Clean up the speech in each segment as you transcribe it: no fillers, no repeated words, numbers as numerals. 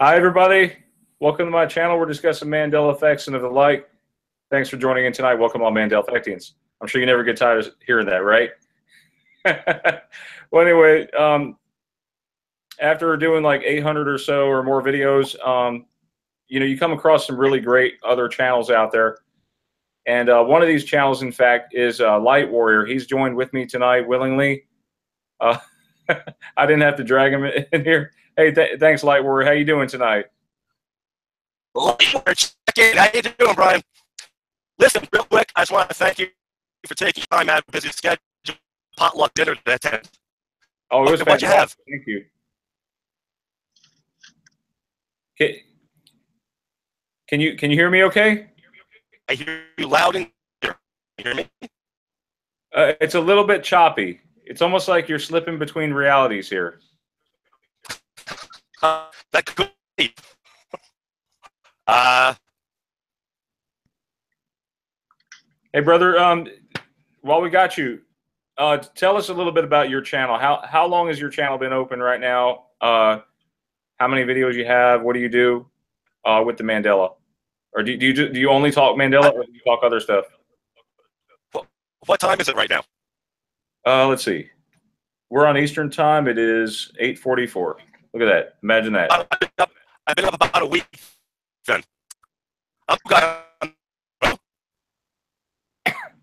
Hi, everybody. Welcome to my channel. We're discussing Mandela effects and the like. Thanks for joining in tonight. Welcome, all Mandela Effectians. I'm sure you never get tired of hearing that, right? Well, anyway, after doing like 800 or so or more videos, you come across some really great other channels out there. And one of these channels, in fact, is Light Warrior. He's joined with me tonight willingly. I didn't have to drag him in here. Hey, thanks, Light Warrior. How you doing tonight? Light Warrior, check in. How you doing, Brian? Listen, real quick, I just want to thank you for taking time out of a busy schedule, potluck dinner to attend. Oh, it was what you have. Thank you. Can you hear me okay? I hear you loud and clear. You hear me? It's a little bit choppy. It's almost like you're slipping between realities here. That could be. Hey, brother. While we got you, tell us a little bit about your channel. How long has your channel been open right now? How many videos you have? What do you do with the Mandela? Or do you only talk Mandela, or do you talk other stuff? What time is it right now? Let's see. We're on Eastern time. It is 8:44. Look at that. Imagine that. I've been up about a week then.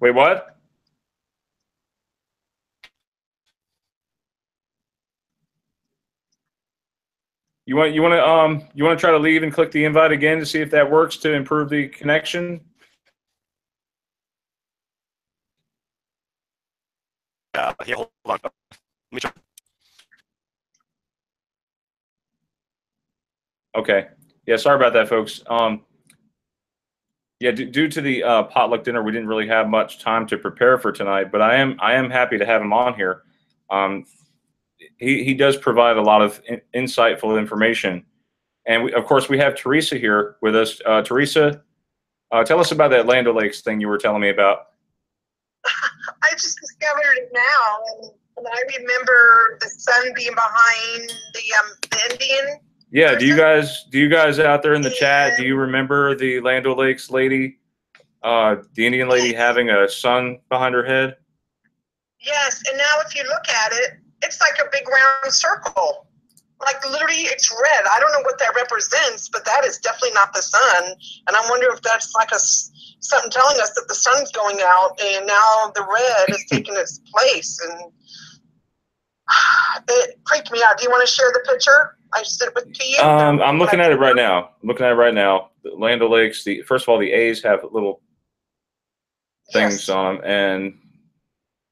Wait, what? You want to try to leave and click the invite again to see if that works to improve the connection? Here, hold on. Let me try. Okay. Yeah, sorry about that, folks. Yeah, due to the potluck dinner, we didn't really have much time to prepare for tonight, but I am happy to have him on here. He does provide a lot of insightful information, and of course we have Teresa here with us. Teresa, tell us about that Land O'Lakes thing you were telling me about. I just discovered it now, and I remember the sun being behind the Indian. Yeah, do you guys out there in the chat, do you remember the Land O'Lakes lady, the Indian lady having a sun behind her head? Yes, and now if you look at it, it's like a big round circle. Like literally it's red. I don't know what that represents, but that is definitely not the sun. And I wonder if that's like something telling us that the sun's going out and now the red is taking its place. And it freaked me out. Do you want to share the picture I sent it to you? I'm looking at it right now. The Land O'Lakes, first of all, the A's have little things on them. And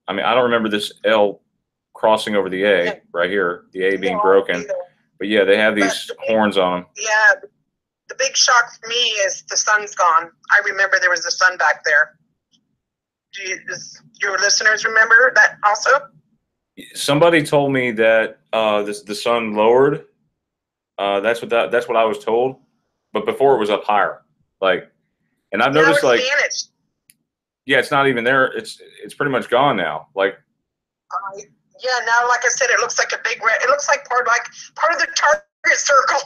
I mean, I don't remember this L crossing over the A right here, the A being broken. But yeah, they have these horns on them. Yeah, the big shock for me is the sun's gone. I remember there was a sun back there. Does your listeners remember that also? Somebody told me that the sun lowered. That's what I was told. But before it was up higher. And I've noticed vanished. Yeah, it's not even there. It's pretty much gone now. Yeah, now, like I said, it looks like a big red. It looks like part of the target circle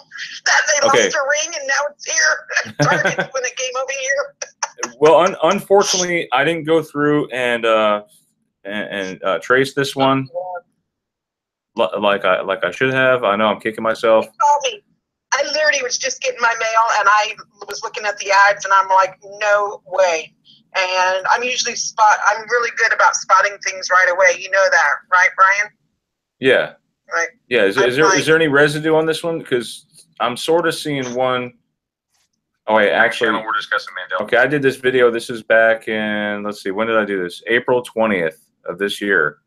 that they lost a ring, and now it's here. Target when it came over here. Well, unfortunately, I didn't go through and trace this one like I should have. I know I'm kicking myself. I literally was just getting my mail, and I was looking at the ads, and I'm like, no way. And I'm really good about spotting things right away. You know that, right, Brian? Yeah. Right. Yeah. Is there any residue on this one? Because I'm sort of seeing one. Oh wait, actually, we're discussing Mandela. Okay, I did this video. This is back in, let's see, when did I do this? April 20th of this year.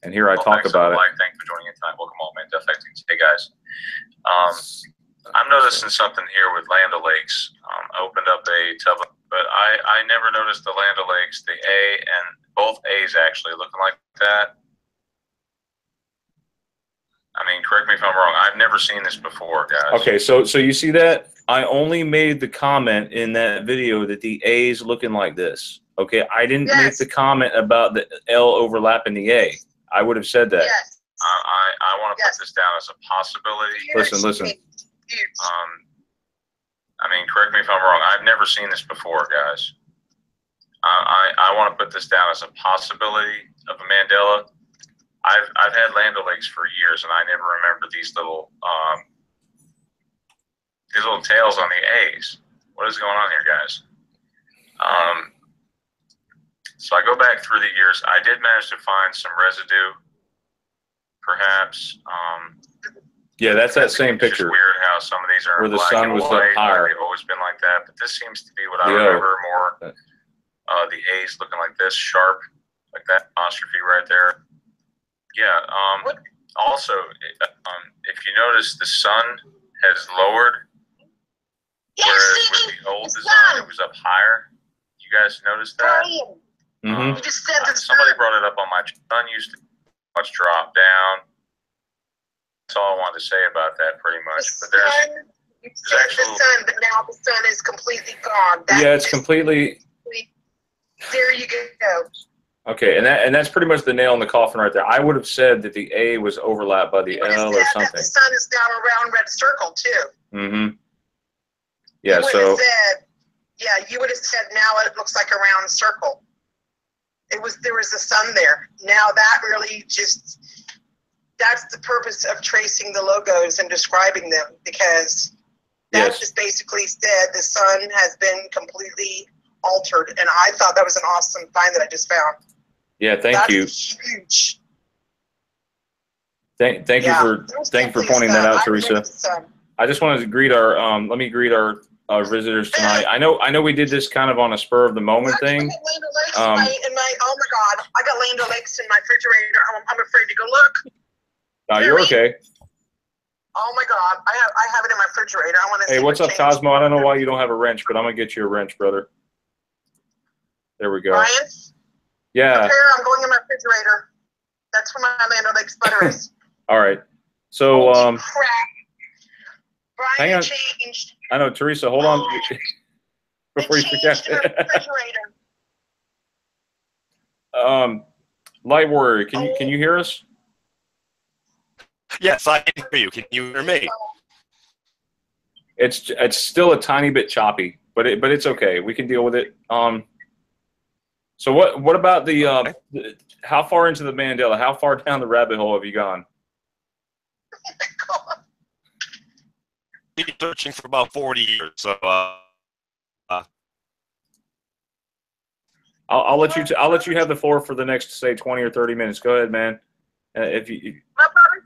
And here I talk about it. Thanks for joining in tonight. Welcome all, Mandela Effectings. Hey guys. I'm noticing something here with Land O'Lakes. Opened up a tub, but I never noticed the Land O'Lakes, the A and both A's actually looking like that. I mean, correct me if I'm wrong. I've never seen this before, guys. Okay, so you see that? I only made the comment in that video that the A's looking like this. Okay, I didn't make the comment about the L overlapping the A. I would have said that. Yes. I want to put this down as a possibility. Listen. Huge. I mean, correct me if I'm wrong. I've never seen this before, guys. I want to put this down as a possibility of a Mandela. I've had Land O'Lakes for years, and I never remember these little tails on the A's. What is going on here, guys? So I go back through the years. I did manage to find some residue, perhaps. Yeah, that's that same It's just picture weird how some of these are where the black sun and was up white. higher. They've always been like that, but this seems to be what I The O. remember more. The A's looking like this, sharp, like that apostrophe right there. Yeah. Also, if you notice, the sun has lowered, whereas with the old design, it was up higher. You guys noticed that? Mm-hmm. You just said the Somebody sun. brought it up on my sun used to much drop down. That's all I wanted to say about that, pretty much. But You said the sun, but now the sun is completely gone. Yeah, it's completely. There you go. Okay, and that's pretty much the nail in the coffin right there. I would have said that the A was overlapped by the You would have L said or that something. the sun is now a round red circle too. Mm-hmm. Yeah, You would so have said, yeah, you would have said now it looks like a round circle. There was the sun there. Now that really that's the purpose of tracing the logos and describing them, because that just basically said the sun has been completely altered, and I thought that was an awesome find that I just found. Yeah, thank you. Huge. Thank you for pointing that out, Teresa. I just wanted to greet our let me greet our visitors tonight. I know we did this kind of on a spur of the moment thing. Oh my God, I got Land O'Lakes in my refrigerator. I'm afraid to go look. No, you're okay. Oh my God, I have it in my refrigerator. I want to. Hey, what's up, Cosmo? I don't know why you don't have a wrench, but I'm gonna get you a wrench, brother. There we go. Brian? Yeah. Prepare, I'm going in my refrigerator. That's where my Land O'Lakes butter is. All right. So Holy crap. Brian, hang on. changed. I know, Teresa. Hold on before you forget. Light Warrior, can you hear us? Yes, I can hear you. Can you hear me? It's still a tiny bit choppy, but it's okay. We can deal with it. So what about the how far into the Mandela? How far down the rabbit hole have you gone? Been searching for about 40 years, so I'll let you have the floor for the next, say, 20 or 30 minutes. Go ahead, man. If you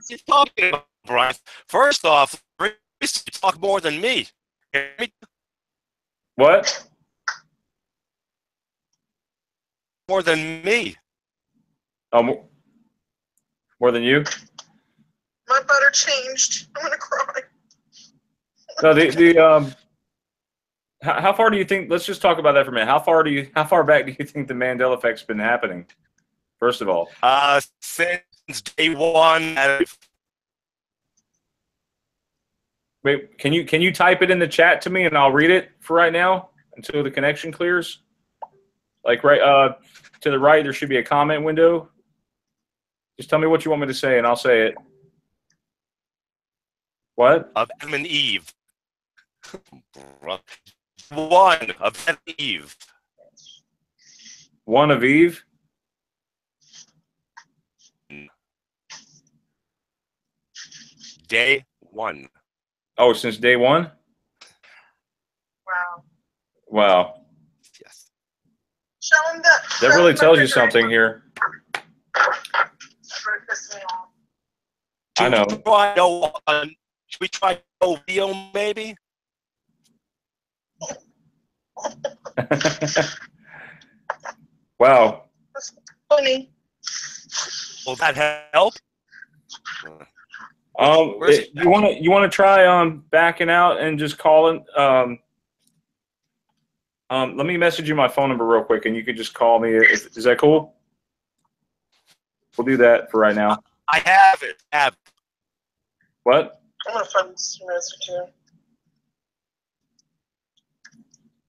you're talking about, Brian. First off, you talk more than me. What? More than me. Oh, more than you? My butter changed. I'm gonna cry. No, how far do you think? Let's just talk about that for a minute. How far back do you think the Mandela effect's been happening? First of all, since day one. Wait, can you type it in the chat to me and I'll read it for right now until the connection clears? Like right to the right, there should be a comment window. Just tell me what you want me to say and I'll say it. What? Of Adam and Eve. One of Adam and Eve. One of Eve? Day one. Oh, since day one? Wow. Wow. Yes. Show him That really tells you something here. I know. Should we try no video, maybe? Wow. That's funny. Will that help? You want to try backing out and just calling? Let me message you my phone number real quick, and you could just call me. Is that cool? We'll do that for right now. I have it. What? I'm gonna find this message here.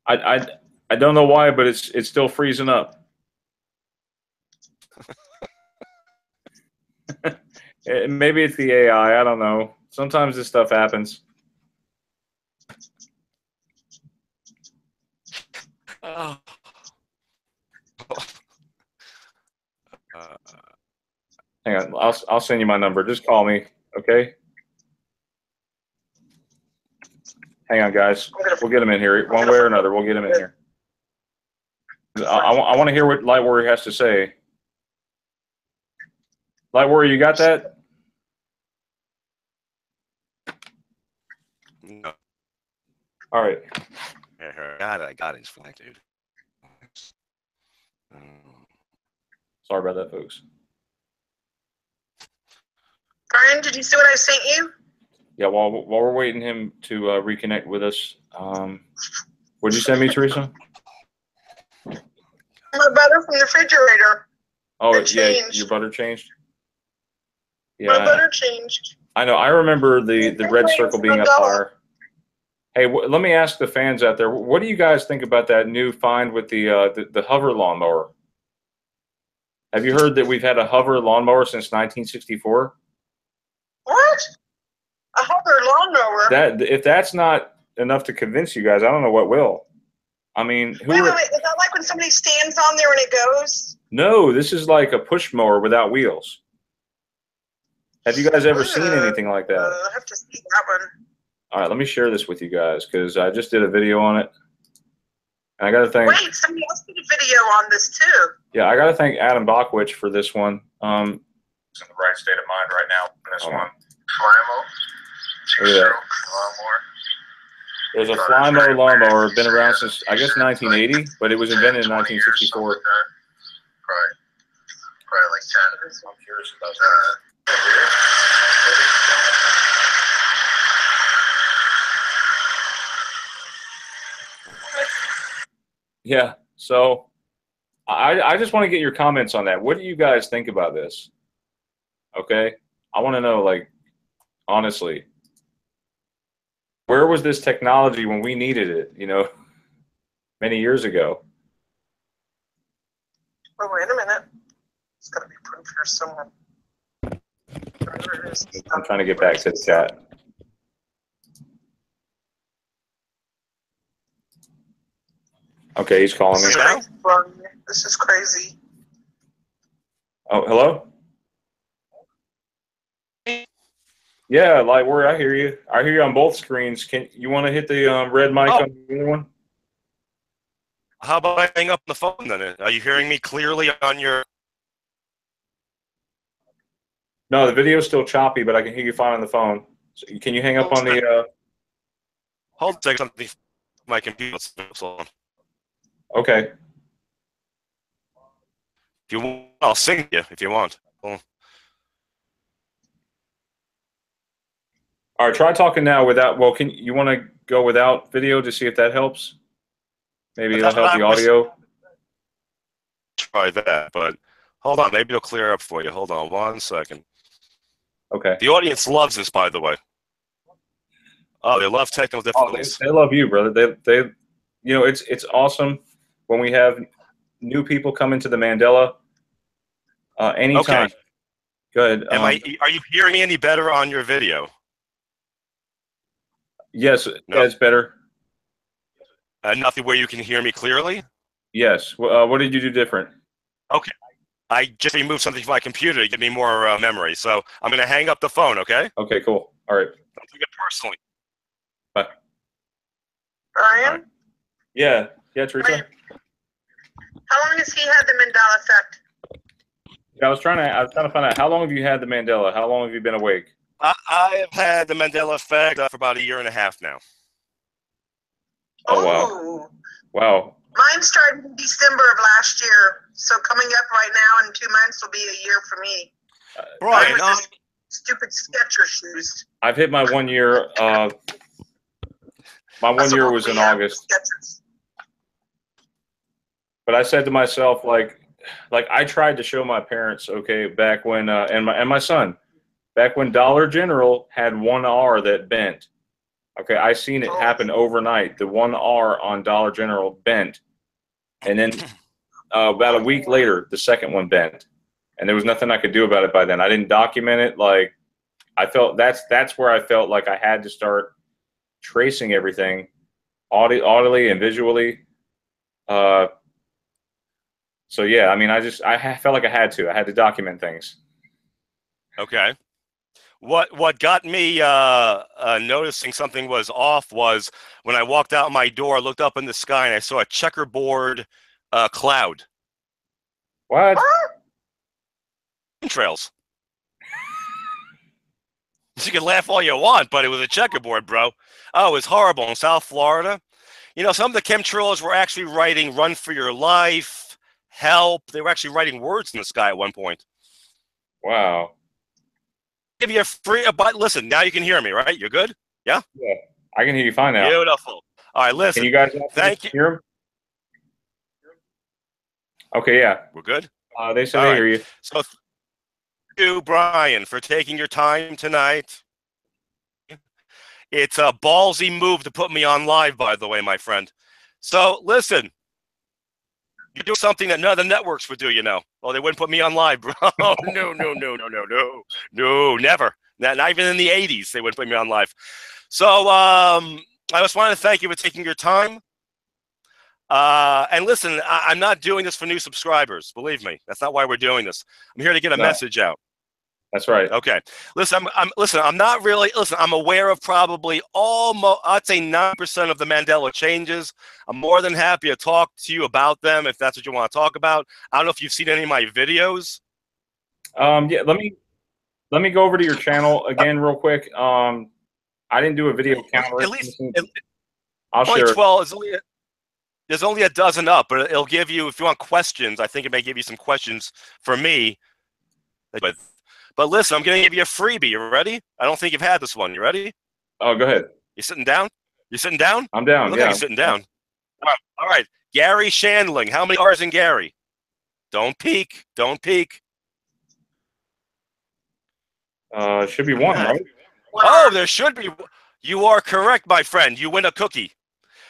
I don't know why, but it's still freezing up. Maybe it's the AI. I don't know. Sometimes this stuff happens. Oh. Hang on, I'll send you my number. Just call me, okay? Hang on, guys. We'll get him in here one way or another. We'll get him in here. I want to hear what Light Warrior has to say. Light Warrior, you got that? No. All right. I got it. It's fine, dude. Sorry about that, folks. Brian, did you see what I sent you? Yeah, while we're waiting him to reconnect with us, what'd you send me, Teresa? My butter from the refrigerator. Oh, It yeah, changed. your butter changed? My Yeah, butter changed. I know. I remember the red circle being up higher. Hey, let me ask the fans out there, what do you guys think about that new find with the hover lawnmower? Have you heard that we've had a hover lawnmower since 1964? What? A hover lawnmower? That if that's not enough to convince you guys, I don't know what will. I mean, Wait. Is that like when somebody stands on there and it goes? No, this is like a push mower without wheels. Have you guys ever seen anything like that? I have to see that one. All right, let me share this with you guys because I just did a video on it. And I got to thank. Wait, somebody else did a video on this too. Yeah, I got to thank Adam Bockwich for this one. He's in the right state of mind right now in this one. Flymo. Look at that. There's a Flymo lawnmower, been around since, I guess, 1980, but it was invented in 1964. Probably like 10. I'm curious about that. Yeah, so I just want to get your comments on that. What do you guys think about this? Okay, I want to know, like, honestly, where was this technology when we needed it, you know, many years ago? Oh, wait a minute. It's got to be proof here somewhere. I'm trying to get back to the chat. Okay, he's calling me. This is crazy. Oh, hello? Yeah, Light Warrior, I hear you. I hear you on both screens. Can you want to hit the red mic on the other one? How about I hang up the phone then? Are you hearing me clearly on your? No, the video's still choppy, but I can hear you fine on the phone. So can you hang up on the? Hold a second. Something. My computer. Okay. If you want, I'll sing you if you want. All right, try talking now without. Well, can you want to go without video to see if that helps? Maybe it'll help the audio. Try that, but hold on. Maybe it'll clear up for you. Hold on 1 second. Okay. The audience loves this, by the way. Oh, they love technical difficulties. They love you, brother. They, you know, it's awesome when we have new people come into the Mandela. Anytime. Okay. Go ahead. Are you hearing me any better on your video? Yes, no. That's better. Nothing where you can hear me clearly? Yes. What did you do different? Okay. I just removed something from my computer to give me more memory. So I'm going to hang up the phone, okay? Okay, cool. All right. Don't take it personally. Bye. Brian? Right. Yeah. Yeah, Teresa? Brian, how long has he had the Mandela effect? I was trying to find out, how long have you had the Mandela? How long have you been awake? I have had the Mandela effect for about 1.5 years now. Oh, wow. Wow. Mine started in December of last year, so coming up right now in 2 months will be a year for me. Brian, stupid Skechers shoes. I've hit my 1 year. My 1 year was in August. Skechers. But I said to myself, like I tried to show my parents, okay, back when and my son, back when Dollar General had 1 R that bent. Okay, I seen it happen overnight. The 1 R on Dollar General bent, and then about a week later, the second one bent, and there was nothing I could do about it by then. I didn't document it. Like, I felt that's where I felt like I had to start tracing everything, audibly and visually. So yeah, I mean, I felt like I had to document things. Okay. What got me noticing something was off was when I walked out my door, looked up in the sky, and I saw a checkerboard cloud. What? Trails. You can laugh all you want, but it was a checkerboard, bro. Oh, it was horrible in South Florida. You know, some of the chemtrails were actually writing "Run for your life," "Help." They were actually writing words in the sky at one point. Wow. Give you a free, but listen, now you can hear me, right? You're good? Yeah? Yeah, I can hear you fine now. Beautiful. All right, listen. Can you guys thank you. Hear him? Okay, yeah. We're good? They said they hear you. So thank you, Brian, for taking your time tonight. It's a ballsy move to put me on live, by the way, my friend. So listen, you do something that none of the networks would do, you know. Well, they wouldn't put me on live, bro. No, never. Not even in the 80s, they wouldn't put me on live. So I just wanted to thank you for taking your time. And listen, I'm not doing this for new subscribers. Believe me, that's not why we're doing this. I'm here to get a message out. That's right. Okay. Listen, I'm not really, I'm aware of probably almost, I'd say 9% of the Mandela changes. I'm more than happy to talk to you about them if that's what you want to talk about. I don't know if you've seen any of my videos. Yeah, let me go over to your channel again real quick. I didn't do a video count. At least, I'll share. 12 there's only a dozen up, but it'll give you, if you want questions, I think it may give you some questions for me. But listen, I'm going to give you a freebie. You ready? I don't think you've had this one. You ready? Oh, go ahead. You sitting down? You sitting down? I'm down. Look like you're sitting down. All right. Gary Shandling. How many R's in Gary? Don't peek. Don't peek. Should be one, right? Oh, there should be. You are correct, my friend. You win a cookie.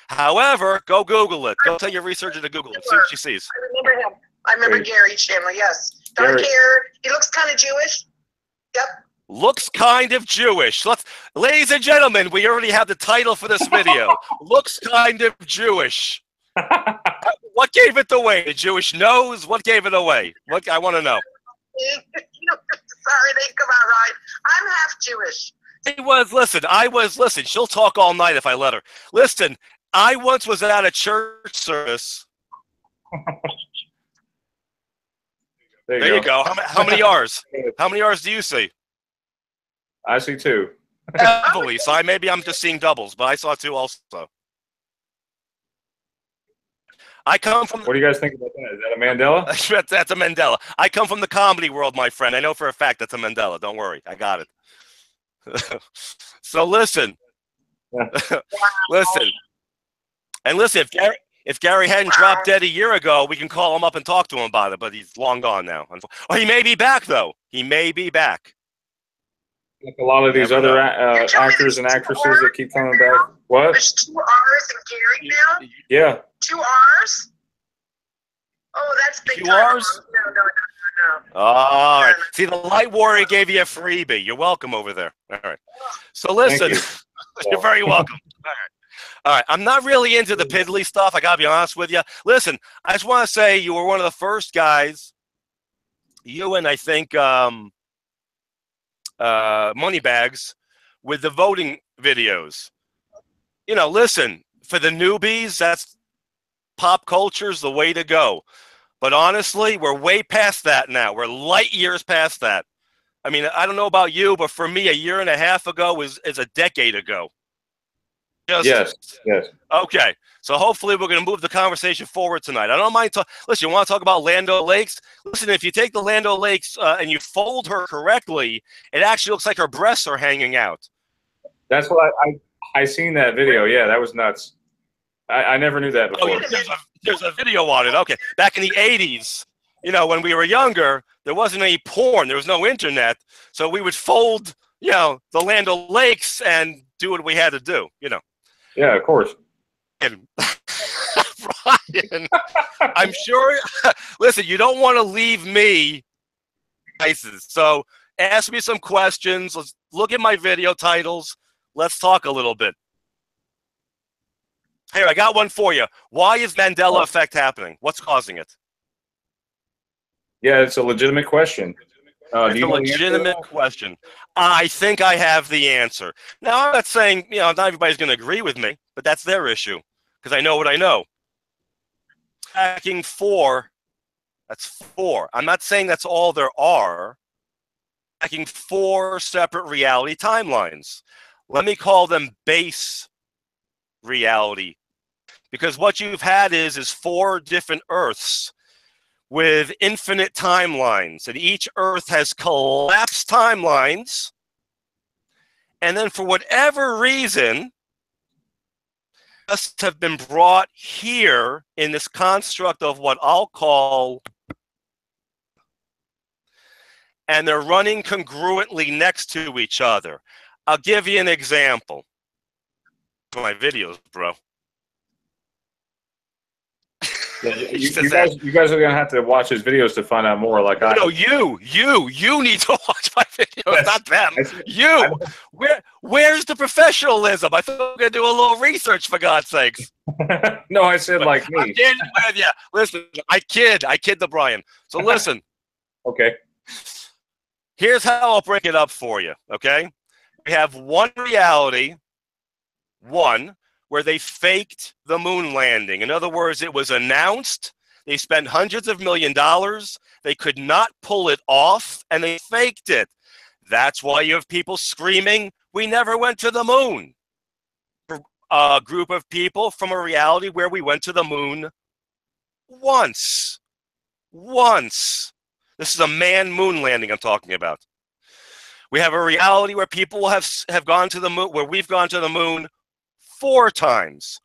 However, go Google it. Go tell your researcher to Google it. See what she sees. I remember him. I remember Gary Shandling, yes. Dark hair. He looks kind of Jewish. Yep. Looks kind of Jewish. Ladies and gentlemen, we already have the title for this video. Looks kind of Jewish. What gave it away? The Jewish nose? What gave it away? What I want to know. Sorry, they come out right. I'm half Jewish. Listen, she'll talk all night if I let her. Listen, I once was at a church service. There you go. How many R's? How many R's do you see? I see 2. Heavily, so maybe I'm just seeing doubles, but I saw 2 also. I come from. What do you guys think about that? Is that a Mandela? That's a Mandela. I come from the comedy world, my friend. I know for a fact that's a Mandela. Don't worry, I got it. So listen, listen, and listen. If Gary hadn't dropped dead a year ago, we can call him up and talk to him about it. But he's long gone now. Oh, he may be back though. He may be back. Like a lot of these other actors and actresses that keep coming back. What? There's 2 R's in Gary now? Yeah. 2 R's? Oh, that's big 2 R's? No. All right. See, the Light Warrior gave you a freebie. You're welcome over there. All right. So listen, you're very welcome. All right. All right, I'm not really into the piddly stuff. I gotta be honest with you. Listen, I just want to say you were one of the first guys. You and I think Moneybags with the voting videos. You know, listen, for the newbies, that's pop culture's the way to go. But honestly, we're way past that now. We're light years past that. I mean, I don't know about you, but for me, a year and a half ago is a decade ago. Yes. Okay. So hopefully we're going to move the conversation forward tonight. I don't mind. Listen, you want to talk about Land O'Lakes? Listen, if you take the Land O'Lakes and you fold her correctly, it actually looks like her breasts are hanging out. That's what I seen that video. Yeah, that was nuts. I never knew that before. Oh, there's a video on it. Okay. Back in the 80s, you know, when we were younger, there wasn't any porn. There was no internet. So we would fold, you know, the Land O'Lakes and do what we had to do, you know. Yeah, of course. And Brian, I'm sure. Listen, you don't want to leave me places. So ask me some questions. Let's look at my video titles. Let's talk a little bit. Here, I got one for you. Why is Mandela effect happening? What's causing it? Yeah, it's a legitimate question. It's a legitimate question. I think I have the answer. Now, I'm not saying, not everybody's going to agree with me, but that's their issue because I know what I know. Tracking 4, that's 4. I'm not saying that's all there are. Tracking 4 separate reality timelines. Let me call them base reality, because what you've had is 4 different Earths with infinite timelines, and each Earth has collapsed timelines, and then for whatever reason, us have been brought here in this construct of what I'll call, and they're running congruently next to each other. I'll give you an example. My videos, bro. Yeah, you guys are gonna have to watch his videos to find out more. Like no, you need to watch my videos, not them. You, where's the professionalism? I thought we were gonna do a little research, for God's sakes. No, I said like me. I'm kidding with you. Listen, I kid the Brian. So listen. Okay. Here's how I'll break it up for you. Okay, we have one reality, where they faked the moon landing. In other words, it was announced. They spent hundreds of $millions. They could not pull it off, and they faked it. That's why you have people screaming, "We never went to the moon." A group of people from a reality where we went to the moon once. This is a manned moon landing I'm talking about. We have a reality where people have gone to the moon, where we've gone to the moon 4 times.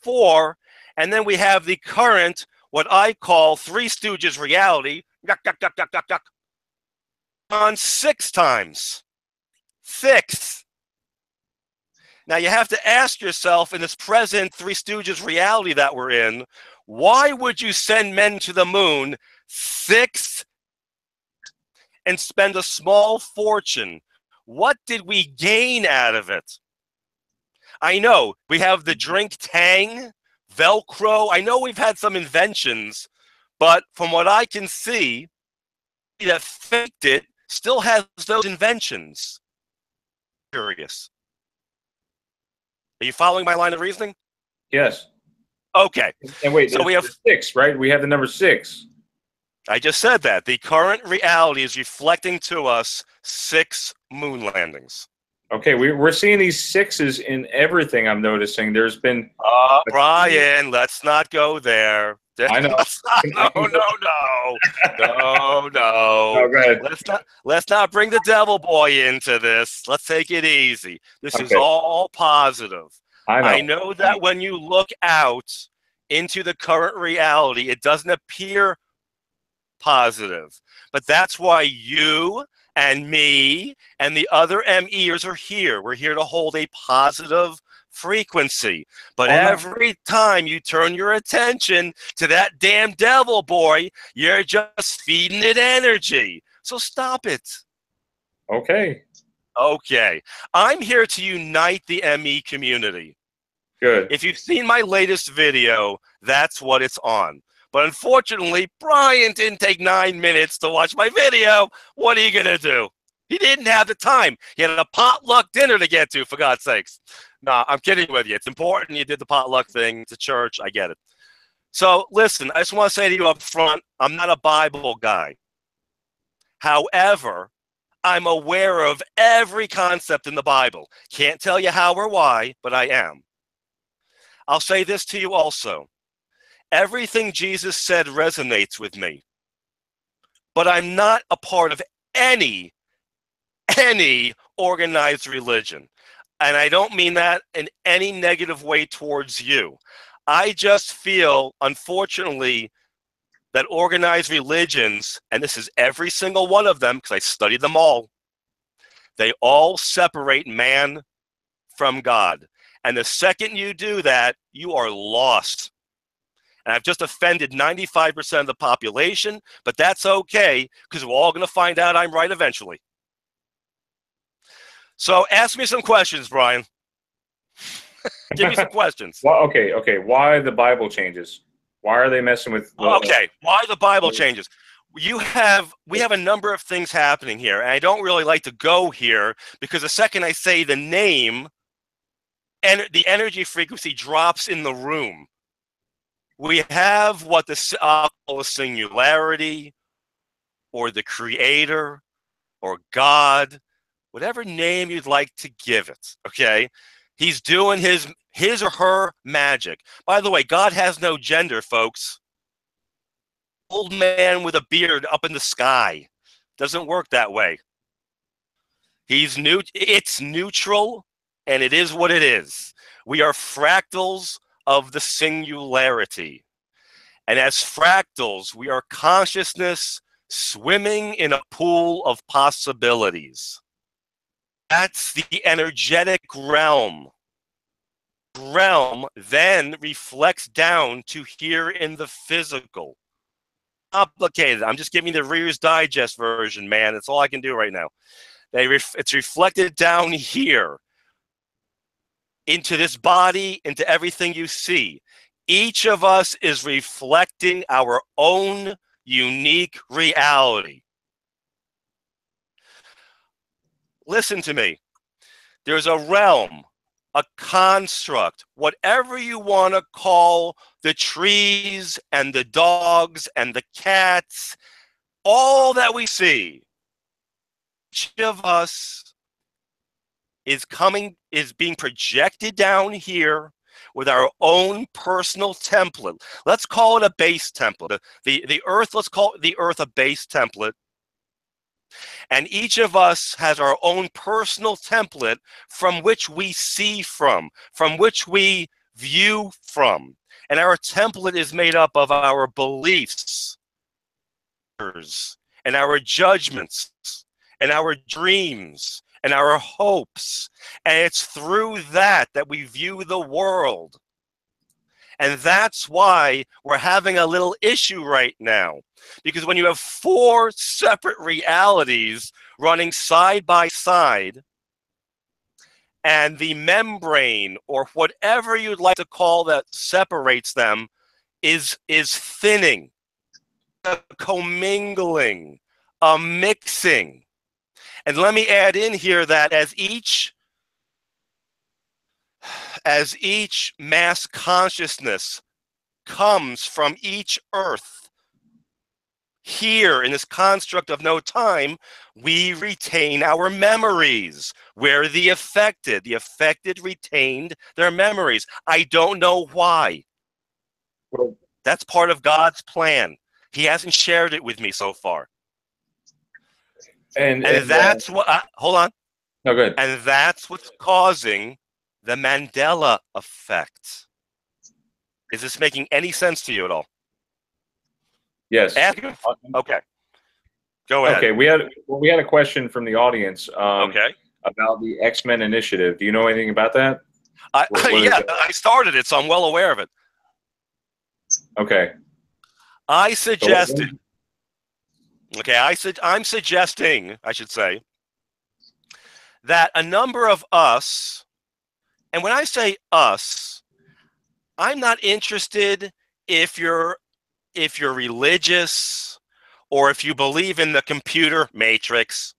4. And then we have the current, what I call Three Stooges reality, on 6 times. 6. Now you have to ask yourself, in this present Three Stooges reality that we're in, why would you send men to the moon 6 and spend a small fortune? What did we gain out of it? I know we have the drink Tang, Velcro. I know we've had some inventions, but from what I can see, that faked it still has those inventions. Curious. Are you following my line of reasoning? Yes. Okay. And wait, so we have 6, right? We have the number 6. I just said that. The current reality is reflecting to us 6 moon landings. Okay, we're seeing these 6s in everything. I'm noticing there's been. Brian, let's not go there. I know. No. Oh, go ahead. Let's not bring the devil boy into this. Let's take it easy. This is all positive. I know that when you look out into the current reality, it doesn't appear positive, but that's why you and me and the other MEers are here. We're here to hold a positive frequency. But every time you turn your attention to that damn devil boy, you're just feeding it energy. So stop it. Okay. I'm here to unite the ME community. Good. If you've seen my latest video, that's what it's on. But unfortunately, Brian didn't take 9 minutes to watch my video. What are you going to do? He didn't have the time. He had a potluck dinner to get to, for God's sakes. No, I'm kidding with you. It's important you did the potluck thing. It's a church. I get it. So listen, I just want to say to you up front, I'm not a Bible guy. However, I'm aware of every concept in the Bible. Can't tell you how or why, but I am. I'll say this to you also. Everything Jesus said resonates with me. But I'm not a part of any organized religion. And I don't mean that in any negative way towards you. I just feel, unfortunately, that organized religions, and this is every single one of them because I studied them all, they all separate man from God. And the second you do that, you are lost. And I've just offended 95% of the population, but that's okay because we're all going to find out I'm right eventually. So ask me some questions, Brian. Give me some questions. Well, okay. Why the Bible changes? Why are they messing with? Okay, why the Bible changes? We have a number of things happening here, and I don't really like to go here because the second I say the name, and the energy frequency drops in the room. We have what I'll call a singularity, or the Creator, or God, whatever name you'd like to give it. Okay, he's doing his or her magic. By the way, God has no gender, folks. Old man with a beard up in the sky. Doesn't work that way. He's new. It's neutral, and it is what it is. We are fractals of the singularity. And as fractals, we are consciousness swimming in a pool of possibilities. That's the energetic realm. Realm then reflects down to here in the physical. Complicated. I'm just giving the Reader's Digest version, man. That's all I can do right now. It's reflected down here into this body, into everything you see. Each of us is reflecting our own unique reality. Listen to me. There's a realm, a construct, whatever you want to call the trees and the dogs and the cats, all that we see. Each of us is being projected down here with our own personal template. Let's call it a base template. The earth, let's call the earth a base template. And each of us has our own personal template from which we see from which we view from. And our template is made up of our beliefs and our judgments and our dreams and our hopes. And it's through that we view the world. And that's why we're having a little issue right now. Because when you have 4 separate realities running side by side, and the membrane, or whatever you'd like to call that separates them, is thinning, a commingling, a mixing. And let me add in here that as each mass consciousness comes from each earth, here in this construct of no time, we retain our memories. We're the affected. The affected retained their memories. I don't know why. That's part of God's plan. He hasn't shared it with me so far. And that's what, hold on. No, good. And that's what's causing the Mandela effect. Is this making any sense to you at all? Yes. Okay. Go ahead. Okay, we had a question from the audience. Okay. About the X-Men Initiative. Do you know anything about that? I started it, so I'm well aware of it. Okay. I'm suggesting, I should say, that a number of us, and when I say us, I'm not interested if you're religious or if you believe in the computer matrix,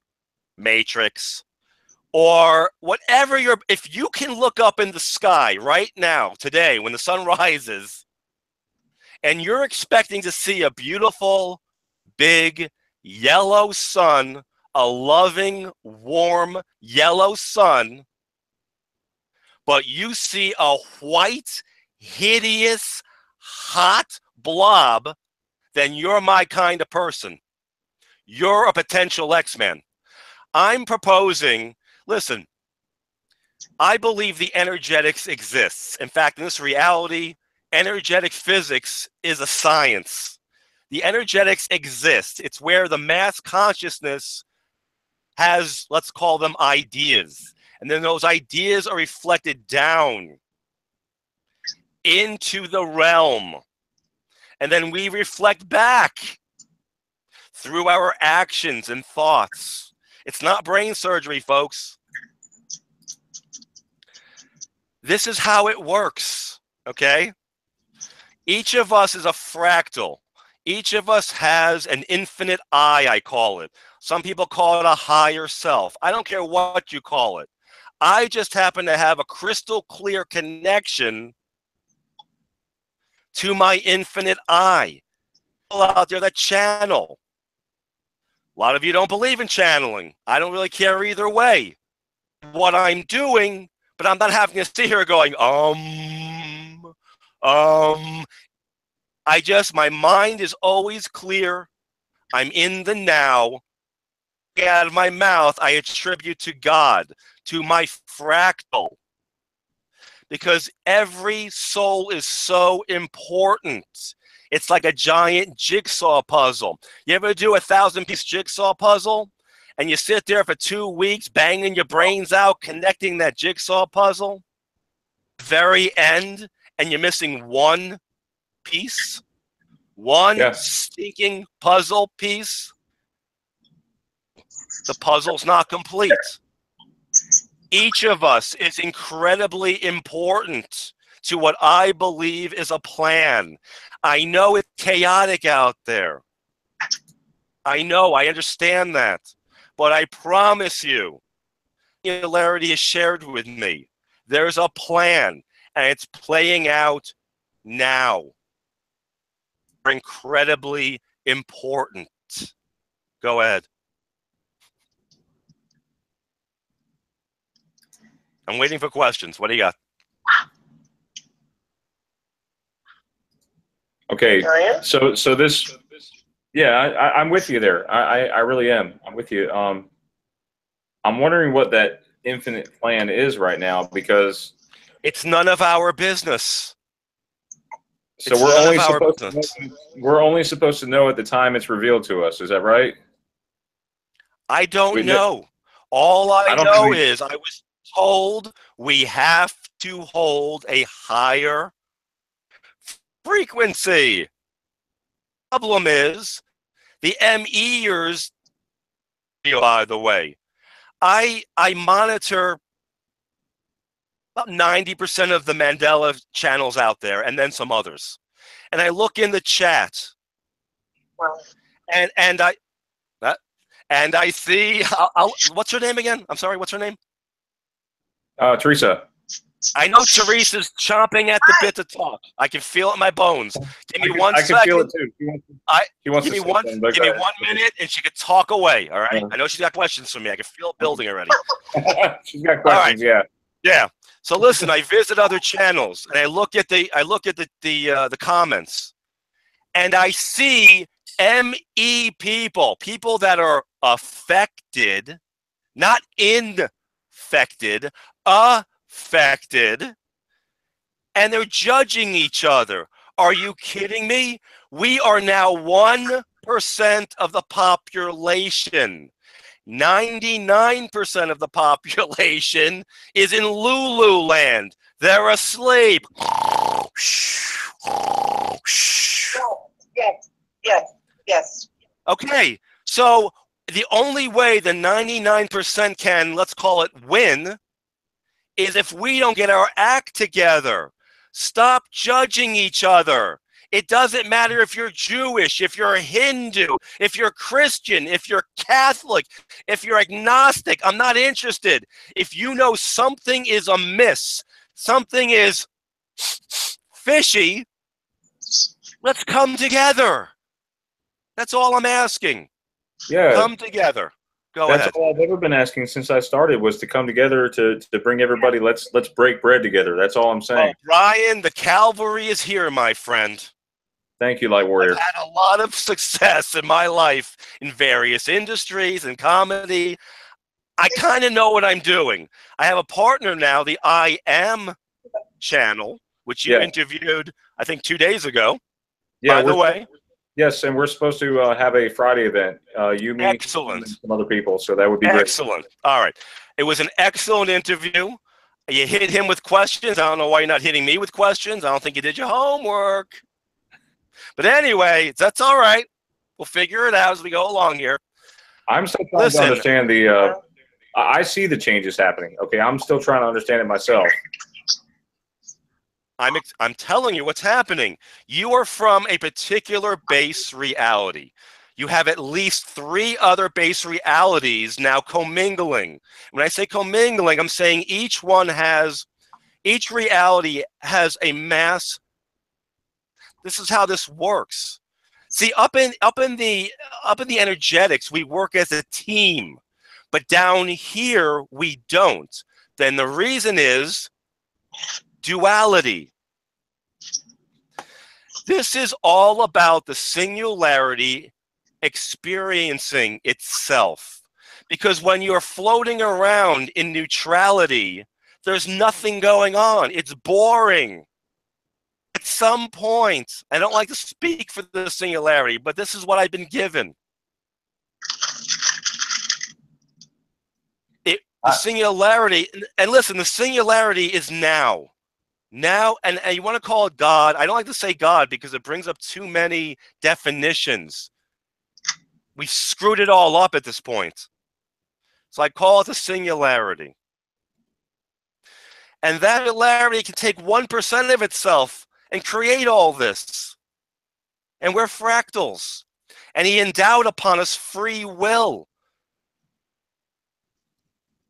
or whatever if you can look up in the sky right now, today, when the sun rises, and you're expecting to see a beautiful, big, yellow sun, a loving, warm, yellow sun, but you see a white, hideous, hot blob, then you're my kind of person. You're a potential X-Man. I'm proposing, listen, I believe the energetics exists. In fact, in this reality, energetic physics is a science. The energetics exist. It's where the mass consciousness has, let's call them ideas. And then those ideas are reflected down into the realm. And then we reflect back through our actions and thoughts. It's not brain surgery, folks. This is how it works, okay? Each of us is a fractal. Each of us has an infinite I call it. Some people call it a higher self. I don't care what you call it. I just happen to have a crystal clear connection to my infinite I. People out there that channel. A lot of you don't believe in channeling. I don't really care either way. What I'm doing, but I'm not having to sit here going, my mind is always clear. I'm in the now. Out of my mouth, I attribute to God, to my fractal. Because every soul is so important. It's like a giant jigsaw puzzle. You ever do a 1,000-piece jigsaw puzzle? And you sit there for 2 weeks banging your brains out, connecting that jigsaw puzzle? Very end, and you're missing one piece? One stinking puzzle piece? The puzzle's not complete. Each of us is incredibly important to what I believe is a plan. I know it's chaotic out there. I know, I understand that. But I promise you, Singularity is shared with me. There's a plan, and it's playing out now. Incredibly important. Go ahead. I'm waiting for questions. What do you got? Okay, so this, yeah, I'm with you there. I really am. I'm with you. I'm wondering what that infinite plan is right now, because it's none of our business. So we're only supposed to know at the time it's revealed to us. Is that right? I don't know. All I know is I was told we have to hold a higher frequency. Problem is the MEers, by the way. I monitor about 90% of the Mandela channels out there, and then some others. And I look in the chat, and I see. What's her name again? I'm sorry. What's her name? Teresa. I know Teresa's chomping at the bit to talk. I can feel it in my bones. Give me 1 second. I can feel it too. Give me 1 minute, and she could talk away. All right. I know she's got questions for me. I can feel it building already. She's got questions. Right. Yeah. So listen, I visit other channels, and I look at the comments, and I see ME people that are affected, not infected, affected, and they're judging each other. Are you kidding me? We are now 1% of the population. 99% of the population is in Lululand. They're asleep. Yes. Okay, so the only way the 99% can, let's call it, win, is if we don't get our act together. Stop judging each other. It doesn't matter if you're Jewish, if you're Hindu, if you're Christian, if you're Catholic, if you're agnostic. I'm not interested. If you know something is amiss, something is fishy, let's come together. That's all I'm asking. Yeah. Come together. Go ahead. That's all I've ever been asking since I started, was to come together to bring everybody. Let's break bread together. That's all I'm saying. Well, Ryan, the cavalry is here, my friend. Thank you, Light Warrior. I've had a lot of success in my life in various industries and comedy. I kind of know what I'm doing. I have a partner now, the I Am channel, which you interviewed, I think, 2 days ago. Yeah, by the way. Yes, and we're supposed to have a Friday event. You, me, excellent. And some other people, so that would be great. Excellent. All right. It was an excellent interview. You hit him with questions. I don't know why you're not hitting me with questions. I don't think you did your homework. But anyway, that's all right. We'll figure it out as we go along here. I'm still trying to understand I see the changes happening. Okay, I'm still trying to understand it myself. I'm telling you what's happening. You are from a particular base reality. You have at least 3 other base realities now commingling. When I say commingling, I'm saying each reality has a mass. This is how this works. See, up in the energetics, we work as a team, but down here we don't. Then the reason is duality. This is all about the singularity experiencing itself. Because when you're floating around in neutrality, there's nothing going on. It's boring. At some point, I don't like to speak for the singularity, but this is what I've been given. The singularity, and listen, the singularity is now. Now, and you want to call it God. I don't like to say God because it brings up too many definitions. We've screwed it all up at this point. So I call it the singularity. And that singularity can take 1% of itself and create all this. And we're fractals. And he endowed upon us free will.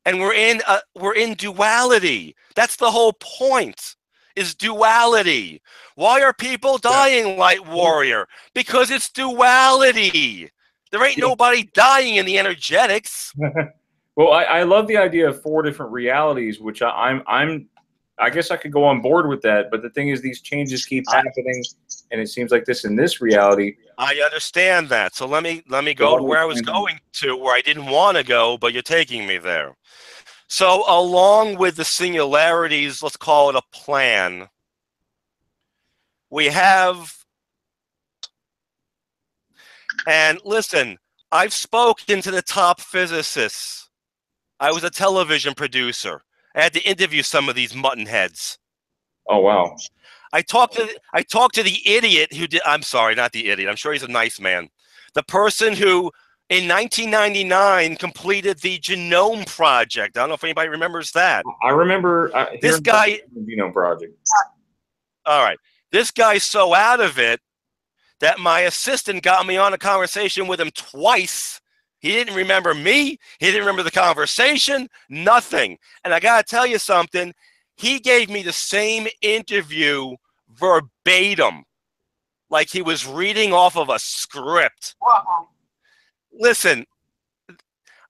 And we're in duality. That's the whole point, is duality. Why are people dying, Light Warrior? Because it's duality. There ain't nobody dying in the energetics. Well, I love the idea of 4 different realities, which I guess I could go on board with that. But the thing is, these changes keep happening, and it seems like in this reality. I understand that. So let me go to where I was going to, where I didn't want to go, but you're taking me there. So along with the singularities, let's call it a plan, we have, and listen, I've spoken to the top physicists. I was a television producer. I had to interview some of these mutton heads. Oh, wow. I talked to the idiot who did, I'm sorry, not the idiot. I'm sure he's a nice man. The person who in 1999 completed the Genome Project. I don't know if anybody remembers that. I remember this guy. The Genome Project. All right. This guy's so out of it that my assistant got me on a conversation with him twice. He didn't remember me. He didn't remember the conversation. Nothing. And I got to tell you something. He gave me the same interview verbatim, like he was reading off of a script. Wow. Listen,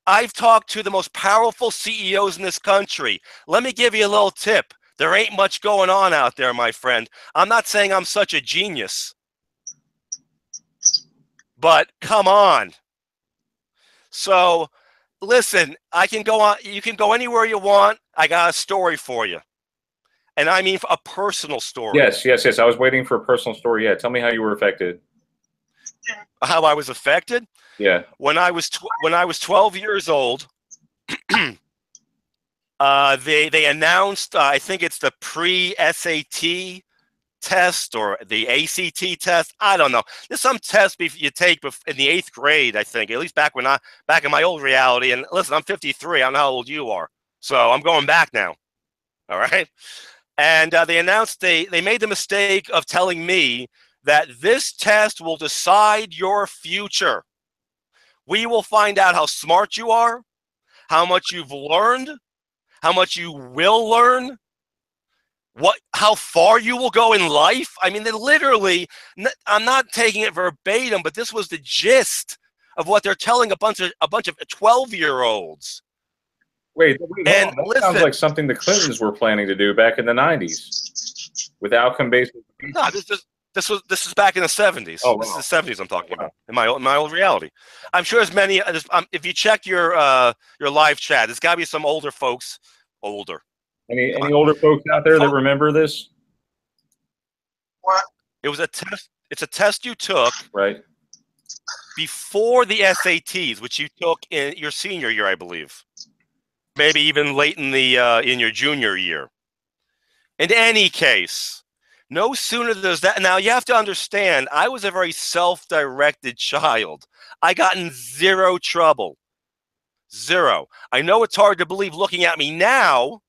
I've talked to the most powerful CEOs in this country. Let me give you a little tip. There ain't much going on out there, my friend. I'm not saying I'm such a genius, but come on. So, listen, I can go on. You can go anywhere you want. I got a story for you. And I mean a personal story. Yes. I was waiting for a personal story. Yeah, tell me how you were affected. How I was affected? Yeah. When I was 12 years old, they announced, I think it's the pre-SAT test or the ACT test. I don't know. There's some test you take in the 8th grade, I think, at least back in my old reality. And listen, I'm 53. I don't know how old you are. So I'm going back now. All right. And they announced they made the mistake of telling me that this test will decide your future. We will find out how smart you are, how much you've learned, how much you will learn, how far you will go in life. I mean, they literally, I'm not taking it verbatim, but this was the gist of what they're telling a bunch of 12-year-olds. Wait, and that listen, sounds like something the Clintons were planning to do back in the 90s with outcome-based. No, this is back in the 70s. Oh, wow. This is the 70s I'm talking about in my old reality. I'm sure as many if you check your live chat, there's got to be some older folks. Older. Any older folks out there that remember this? What? It was a test. It's a test you took right before the SATs, which you took in your senior year, I believe. Maybe even late in your junior year. In any case, no sooner does that. Now you have to understand, I was a very self-directed child. I got in zero trouble. Zero. I know it's hard to believe looking at me now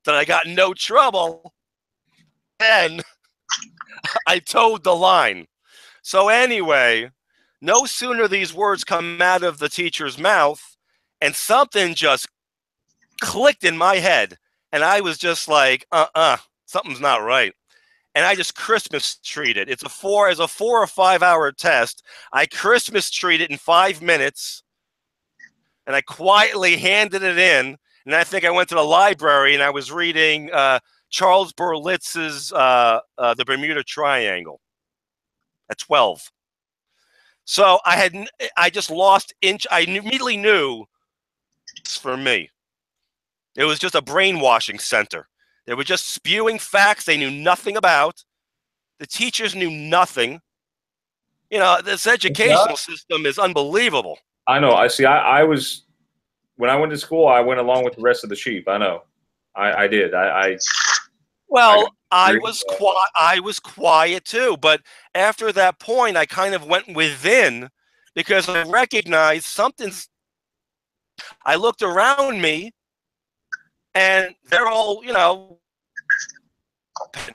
that I got no trouble. then I towed the line. So anyway, no sooner these words come out of the teacher's mouth, and something just clicked in my head, and I was just like, something's not right. And I just Christmas treated. It's a 4 or 5 hour test. I Christmas treated in 5 minutes, and I quietly handed it in. And I think I went to the library and I was reading Charles Berlitz's The Bermuda Triangle at 12. So I just lost inch. I immediately knew it's for me. It was just a brainwashing center. They were just spewing facts they knew nothing about. The teachers knew nothing. You know, this educational system is unbelievable. I know. I see. I was, when I went to school, I went along with the rest of the sheep. I know. I did. Well, I was quiet too. But after that point, I kind of went within because I recognized something's. I looked around me, and they're all, you know,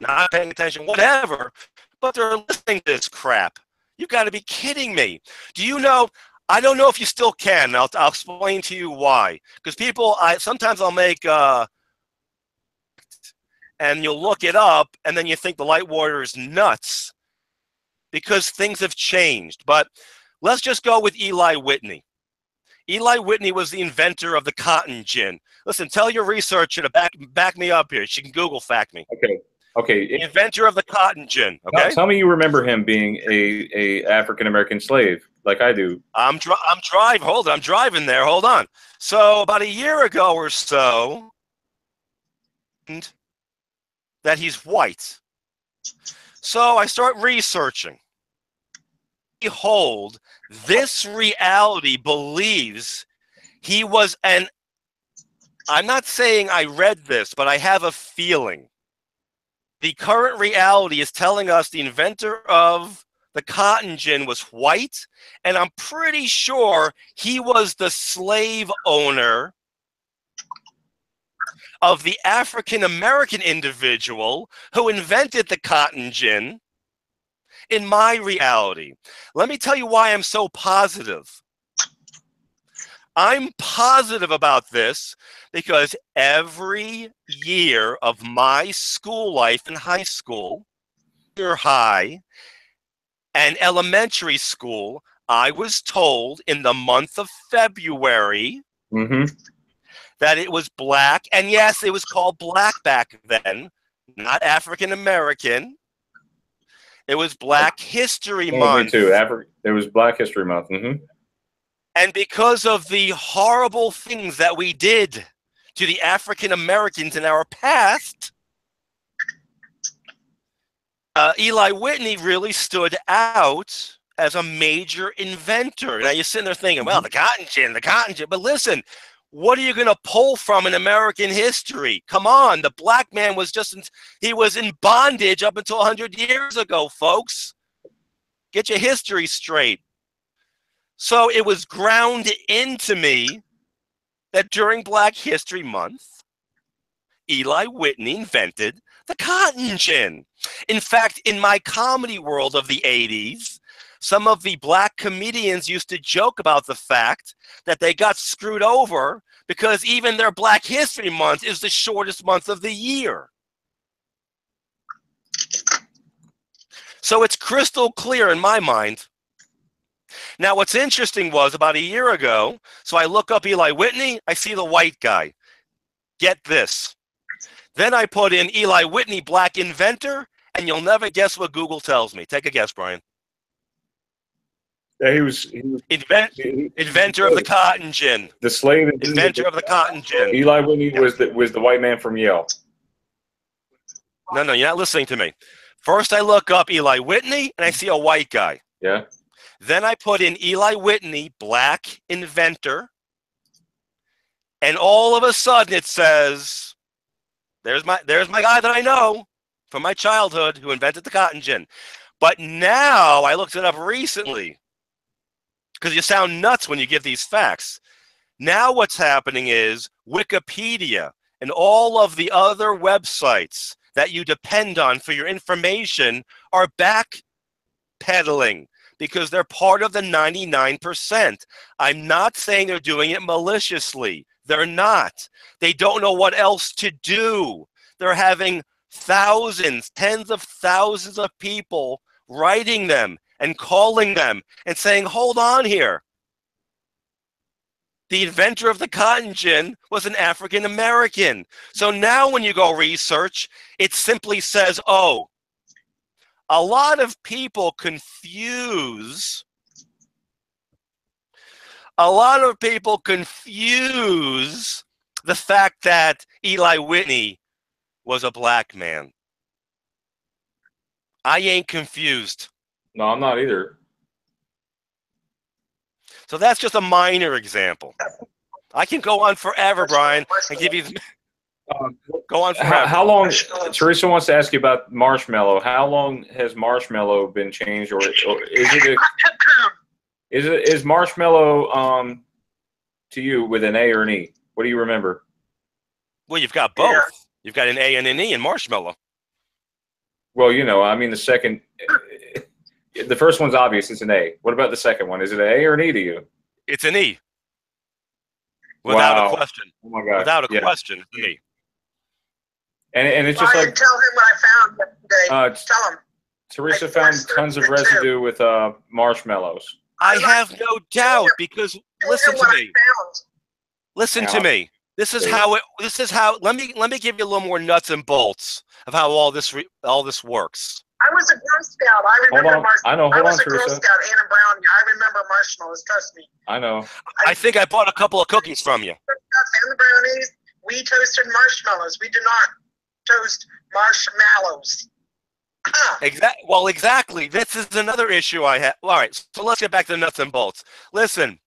not paying attention, whatever, but they're listening to this crap. You've got to be kidding me. Do you know, I don't know if you still can. I'll explain to you why. Because people, sometimes I'll make, and you'll look it up, and then you think the Light Warrior is nuts because things have changed. But let's just go with Eli Whitney. Eli Whitney was the inventor of the cotton gin. Listen, tell your researcher to back me up here. She can Google fact me. Okay. The inventor of the cotton gin. Okay. Tell me you remember him being a African American slave, like I do. I'm driving. Hold on. I'm driving there. Hold on. So about a year ago or so, that he's white. So I start researching. Behold, this reality believes he was an. I'm not saying I read this, but I have a feeling. The current reality is telling us the inventor of the cotton gin was white, and I'm pretty sure he was the slave owner of the African American individual who invented the cotton gin. In my reality, let me tell you why I'm so positive. I'm positive about this because every year of my school life in high school, junior high, and elementary school, I was told in the month of February that it was black. And yes, it was called black back then, not African American. It was Black History Month. Me too. It was Black History Month. And because of the horrible things that we did to the African Americans in our past, Eli Whitney really stood out as a major inventor. Now you're sitting there thinking, well, the cotton gin. But listen, what are you going to pull from in American history? Come on, the black man was he was in bondage up until 100 years ago, folks. Get your history straight. So it was ground into me that during Black History Month, Eli Whitney invented the cotton gin. In fact, in my comedy world of the 80s, some of the black comedians used to joke about the fact that they got screwed over because even their Black History Month is the shortest month of the year. So it's crystal clear in my mind. Now, what's interesting was about a year ago, so I look up Eli Whitney, I see the white guy. Get this. Then I put in Eli Whitney, black inventor, and you'll never guess what Google tells me. Take a guess, Brian. Yeah, he was inventor of the cotton gin. The slave inventor of the cotton gin. Eli Whitney was the white man from Yale. No, you're not listening to me. First, I look up Eli Whitney, and I see a white guy. Yeah. Then I put in Eli Whitney, black inventor, and all of a sudden it says, "There's my guy that I know from my childhood who invented the cotton gin." But now I looked it up recently. Because you sound nuts when you give these facts. Now what's happening is Wikipedia and all of the other websites that you depend on for your information are backpedaling because they're part of the 99%. I'm not saying they're doing it maliciously. They're not. They don't know what else to do. They're having thousands, tens of thousands of people writing them and calling them and saying, hold on here. The inventor of the cotton gin was an African American. So now when you go research, it simply says, oh, a lot of people confuse the fact that Eli Whitney was a black man. I ain't confused. No, I'm not either. So that's just a minor example. I can go on forever, Brian, and give you go on forever. How long? Teresa wants to ask you about marshmallow. How long has marshmallow been changed, or is marshmallow to you with an A or an E? What do you remember? Well, you've got both. Yeah. You've got an A and an E in marshmallow. Well, you know, I mean, the second, the first one's obvious. It's an A. What about the second one? Is it an A or an E to you? It's an E. Without a question. Oh my God. Without a question, it's an E. And it's just like. Tell him what I found yesterday. Tell him. Teresa found tons of residue with marshmallows. I have no doubt because listen to me. Listen to me. This is how it. This is how. Let me give you a little more nuts and bolts of how all this works. I was a Girl Scout. I remember marshmallows. I know. I was a Girl Scout, Anna Brown. I remember marshmallows. Trust me. I know. I think I bought a couple of cookies from you. And the brownies. We toasted marshmallows. We do not toast marshmallows. Exactly. Well, exactly. This is another issue I have. All right. So let's get back to the nuts and bolts. Listen.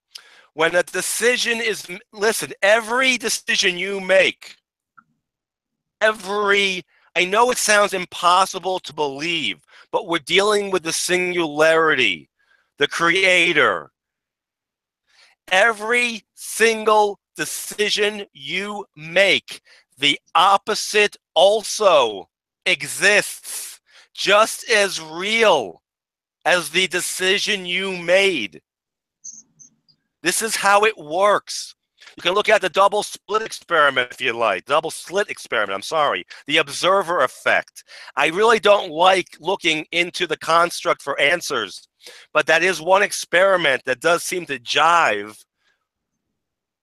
When a decision is, every decision you make, I know it sounds impossible to believe, but we're dealing with the singularity, the creator. Every single decision you make, the opposite also exists, just as real as the decision you made. This is how it works. You can look at the double slit experiment if you like. Double slit experiment, I'm sorry. The observer effect. I really don't like looking into the construct for answers, but that is one experiment that does seem to jive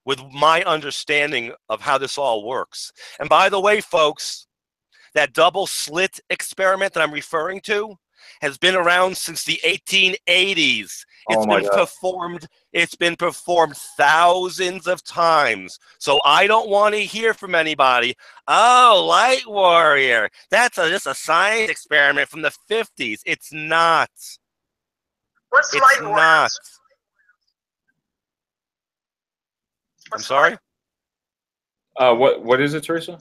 with my understanding of how this all works. And by the way, folks, that double slit experiment that I'm referring to has been around since the 1880s. It's been performed thousands of times. So I don't want to hear from anybody, oh, Light Warrior, that's just a science experiment from the 50s. It's not. What's Light Warrior? I'm sorry? What is it, Teresa?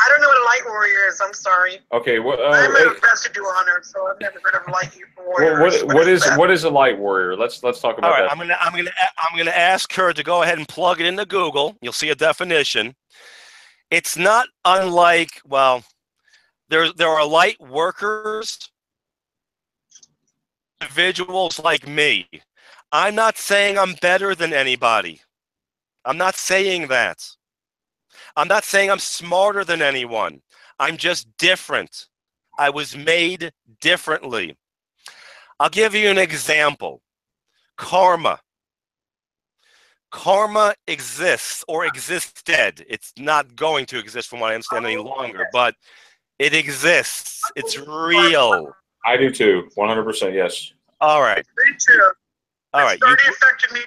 I don't know what a Light Warrior is. I'm sorry. Okay. I'm a residue hunter, so I've never heard of a Light Warrior. What is a Light Warrior? Let's talk about that. I'm gonna ask her to go ahead and plug it into Google. You'll see a definition. It's not unlike, well, there are light workers, individuals like me. I'm not saying I'm better than anybody. I'm not saying that. I'm not saying I'm smarter than anyone. I'm just different. I was made differently. I'll give you an example. Karma. Karma exists or existed. It's not going to exist from what I understand any longer, but it exists. It's real. I do too. 100%, yes. All right. Me too. All right. It's already affected me.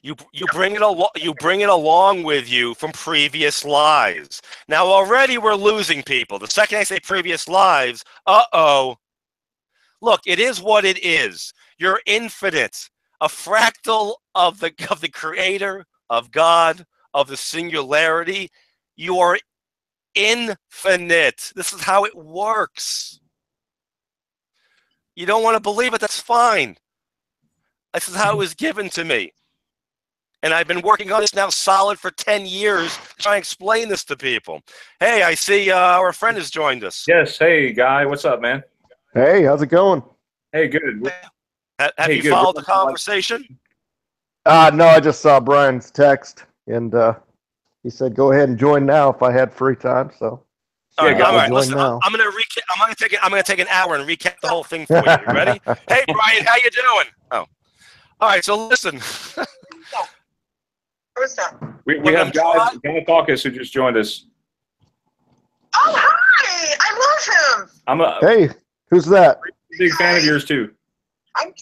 You bring it along with you from previous lives. Now already we're losing people. The second I say previous lives, look, it is what it is. You're infinite, a fractal of the creator, of God, of the singularity. You are infinite. This is how it works. You don't want to believe it, that's fine. This is how it was given to me. And I've been working on this now solid for 10 years, trying to explain this to people. Hey, I see our friend has joined us. Yes. Hey, Guy. What's up, man? Hey, how's it going? Hey, good. Have you good. followed the conversation? No, I just saw Brian's text, and he said go ahead and join now if I had free time. So All right, Yeah, all right. join Listen, now. I'm gonna take an hour and recap the whole thing for you. You ready? Hey, Brian, how you doing? Oh, all right. So listen. Who's that? We Look, have I'm Guy Fauqes who just joined us. Oh, hi! I love him. I'm a Hey, who's that? big fan of yours too. I'm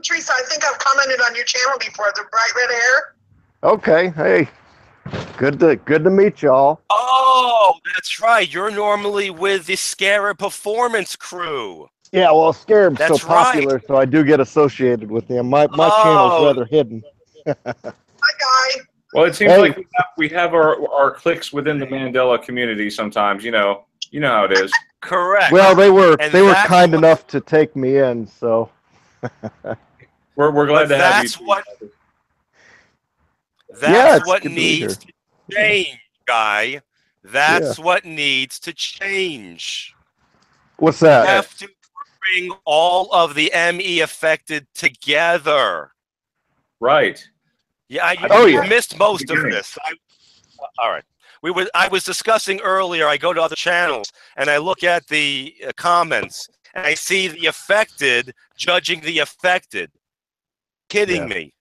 Teresa. I think I've commented on your channel before. The bright red hair. Okay, hey, good to meet y'all. Oh, that's right. You're normally with the Scarab Performance crew. Yeah, well, Scarab's so That's right. popular, so I do get associated with them. My channel's rather hidden. Hi, Guy. Well, it seems Hey. like we have our cliques within the Mandela community sometimes. You know how it is. Correct. Well, they were And kind that's what- enough to take me in, so We're glad But to have that's you. what- Yeah, That's it's what good to be needs to change, Guy. That's what needs to change. what's You that? have to bring all of the ME affected together. Right. Yeah, you Oh, yeah. missed most of Beginning. this. All right. I was discussing earlier, I go to other channels and I look at the comments and I see the affected judging the affected. Kidding Yeah. me.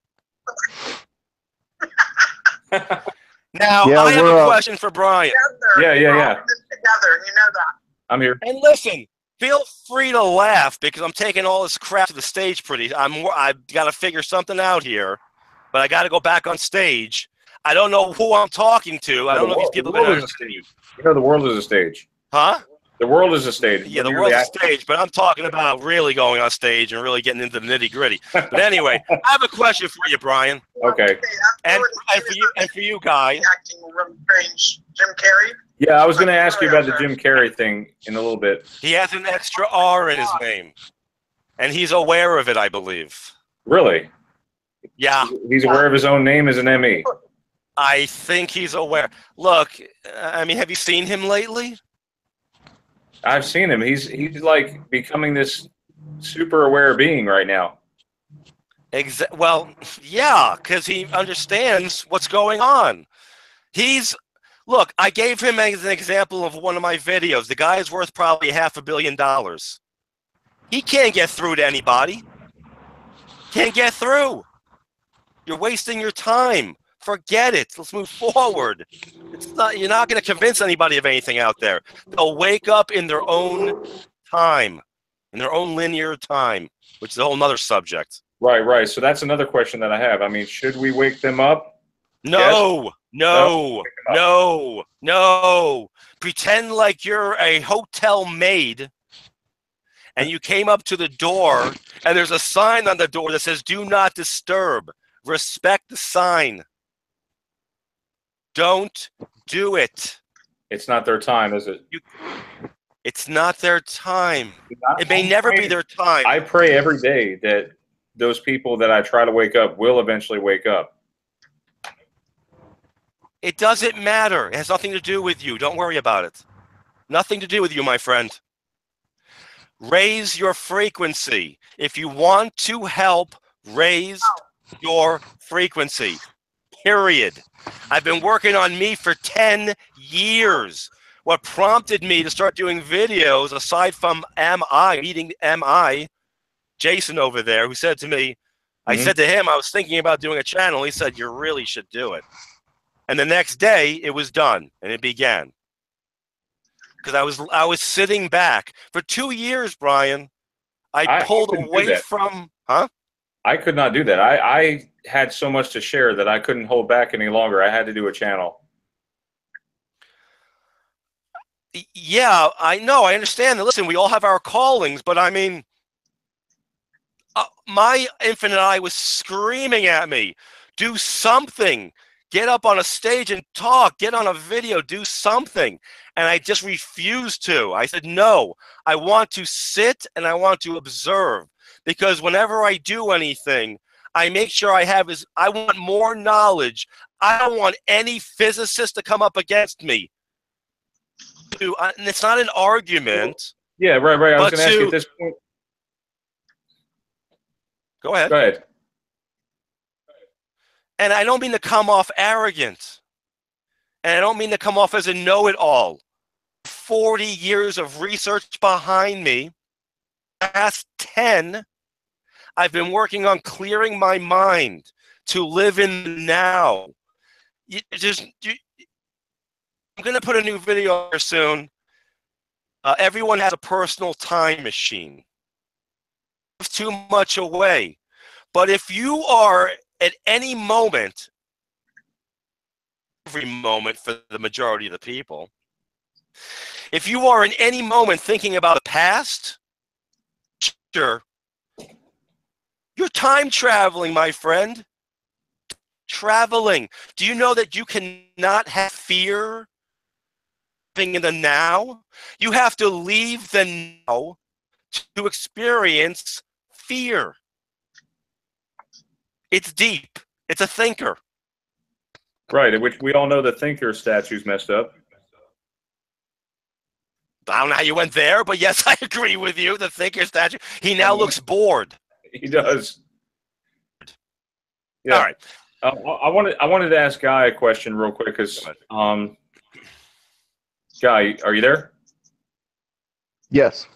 Now, Yeah, I have we're a question for Brian. Yeah. We're all in this together. You know that. I'm here. And listen, feel free to laugh because I'm taking all this crap to the stage I've got to figure something out here, but I got to go back on stage. I don't know who I'm talking to. I don't know if these people are going to understand you. You know the world is a stage. Huh? The world is a stage. Yeah, the world's a stage, but I'm talking about really going on stage and really getting into the nitty gritty. But anyway, I have a question for you, Brian, Okay. and for you, Guy. Acting room strange. Jim Carrey. Yeah, I was going to ask you about the Jim Carrey thing in a little bit. He has an extra R in his name, and he's aware of it, I believe. Really? Yeah, He's aware of his own name as an ME. I think he's aware. Look, I mean, have you seen him lately? I've seen him. He's like becoming this super aware being right now. Well, yeah, because he understands what's going on. Look, I gave him as an example of one of my videos. The guy is worth probably $500 million. He can't get through to anybody. Can't get through. You're wasting your time. Forget it. Let's move forward. You're not going to convince anybody of anything out there. They'll wake up in their own time, in their own linear time, which is a whole nother subject. Right. So that's another question that I have. I mean, should we wake them up? No. Pretend like you're a hotel maid and you came up to the door and there's a sign on the door that says, "Do not disturb." Respect the sign. Don't do it. It's not their time, is it? It's not their time. It may never be their time. I pray every day that those people that I try to wake up will eventually wake up. It doesn't matter. It has nothing to do with you. Don't worry about it. Nothing to do with you, my friend. Raise your frequency. If you want to help, raise your frequency. Period. I've been working on me for 10 years. What prompted me to start doing videos, aside from meeting MI, Jason over there, who said to me, I said to him, I was thinking about doing a channel. He said, you really should do it. And the next day, it was done, and it began. Because I was sitting back. For 2 years, Brian, I pulled away from... Huh? I could not do that. I had so much to share that I couldn't hold back any longer. I had to do a channel. Yeah, I know. I understand that. Listen, we all have our callings, but I mean, my infinite eye was screaming at me, do something. Get up on a stage and talk. Get on a video. Do something. And I just refused to. I said, no, I want to sit and I want to observe. Because whenever I do anything, I make sure I want more knowledge. I don't want any physicist to come up against me. And it's not an argument. Yeah, right. I was But going to ask you at this point. Go ahead. Go ahead. And I don't mean to come off arrogant. And I don't mean to come off as a know-it-all. 40 years of research behind me. Past 10, I've been working on clearing my mind to live in the now. I'm going to put a new video here soon. Everyone has a personal time machine. It's too much away. But if you are at any moment, every moment for the majority of the people, if you are in any moment thinking about the past, sure, you're time traveling, my friend. Traveling. Do you know that you cannot have fear living in the now? You have to leave the now to experience fear. It's deep. It's a thinker. Right, which we all know the thinker statue's messed up. I don't know how you went there, but yes, I agree with you. The thinker statue. He now looks bored. He does. Yeah. All right. I wanted to ask Guy a question real quick because, Guy, are you there? Yes.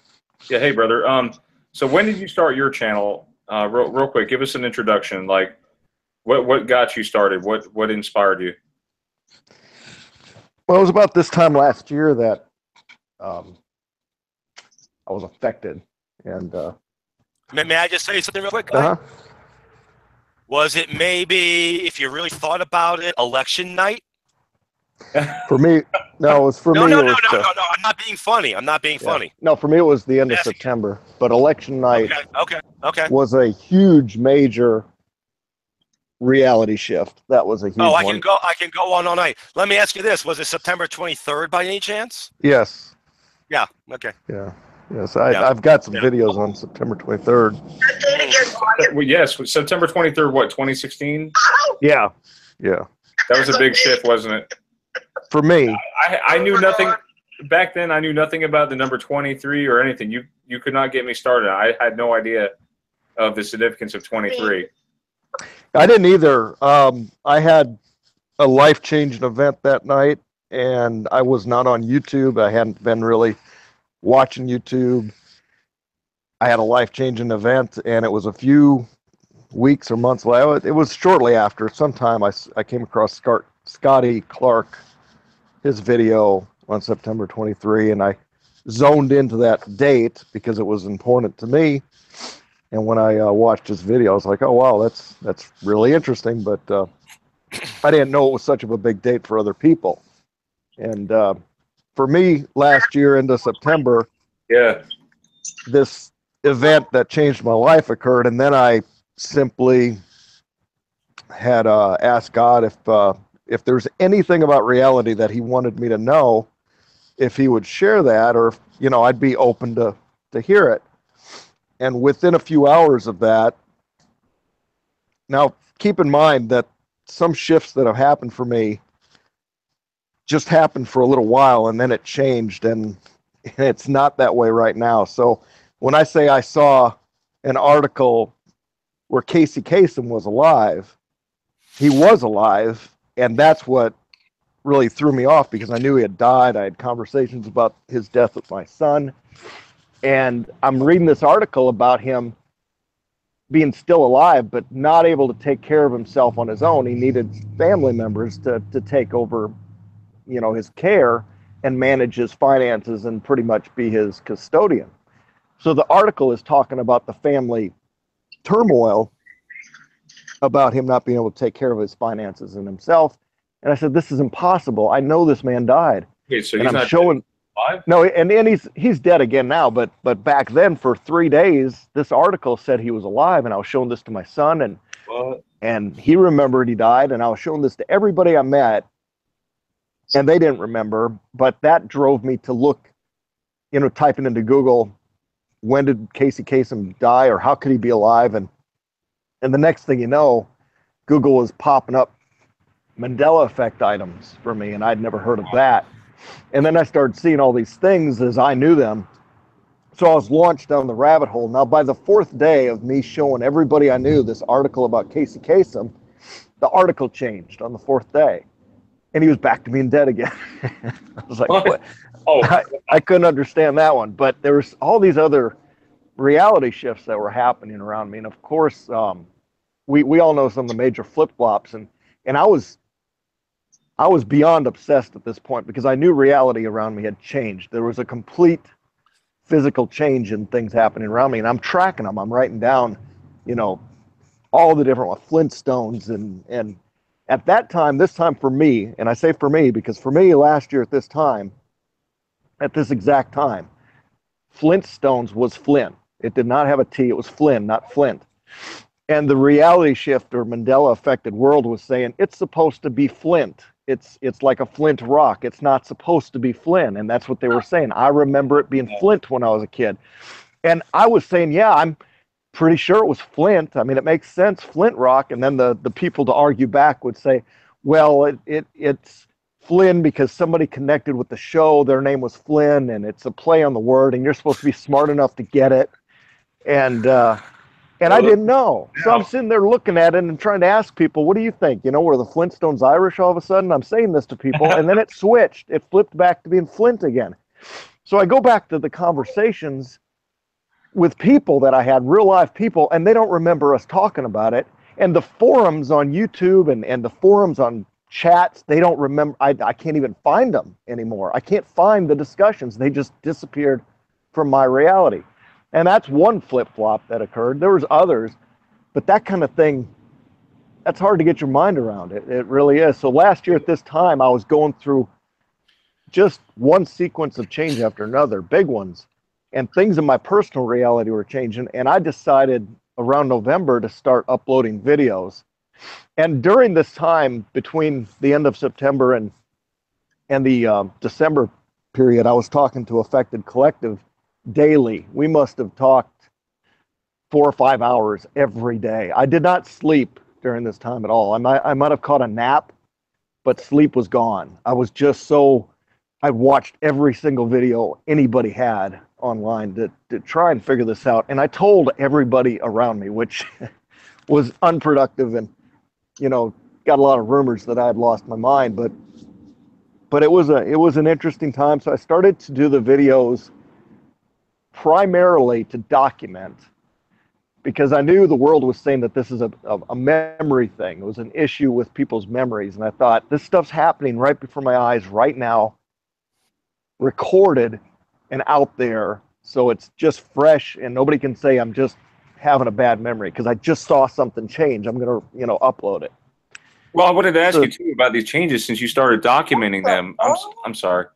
Yeah. Hey, brother. So when did you start your channel? Real quick, give us an introduction. Like, what got you started? What inspired you? Well, it was about this time last year that I was affected, and May I just say something real quick? Was it maybe, if you really thought about it, election night? For me, no, it was for me. No. I'm not being funny. I'm not being funny. No, for me, it was the end of September. But election night Okay. was a huge, major reality shift. That was a huge one. I can go on all night. Let me ask you this. Was it September 23rd by any chance? Yes. Yeah. Okay. Yeah. Yes. I've got some videos on September 23rd. Well, yes. September 23rd, what, 2016? Yeah. That was a big shift, wasn't it? For me. I knew nothing. Back then, I knew nothing about the number 23 or anything. You could not get me started. I had no idea of the significance of 23. I didn't either. I had a life-changing event that night, and I was not on YouTube. I hadn't been really watching YouTube. I had a life-changing event, and it was a few weeks or months later. It was shortly after. Sometime I came across Scotty Clark, his video on September 23, and I zoned into that date because it was important to me. And when I watched his video, I was like, "Oh wow, that's really interesting." But I didn't know it was such of a big date for other people. And for me, last year into September, this event that changed my life occurred, and then I simply had asked God if there's anything about reality that He wanted me to know, if He would share that, or if, I'd be open to hear it. And within a few hours of that, now keep in mind that some shifts that have happened for me just happened for a little while, and then it changed, and it's not that way right now. So when I say I saw an article where Casey Kasem was alive, he was alive, and that's what really threw me off, because I knew he had died. I had conversations about his death with my son, and I'm reading this article about him being still alive, but not able to take care of himself on his own. He needed family members to take over, his care and manage his finances and pretty much be his custodian. So the article is talking about the family turmoil, about him not being able to take care of his finances and himself. And I said, this is impossible. I know this man died. Okay, so and he's I'm not showing. alive? No, and he's dead again now. But back then, for 3 days, this article said he was alive, and I was showing this to my son, and he remembered he died, and I was showing this to everybody I met, and they didn't remember. But that drove me to look, typing into Google, when did Casey Kasem die, or how could he be alive? And And the next thing you know, Google was popping up Mandela Effect items for me, and I'd never heard of that. And then I started seeing all these things as I knew them. So I was launched down the rabbit hole. Now, by the 4th day of me showing everybody I knew this article about Casey Kasem, the article changed on the 4th day, and he was back to being dead again. I was like, what? Oh, I couldn't understand that one. But there was all these other reality shifts that were happening around me. And of course, we all know some of the major flip-flops. And I was beyond obsessed at this point because I knew reality around me had changed. There was a complete physical change in things happening around me, and I'm tracking them. I'm writing down, you know, all the different Flintstones, and at that time, this time for me, and I say for me because for me last year at this time, at this exact time, Flintstones was Flynn. It did not have a T. It was Flynn, not Flint. And the reality shift or Mandela affected world was saying it's supposed to be Flint. It's like a flint rock. It's not supposed to be Flynn. And that's what they were saying. I remember it being Flint when I was a kid. And I was saying, yeah, I'm pretty sure it was Flint. I mean, it makes sense, Flint rock. And then the people to argue back would say, well, it's Flynn because somebody connected with the show. Their name was Flynn, and it's a play on the word, and you're supposed to be smart enough to get it. And I didn't know. So I'm sitting there looking at it and trying to ask people, what do you think? You know, were the Flintstones Irish all of a sudden? I'm saying this to people, and then it switched. It flipped back to being Flint again. So I go back to the conversations with people that I had, real life people, and they don't remember us talking about it. And the forums on YouTube and the forums on chats, they don't remember. I can't even find them anymore. I can't find the discussions. They just disappeared from my reality. And that's one flip-flop that occurred. There was others, but that kind of thing, that's hard to get your mind around. It really is. So last year at this time, I was going through just one sequence of change after another, big ones, and things in my personal reality were changing. And I decided around November to start uploading videos. And during this time, between the end of September and the December period, I was talking to Affected Collective daily. We must have talked 4 or 5 hours every day. I did not sleep during this time at all. I might have caught a nap, but sleep was gone. I was just so, I watched every single video anybody had online to try and figure this out. And I told everybody around me, which was unproductive and, you know, got a lot of rumors that I had lost my mind, but it was an interesting time. So I started to do the videos primarily to document, because I knew the world was saying that this is a memory thing. It was an issue with people's memories. And I thought, this stuff's happening right before my eyes right now, recorded and out there. So it's just fresh and nobody can say I'm just having a bad memory because I just saw something change. I'm going to, you know, upload it. Well, I wanted to ask you too about these changes since you started documenting them. I'm sorry.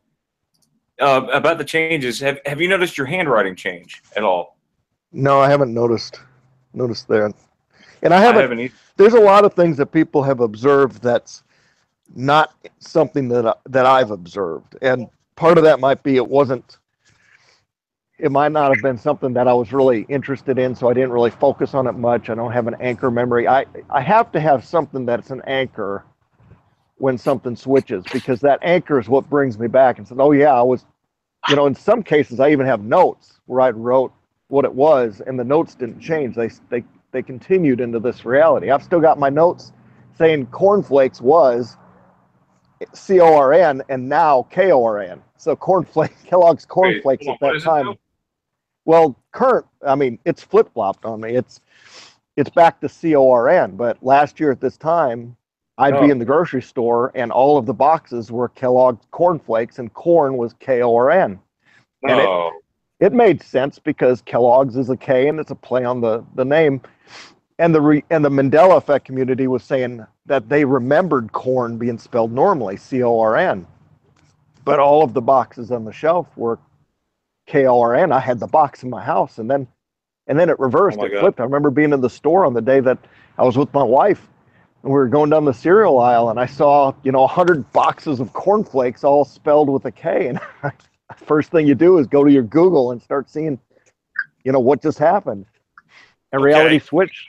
About the changes, have you noticed your handwriting change at all? No, I haven't noticed that. And I haven't either. There's a lot of things that people have observed that's not something that I've observed. And part of that might be it might not have been something that I was really interested in, so I didn't really focus on it much. I don't have an anchor memory. I have to have something that's an anchor when something switches, because that anchor is what brings me back and said, oh yeah, I was, you know, in some cases I even have notes where I wrote what it was and the notes didn't change. They continued into this reality. I've still got my notes saying cornflakes was C-O-R-N and now K-O-R-N. So Kellogg's cornflakes at that time. Well, it's flip-flopped on me. It's back to C-O-R-N, but last year at this time, I'd be in the grocery store and all of the boxes were Kellogg's cornflakes and corn was K-O-R-N. And it made sense because Kellogg's is a K and it's a play on the name. And the Mandela Effect community was saying that they remembered corn being spelled normally, C-O-R-N. But all of the boxes on the shelf were K-O-R-N. I had the box in my house and then it reversed. It flipped. I remember being in the store on the day that I was with my wife. And we were going down the cereal aisle and I saw, 100 boxes of cornflakes all spelled with a K. And first thing you do is go to your Google and start seeing, what just happened. And reality switched.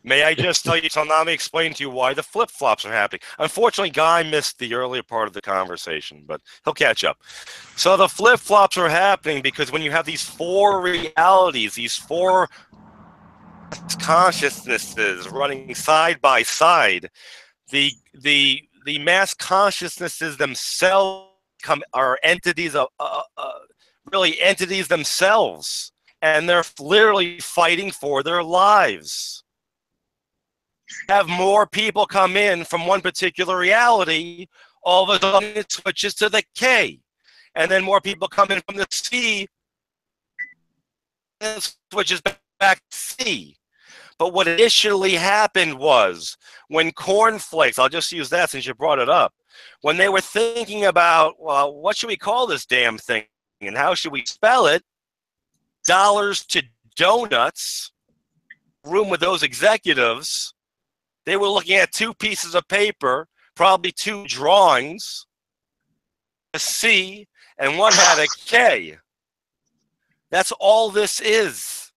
May I just tell you, so now let me explain to you why the flip-flops are happening. Unfortunately, Guy missed the earlier part of the conversation, but he'll catch up. So the flip-flops are happening because when you have these four realities, these four consciousnesses running side by side, the mass consciousnesses themselves are entities of really entities themselves, and they're literally fighting for their lives. Have more people come in from one particular reality, all of a sudden it switches to the K. And then more people come in from the C, and it switches back to C. But what initially happened was when cornflakes, I'll just use that since you brought it up, when they were thinking about, well, what should we call this damn thing and how should we spell it? Dollars to donuts, room with those executives. They were looking at two pieces of paper, probably two drawings, a C, and one had a K. That's all this is.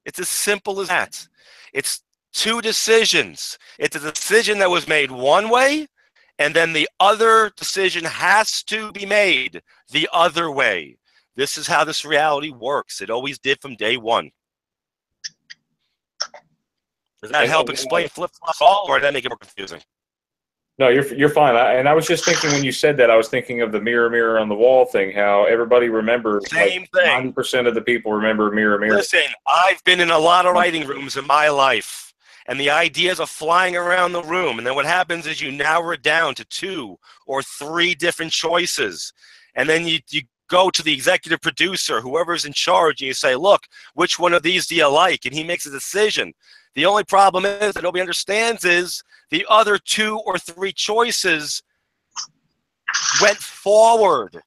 It's as simple as that. It's two decisions. It's a decision that was made one way, and then the other decision has to be made the other way. This is how this reality works. It always did from day one. Does that help explain flip-flops all, or did that make it more confusing? No, you're fine. And I was just thinking when you said that, I was thinking of the mirror, mirror on the wall thing. How everybody remembers. Same thing. 90% of the people remember mirror, mirror. Listen, I've been in a lot of writing rooms in my life, and the ideas are flying around the room. And then what happens is you narrow it down to 2 or 3 different choices, and then you go to the executive producer, whoever's in charge, and you say, "Look, which one of these do you like?" And he makes a decision. The only problem is that nobody understands is the other 2 or 3 choices went forward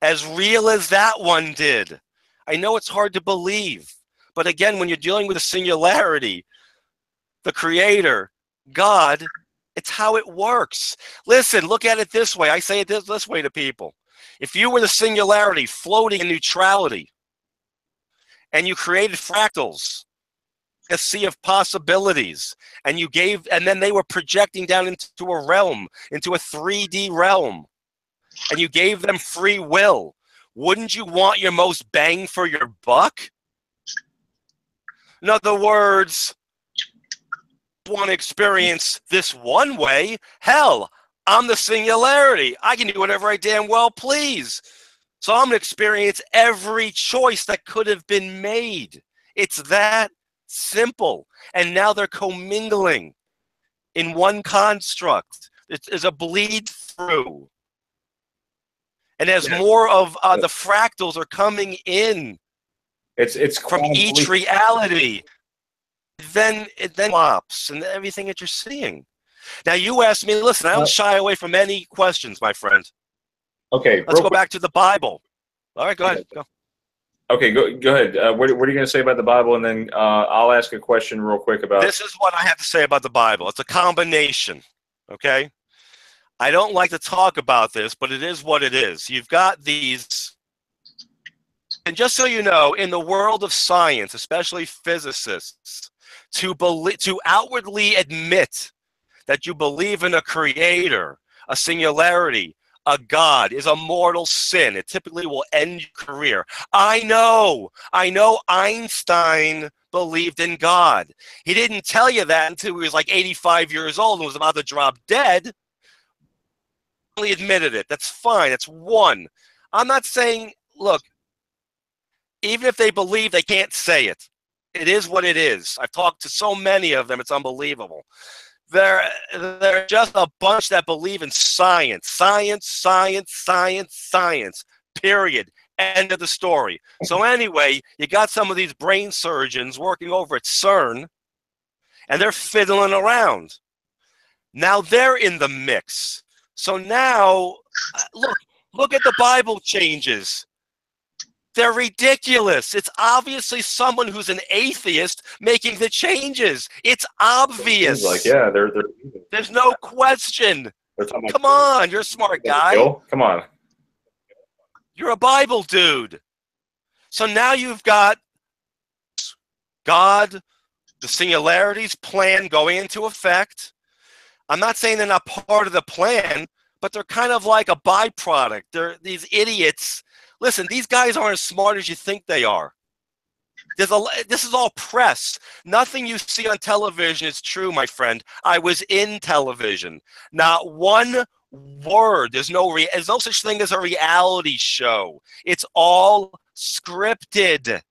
as real as that one did. I know it's hard to believe, but again, when you're dealing with a singularity, the creator, God, it's how it works. Listen, look at it this way. I say it this way to people. If you were the singularity floating in neutrality and you created fractals, a sea of possibilities, and then they were projecting down into a realm, into a 3D realm, and you gave them free will, wouldn't you want your most bang for your buck? In other words, want to experience this one way? Hell, I'm the singularity. I can do whatever I damn well please. So I'm going to experience every choice that could have been made. It's that simple. And now they're commingling in one construct. It's a bleed through. And as more of the fractals are coming in it's from each reality, then it flops and everything that you're seeing. Now you asked me, listen, I don't shy away from any questions, my friend. Okay. Let's go back to the Bible. All right, go ahead. Go. Okay, go ahead. What are you going to say about the Bible? And then I'll ask a question real quick about... This is what I have to say about the Bible. It's a combination, okay? I don't like to talk about this, but it is what it is. You've got these... And just so you know, in the world of science, especially physicists, to outwardly admit that you believe in a creator, a singularity, a God is a mortal sin. It typically will end your career. I know Einstein believed in God. He didn't tell you that until he was like 85 years old and was about to drop dead. He admitted it. That's fine. That's one. I'm not saying, look, even if they believe, they can't say it. It is what it is. I've talked to so many of them, it's unbelievable. They're just a bunch that believe in science. Science, science, science, science. Period. End of the story. So anyway, you got some of these brain surgeons working over at CERN, and they're fiddling around. Now they're in the mix. So now, look at the Bible changes. They're ridiculous. It's obviously someone who's an atheist making the changes. It's obvious. Like, yeah, there's no question. Come on, you're a smart guy. Come on. You're a Bible dude. So now you've got God, The singularities plan going into effect. I'm not saying they're not part of the plan, but they're kind of like a byproduct. They're these idiots. Listen, these guys aren't as smart as you think they are. This is all press. Nothing you see on television is true, my friend. I was in television. Not one word. There's no such thing as a reality show. It's all scripted.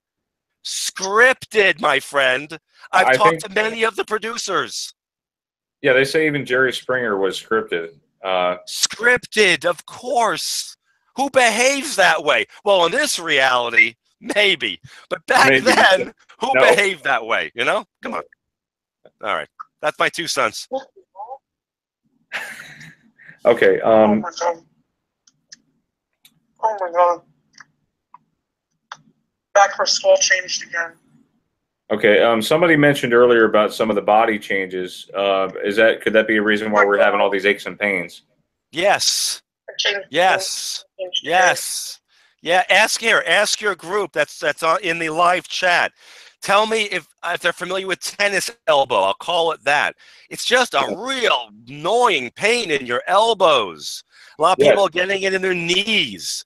Scripted, my friend. I've talked to many of the producers. Yeah, they say even Jerry Springer was scripted. Scripted, of course. Who behaves that way? Well, in this reality, maybe. But back then, who behaved that way? You know? Come on. All right. That's my 2 cents. Okay. Oh my God. Oh my God. Back for skull changed again. Okay. Somebody mentioned earlier about some of the body changes. Could that be a reason why we're having all these aches and pains? Yes. Yes. Yes. Yeah. Ask your group that's in the live chat. Tell me if they're familiar with tennis elbow. I'll call it that. It's just a real annoying pain in your elbows. A lot of people are getting it in their knees.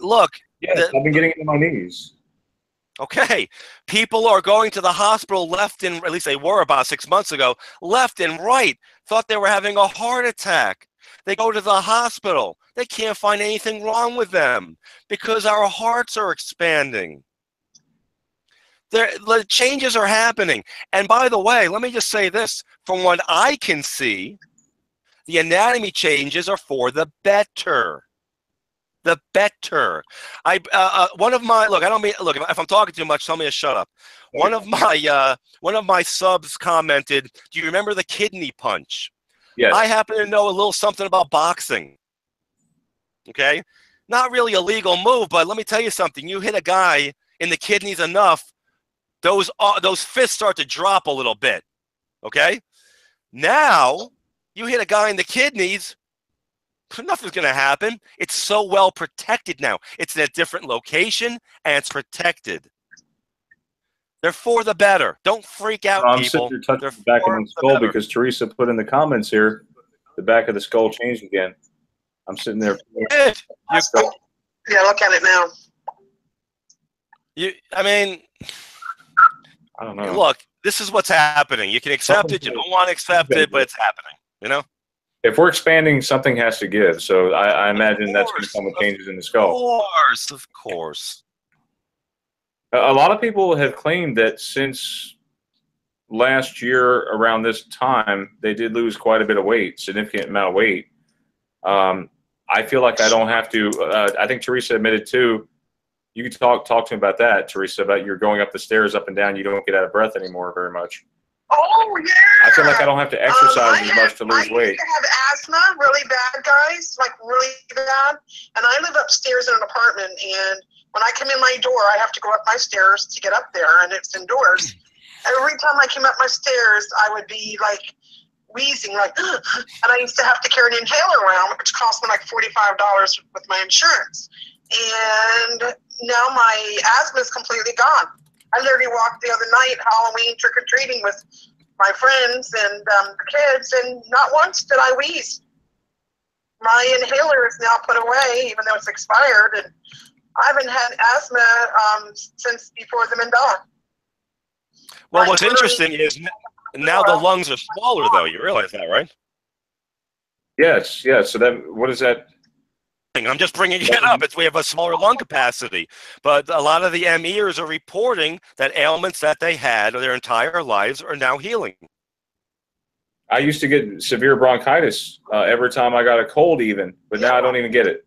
Look. Yes, I've been getting it in my knees. Okay. People are going to the hospital left and, at least they were about 6 months ago, left and right, thought they were having a heart attack. They go to the hospital. They can't find anything wrong with them because our hearts are expanding. The changes are happening. And by the way, let me just say this. From what I can see, the anatomy changes are for the better. The better. One of my if I'm talking too much, tell me to shut up. One of my subs commented, "Do you remember the kidney punch?" Yes. I happen to know a little something about boxing. Okay, not really a legal move, but let me tell you something. You hit a guy in the kidneys enough, those fists start to drop a little bit. Okay, now you hit a guy in the kidneys. Nothing's going to happen. It's so well protected now. It's in a different location, and it's protected. They're for the better. Don't freak out, I'm people. sitting here touching the back of my skull because Teresa put in the comments here, the back of the skull changed again. I'm sitting there. Yeah, look at it now. I don't know. Look, this is what's happening. You can accept it. You don't want to accept it, but it's happening. You know? If we're expanding, something has to give. So I imagine that's going to come with changes in the skull. Of course. A lot of people have claimed that since last year around this time, they did lose quite a bit of weight, significant amount of weight. I feel like I don't have to. I think Teresa admitted too. You can talk to me about that, Teresa, about you're going up the stairs up and down. You don't get out of breath anymore very much. Oh, yeah. I feel like I don't have to exercise as much to lose weight. I have asthma really bad, guys, like really bad. And I live upstairs in an apartment, and when I come in my door, I have to go up my stairs to get up there, and it's indoors. Every time I came up my stairs, I would be like wheezing, like, and I used to have to carry an inhaler around, which cost me like $45 with my insurance. And now my asthma is completely gone. I literally walked the other night, Halloween trick-or-treating with my friends and the kids, and not once did I wheeze. My inhaler is now put away, even though it's expired, and I haven't had asthma since before the Mandela. Well, what's interesting is now the lungs are smaller, though. You realize that, right? Yes, yes. So what is that? I'm just bringing it up. We have a smaller lung capacity. But a lot of the MEers are reporting that ailments that they had their entire lives are now healing. I used to get severe bronchitis every time I got a cold even, but now I don't even get it.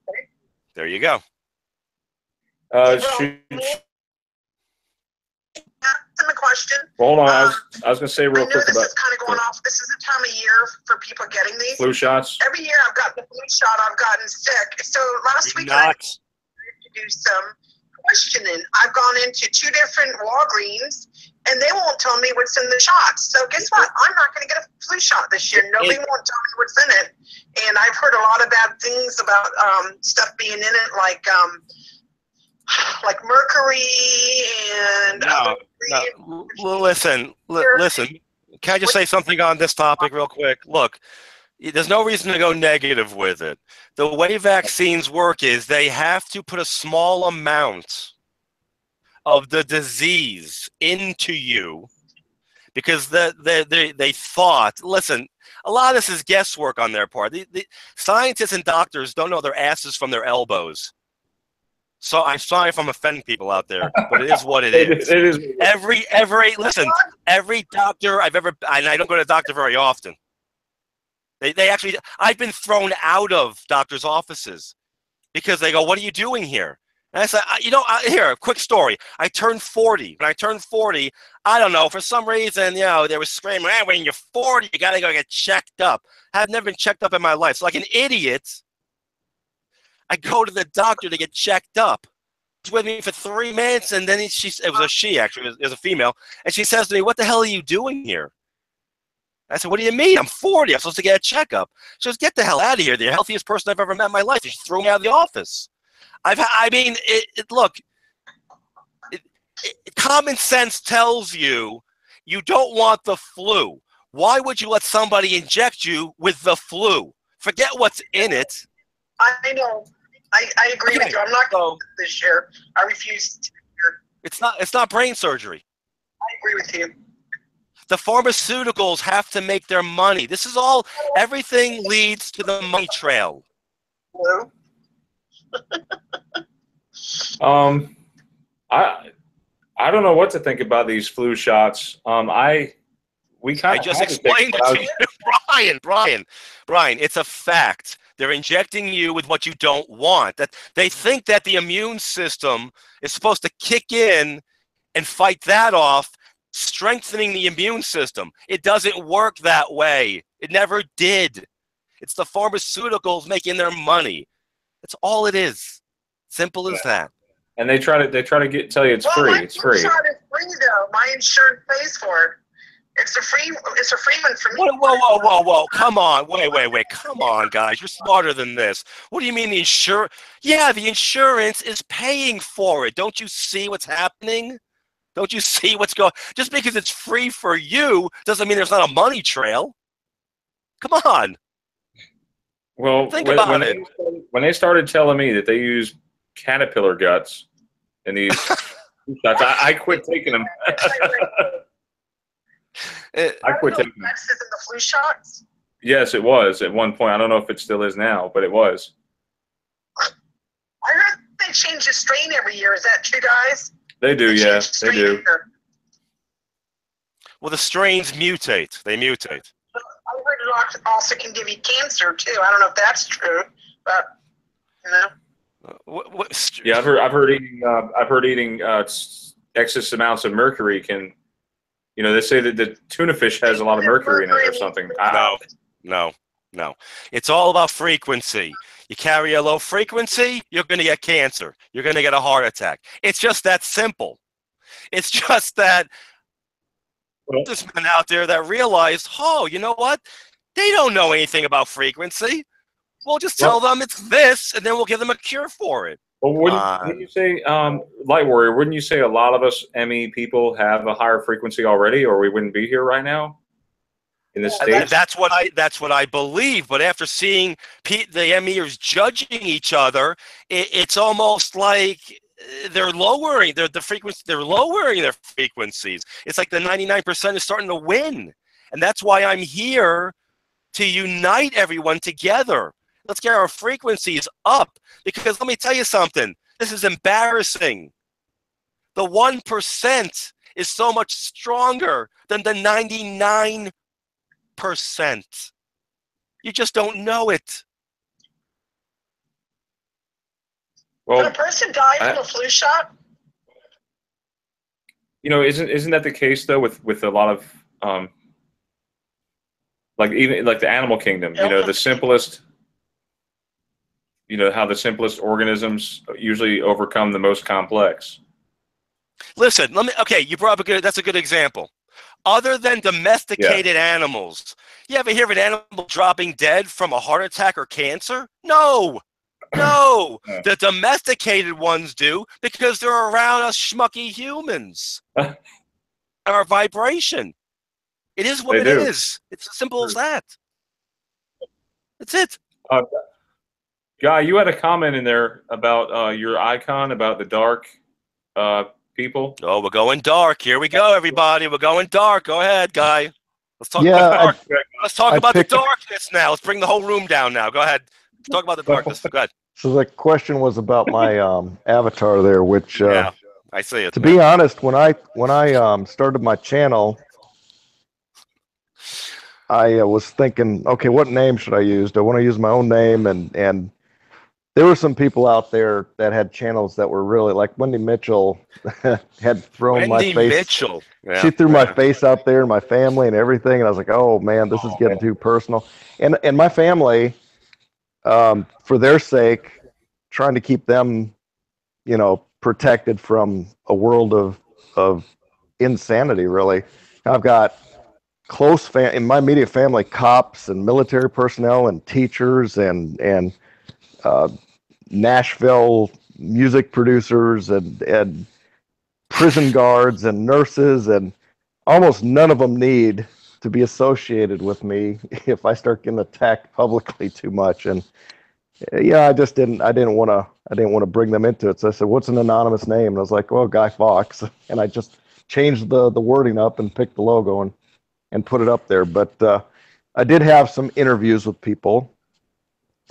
There you go. Ask a question. Well, hold on. I was going to say real quick this about is kind of going off. This is the time of year for people getting these flu shots. Every year I've gotten the flu shot. I've gotten sick. So last week I had to do some questioning. I've gone into 2 different Walgreens, and they won't tell me what's in the shots. So guess what? I'm not going to get a flu shot this year. Nobody won't tell me what's in it. And I've heard a lot of bad things about stuff being in it, like mercury and other Listen. Can I just say something on this topic real quick? Look, there's no reason to go negative with it. The way vaccines work is they have to put a small amount of the disease into you because they thought, listen, a lot of this is guesswork on their part. The scientists and doctors don't know their asses from their elbows. So I'm sorry if I'm offending people out there, but it is what it is. It is. Every doctor I've ever, and I don't go to the doctor very often. They actually, I've been thrown out of doctors' offices because they go, "What are you doing here?" And I said, here, a quick story. I turned 40. When I turned 40, I don't know, for some reason, they were screaming, "Hey, when you're 40, you gotta go get checked up." I've never been checked up in my life. So like an idiot, I go to the doctor to get checked up. She's with me for 3 minutes, and then it was a she, actually. It was a female. And she says to me, "What the hell are you doing here?" I said, "What do you mean? I'm 40. I'm supposed to get a checkup." She goes, "Get the hell out of here. You're the healthiest person I've ever met in my life." And she threw me out of the office. Look, common sense tells you you don't want the flu. Why would you let somebody inject you with the flu? Forget what's in it. I know. I agree with you. I'm not going to this year. I refuse to. It's not brain surgery. I agree with you. The pharmaceuticals have to make their money. This is all. Everything leads to the money trail. Hello? I don't know what to think about these flu shots. I just explained it to you, Brian. It's a fact. They're injecting you with what you don't want. That they think that the immune system is supposed to kick in and fight that off, strengthening the immune system. It doesn't work that way. It never did. It's the pharmaceuticals making their money. That's all it is. Simple as that. And they try to tell you it's free. It's free. My shot is free though. My insurance pays for it. It's a free one for me. Whoa. Come on. Wait. Come on, guys. You're smarter than this. What do you mean the insurance? Yeah, the insurance is paying for it. Don't you see what's happening? Don't you see what's going? Just because it's free for you doesn't mean there's not a money trail. Come on. Well, think about it. When they started telling me that they use caterpillar guts in these shots, I quit taking them. I quit taking them. That's in the flu shots? Yes, it was at one point. I don't know if it still is now, but it was. I heard they change the strain every year. Is that true, guys? They do, yeah. They do. Well, the strains mutate. They mutate. I heard it also can give you cancer too. I don't know if that's true, but yeah, I've heard eating excess amounts of mercury can. They say that the tuna fish has a lot of mercury in it or something. No. It's all about frequency. You carry a low frequency, you're going to get cancer. You're going to get a heart attack. It's just that simple. It's just that there's men out there that realized, you know what? They don't know anything about frequency. We'll just tell them it's this, and then we'll give them a cure for it. Well, wouldn't you say, Light Warrior, wouldn't you say a lot of us ME people have a higher frequency already, or we wouldn't be here right now in the States? That's what I believe. But after seeing the MEers judging each other, it's almost like they're lowering the frequency. They're lowering their frequencies. It's like the 99% is starting to win, and that's why I'm here to unite everyone together. Let's get our frequencies up, because let me tell you something. This is embarrassing. The 1% is so much stronger than the 99%. You just don't know it. Can a person die from a flu shot? Isn't that the case though with a lot of even the animal kingdom? The simplest. How the simplest organisms usually overcome the most complex. Listen, you brought up that's a good example. Other than domesticated animals, you ever hear of an animal dropping dead from a heart attack or cancer? No. The domesticated ones do, because they're around us schmucky humans. our vibration. It is what They it do. is. It's as simple as that. That's it. Guy, you had a comment in there about your icon, about the dark people. Oh, we're going dark. Here we go, everybody. We're going dark. Go ahead, Guy. Let's talk Yeah, about dark. Let's talk I about the picked- darkness now. Let's bring the whole room down now. Go ahead. Let's talk about the darkness. Go ahead. So the question was about my avatar there, which Yeah, I see it. to be honest, when I started my channel, I was thinking, okay, what name should I use? Do I want to use my own name? And there were some people out there that had channels that were really like Wendy Mitchell had thrown my Wendy face. Mitchell. Yeah, She threw my yeah. face out there, my family and everything, and I was like, oh man, this is getting too personal. And my family, for their sake, trying to keep them, you know, protected from a world of insanity. Really, I've got close in my immediate family, cops and military personnel and teachers and Nashville music producers and prison guards and nurses, and almost none of them need to be associated with me if I start getting attacked publicly too much. And yeah, I didn't want to bring them into it. So I said, what's an anonymous name? And I was like, well, Guy Fauqes. And I just changed the wording up and picked the logo and put it up there. But I did have some interviews with people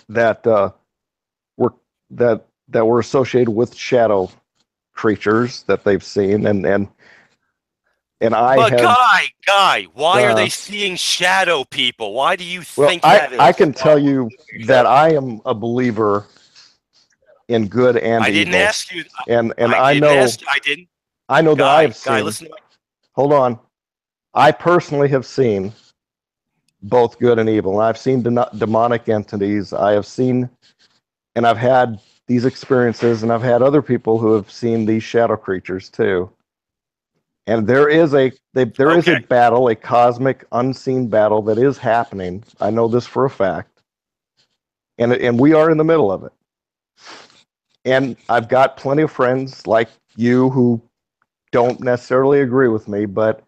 that were associated with shadow creatures that they've seen, and I But have. Guy, why are they seeing shadow people? Why do you Well, think that is? I can tell you that I am a believer in good and I didn't evil. ask you. And I know didn't. I know that I have Guy, seen. listen to me. Hold on, I personally have seen both good and evil. And I've seen demonic entities. I have seen, and I've had these experiences, and I've had other people who have seen these shadow creatures too. And there is a battle, a cosmic unseen battle that is happening. I know this for a fact, and we are in the middle of it. And I've got plenty of friends like you who don't necessarily agree with me, but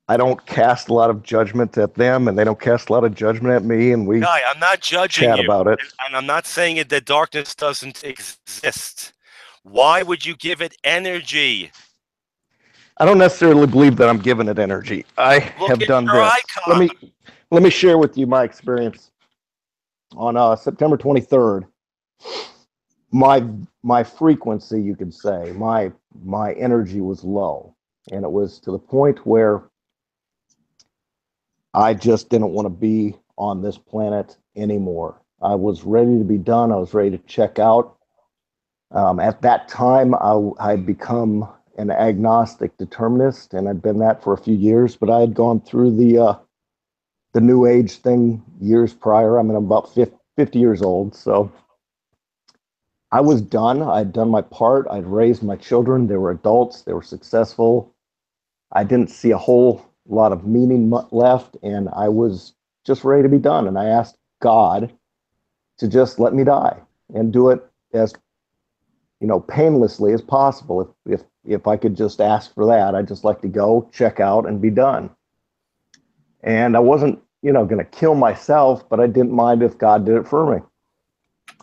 I don't cast a lot of judgment at them, and they don't cast a lot of judgment at me, and we Guy, I'm not judging chat you, about it. and I'm not saying that darkness doesn't exist. Why would you give it energy? I don't necessarily believe that I'm giving it energy. I have done your this. icon. Let me share with you my experience. On September 23rd, my frequency, you could say, my energy was low, and it was to the point where I just didn't want to be on this planet anymore. I was ready to be done. I was ready to check out. At that time, I'd become an agnostic determinist, and I'd been that for a few years, but I had gone through the New Age thing years prior. I mean, I'm about 50 years old, so I was done. I'd done my part. I'd raised my children. They were adults. They were successful. I didn't see a whole lot of meaning left, and I was just ready to be done. And I asked God to just let me die and do it as, you know, painlessly as possible. If I could just ask for that, I'd just like to go, check out, and be done. And I wasn't, you know, going to kill myself, but I didn't mind if God did it for me.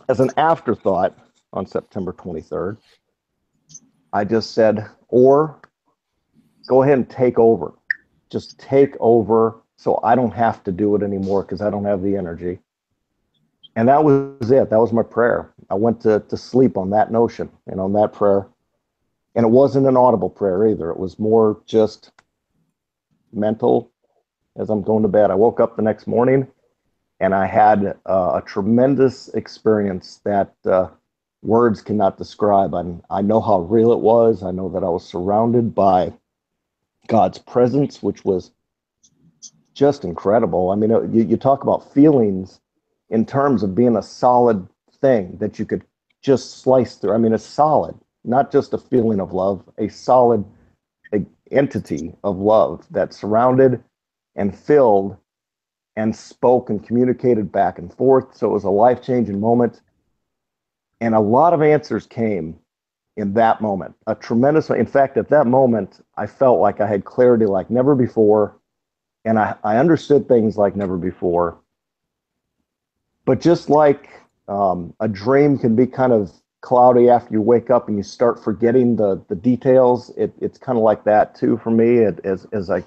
As an afterthought, on September 23rd, I just said, or go ahead and take over. Just take over so I don't have to do it anymore because I don't have the energy. And that was it. That was my prayer. I went to sleep on that notion and on that prayer. And it wasn't an audible prayer either. It was more just mental as I'm going to bed. I woke up the next morning and I had a tremendous experience that words cannot describe. I know how real it was. I know that I was surrounded by God's presence, which was just incredible. I mean, you talk about feelings in terms of being a solid thing that you could just slice through. I mean, it's solid, not just a feeling of love, a solid entity of love that surrounded and filled and spoke and communicated back and forth. So it was a life-changing moment. And a lot of answers came in that moment, a tremendous. In fact, at that moment, I felt like I had clarity like never before, and I understood things like never before. But just like a dream can be kind of cloudy after you wake up and you start forgetting the details, it's kind of like that too for me. As I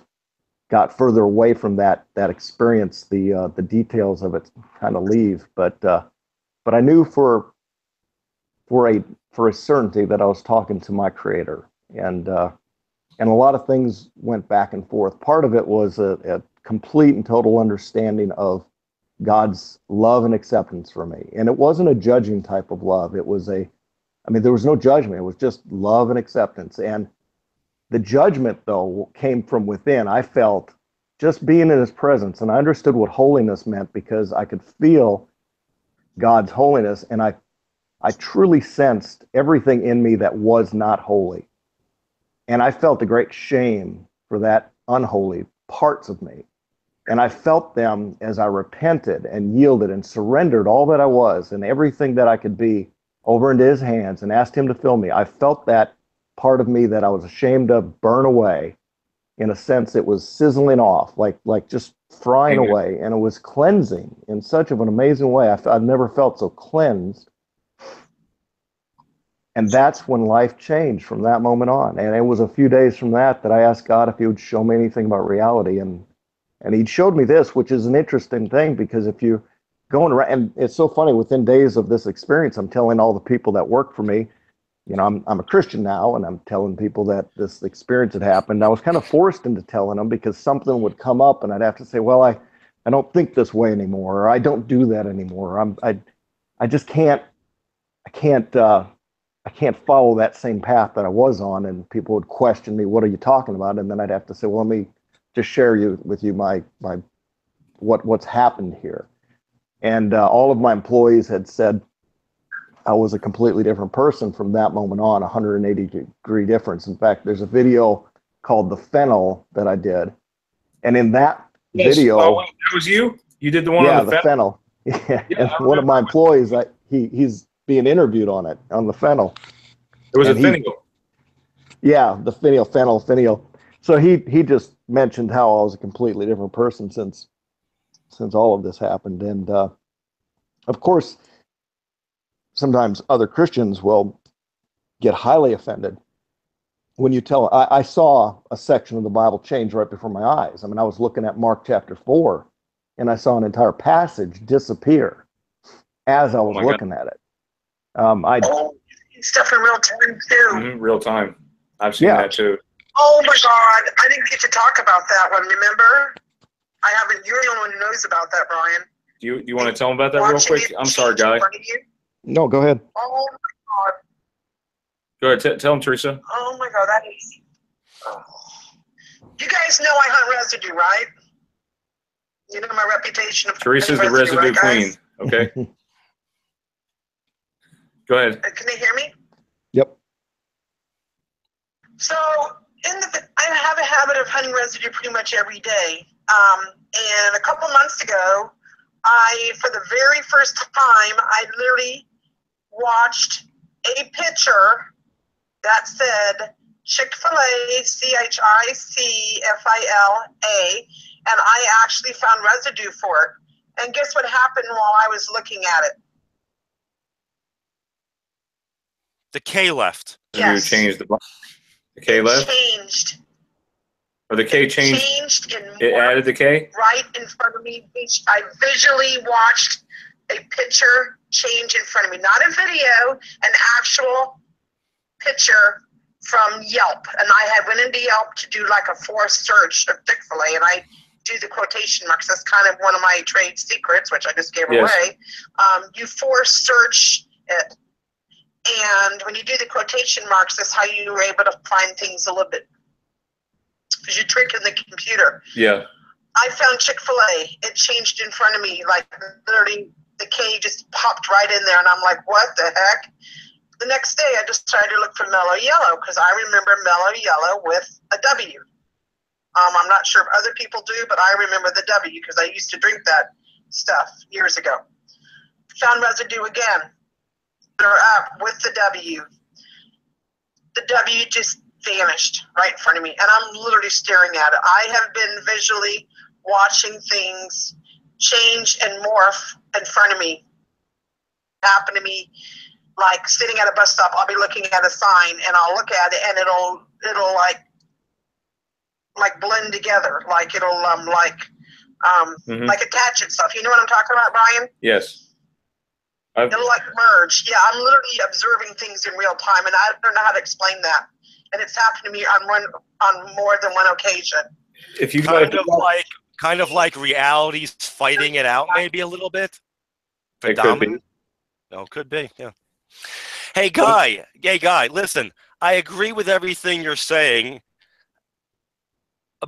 got further away from that experience, the details of it kind of leave. But I knew for a certainty that I was talking to my creator, and a lot of things went back and forth. Part of it was a complete and total understanding of God's love and acceptance for me. And it wasn't a judging type of love. It was there was no judgment. It was just love and acceptance. And the judgment, though, came from within. I felt just being in his presence, and I understood what holiness meant because I could feel God's holiness, and I truly sensed everything in me that was not holy. And I felt a great shame for that unholy parts of me. And I felt them as I repented and yielded and surrendered all that I was and everything that I could be over into his hands and asked him to fill me. I felt that part of me that I was ashamed of burn away. In a sense, it was sizzling off, like just frying away. And it was cleansing in such of an amazing way. I've never felt so cleansed. And that's when life changed from that moment on. And it was a few days from that I asked God if he would show me anything about reality. And he showed me this, which is an interesting thing, because if you go around, and it's so funny, within days of this experience, I'm telling all the people that work for me, I'm a Christian now, and I'm telling people that this experience had happened. I was kind of forced into telling them because something would come up and I'd have to say, well, I don't think this way anymore, or I don't do that anymore. I just can't follow that same path that I was on. And people would question me, what are you talking about? And then I'd have to say, well, let me just share with you my what's happened here. And all of my employees had said I was a completely different person from that moment on, 180-degree difference. In fact, there's a video called The Fennel that I did. And in that video... Oh, that was you? You did the one on the fennel? Yeah, and one of my employees, he's being interviewed on it, on the fennel. It was a fennel. Yeah, the fennel. So he just mentioned how I was a completely different person since all of this happened. And of course, sometimes other Christians will get highly offended when you tell. I saw a section of the Bible change right before my eyes. I was looking at Mark chapter 4, and I saw an entire passage disappear as I was looking at it. Stuff in real time too. Mm-hmm, real time. I've seen that too. Oh my God! I didn't get to talk about that one. Remember? I haven't. You're the only one who knows about that, Brian. Do you want to tell them about that real quick? I'm sorry, guy. No, go ahead. Oh my God. Go ahead. Tell them, Teresa. Oh my God, that is. Oh. You guys know I hunt residue, right? You know my reputation of Teresa's the residue queen. Okay. Go ahead. Can they hear me? Yep. So I have a habit of hunting residue pretty much every day. And a couple months ago, for the very first time, I literally watched a picture that said Chick-fil-A, CHICFILA, and I actually found residue for it. And guess what happened while I was looking at it? The K left. Yes. You changed the K left? Changed. Or the K changed? It added the K? Right in front of me. I visually watched a picture change in front of me. Not a video, an actual picture from Yelp. And I went into Yelp to do like a forced search of Chick-fil-A, and I do the quotation marks. That's kind of one of my trade secrets, which I just gave away. You force search it. And when you do the quotation marks, that's how you were able to find things a little bit. Because you trick in the computer. Yeah. I found Chick-fil-A. It changed in front of me. Like literally the K just popped right in there. And I'm like, what the heck? The next day I just started to look for Mellow Yellow because I remember Mellow Yellow with a W. I'm not sure if other people do, but I remember the W because I used to drink that stuff years ago. Found residue again. They're up with the W. the W just vanished right in front of me, and I'm literally staring at it. I have been visually watching things change and morph in front of me. Happen to me, like sitting at a bus stop, I'll be looking at a sign, and I'll look at it, and it'll like blend together, like it'll like attach itself. You know what I'm talking about, Brian? Yes. It'll like merge. Yeah, I'm literally observing things in real time, and I don't know how to explain that. And it's happened to me on more than one occasion. If you kind of like reality's fighting it out, maybe a little bit. It could be. No, could be. Yeah. Hey, guy. Listen, I agree with everything you're saying,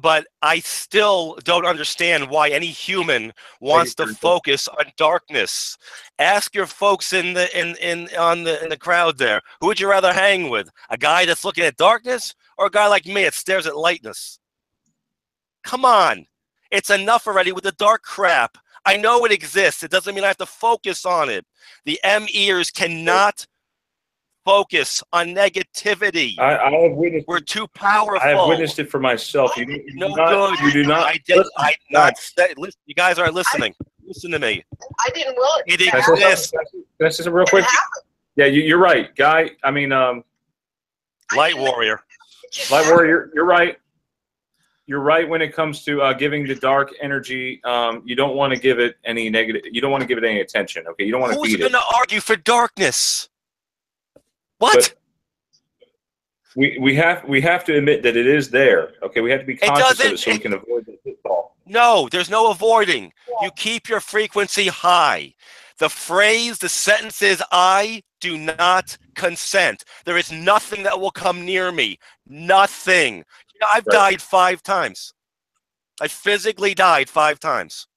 but I still don't understand why any human wants to focus on darkness. Ask your folks in the crowd there. Who would you rather hang with? A guy that's looking at darkness, or a guy like me that stares at lightness? Come on. It's enough already with the dark crap. I know it exists. It doesn't mean I have to focus on it. The M-ears cannot focus on negativity. I have witnessed. We're too powerful. I have witnessed it for myself. You do not. Listen, you guys aren't listening. Listen to me. I didn't will it. It exists. This is real quick. Yeah, you're right, Guy. I mean, Light Warrior. Light Warrior, you're right. You're right when it comes to giving the dark energy. You don't want to give it any negative. You don't want to give it any attention. Okay, you don't want to feed it. Who's going to argue for darkness? What? But we have to admit that it is there. Okay, we have to be conscious of it so we can avoid the pitfall. No, there's no avoiding. You keep your frequency high. The phrase, the sentence is, I do not consent. There is nothing that will come near me. Nothing. You know, I've died 5 times. I physically died 5 times.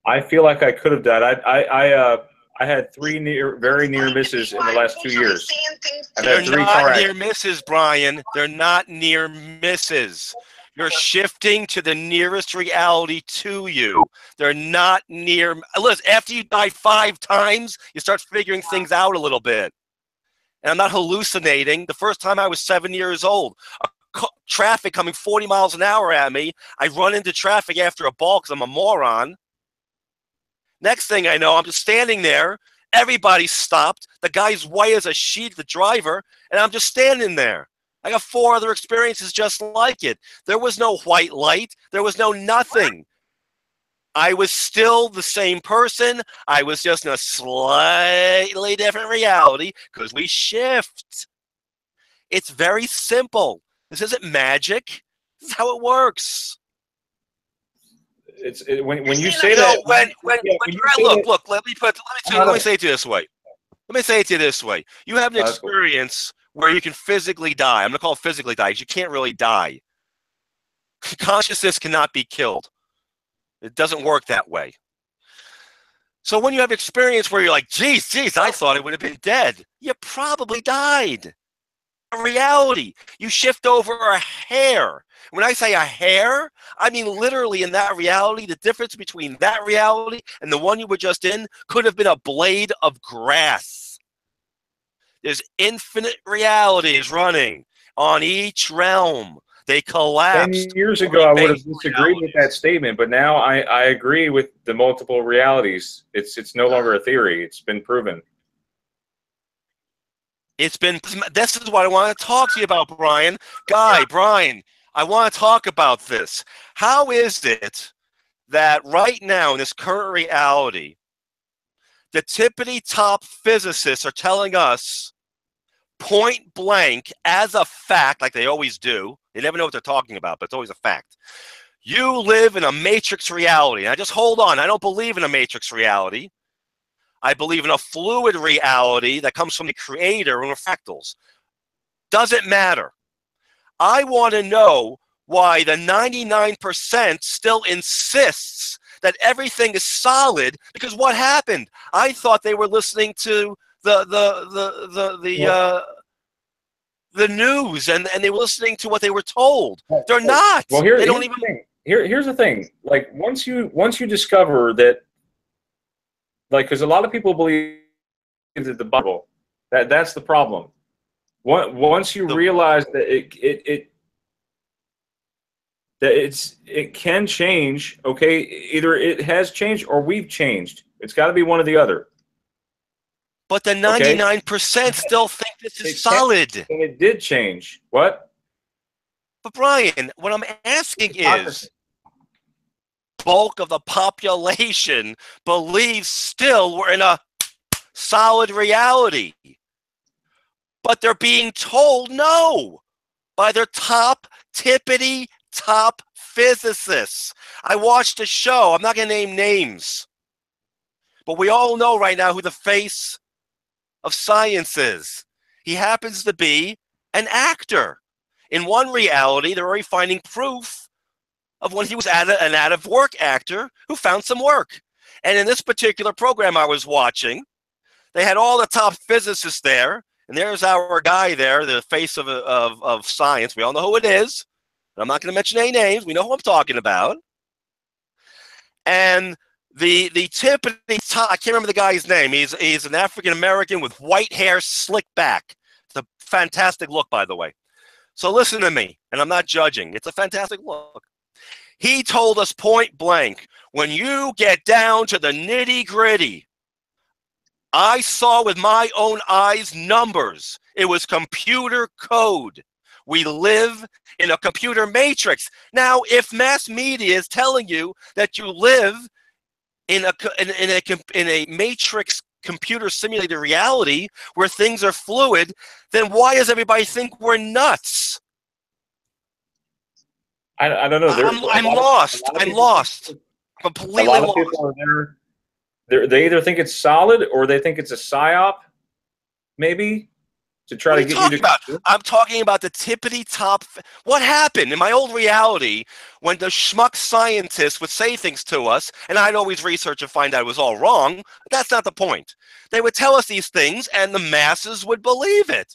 I feel like I could have died. I had 3 very near misses in the last 2 years. They're not near misses, Brian. They're not near misses. You're shifting to the nearest reality to you. They're not near. Listen, after you die 5 times, you start figuring things out a little bit. And I'm not hallucinating. The first time I was 7 years old, traffic coming 40 miles an hour at me. I run into traffic after a ball because I'm a moron. Next thing I know, I'm just standing there. Everybody's stopped. The guy's white as a sheet, the driver, and I'm just standing there. I got 4 other experiences just like it. There was no white light. There was no nothing. I was still the same person. I was just in a slightly different reality because we shift. It's very simple. This isn't magic. This is how it works. When you say that. Look. Let me say it to you this way. Let me say it to you this way. You have an experience where you can physically die. I'm going to call it physically die because you can't really die. Consciousness cannot be killed. It doesn't work that way. So when you have experience where you're like, geez, I thought I would have been dead. You probably died. A reality. You shift over a hair. When I say a hair, I mean literally in that reality, the difference between that reality and the one you were just in could have been a blade of grass. There's infinite realities running on each realm. They collapse. 10 years ago, I would have disagreed with that statement, but now I agree with the multiple realities. It's no longer a theory. It's been proven. This is what I want to talk to you about, Brian. Brian, I want to talk about this. How is it that right now in this current reality, the tippity top physicists are telling us point blank as a fact, like they always do. They never know what they're talking about, but it's always a fact. You live in a matrix reality. Now just hold on. I don't believe in a matrix reality. I believe in a fluid reality that comes from the creator and fractals. Doesn't matter. I want to know why the 99% still insists that everything is solid, because what happened? I thought they were listening to the news and they were listening to what they were told. They're not. Well, here's the thing. Like once you discover that, like, because a lot of people believe that the Bible, that's the problem. Once you realize that it can change, okay, either it has changed or we've changed. It's got to be one or the other. But the 99% still think this is solid. And it did change. What? But Brian, what I'm asking is, bulk of the population believes still we're in a solid reality. But they're being told no by their tippity top physicists. I watched a show. I'm not going to name names. But we all know right now who the face of science is. He happens to be an actor. In one reality, they're already finding proof of when he was an out-of-work actor who found some work. And in this particular program I was watching, they had all the top physicists there, and there's our guy there, the face of science. We all know who it is. I'm not going to mention any names. We know who I'm talking about. And the tippity top, I can't remember the guy's name. He's an African-American with white hair, slicked back. It's a fantastic look, by the way. So listen to me, and I'm not judging. It's a fantastic look. He told us point blank, when you get down to the nitty-gritty, I saw with my own eyes numbers. It was computer code. We live in a computer matrix. Now, if mass media is telling you that you live in a matrix computer simulated reality where things are fluid, then why does everybody think we're nuts? I don't know. I'm lost. I'm lost. Completely lost. A lot of people are there. They either think it's solid or they think it's a psyop, maybe, to try to get you to. I'm talking about the tippity top. What happened in my old reality when the schmuck scientists would say things to us, and I'd always research and find out it was all wrong. But that's not the point. They would tell us these things, and the masses would believe it.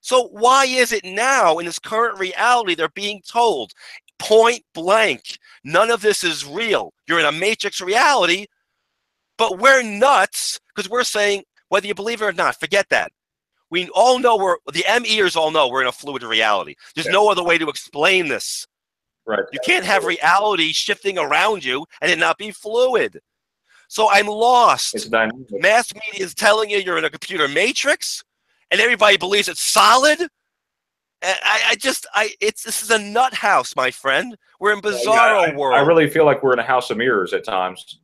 So why is it now in this current reality they're being told point blank, none of this is real. You're in a matrix reality, but we're nuts because we're saying, whether you believe it or not, forget that. We all know the M-ears all know we're in a fluid reality. There's no other way to explain this. Right. You can't have reality shifting around you and it not be fluid. So I'm lost. It's dynamic. Mass media is telling you you're in a computer matrix, and everybody believes it's solid. This is a nut house, my friend. We're in bizarro world. I really feel like we're in a house of mirrors at times.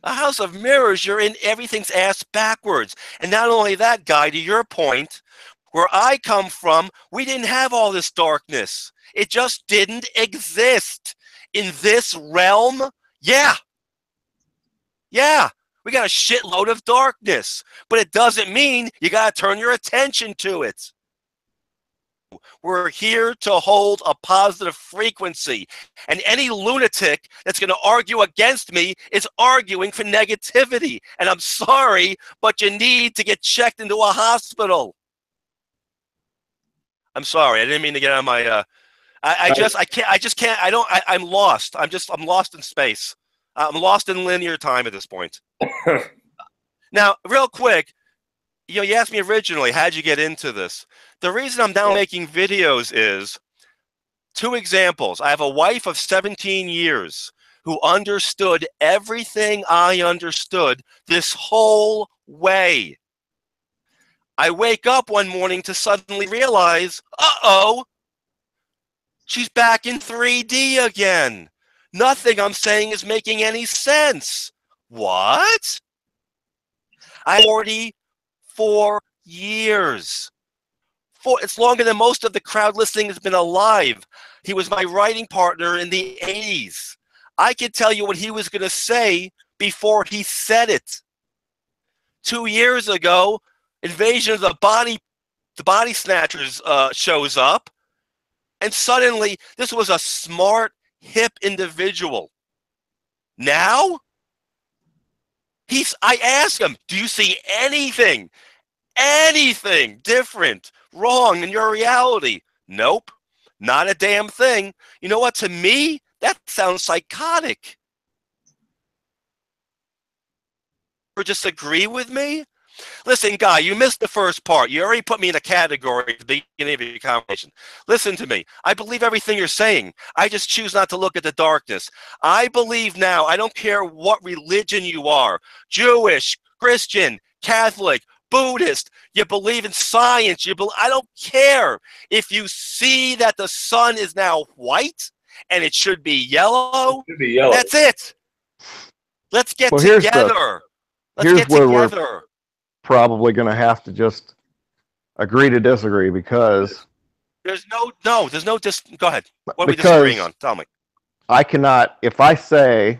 A house of mirrors. You're in everything's ass backwards. And not only that, Guy, to your point, where I come from, we didn't have all this darkness. It just didn't exist. In this realm, yeah, we got a shitload of darkness. But it doesn't mean you got to turn your attention to it. We're here to hold a positive frequency. And any lunatic that's going to argue against me is arguing for negativity. And I'm sorry, but you need to get checked into a hospital. I'm sorry. I didn't mean to get on my I'm lost. I'm lost in space. I'm lost in linear time at this point. Now, real quick, you asked me originally, how'd you get into this? The reason I'm now making videos is 2 examples. I have a wife of 17 years who understood everything I understood this whole way. I wake up one morning to suddenly realize, uh-oh, she's back in 3D again. Nothing I'm saying is making any sense. What? I'm 44 years. It's longer than most of the crowd listening has been alive. He was my writing partner in the 80s. I could tell you what he was going to say before he said it. 2 years ago, Invasion of the Body Snatchers shows up, and suddenly this was a smart, hip individual. Now, I ask him, do you see anything different, wrong in your reality? Nope, not a damn thing. You know what? To me, that sounds psychotic. Or disagree with me? Listen, Guy, you missed the first part. You already put me in a category at the beginning of your conversation. Listen to me. I believe everything you're saying. I just choose not to look at the darkness. I believe now, I don't care what religion you are, Jewish, Christian, Catholic, Buddhist, you believe in science, I don't care. If you see that the sun is now white and it should be yellow, that's it. Let's get together. Here's where we're probably going to have to just agree to disagree, because go ahead. What are we disagreeing on? Tell me. I cannot, if I say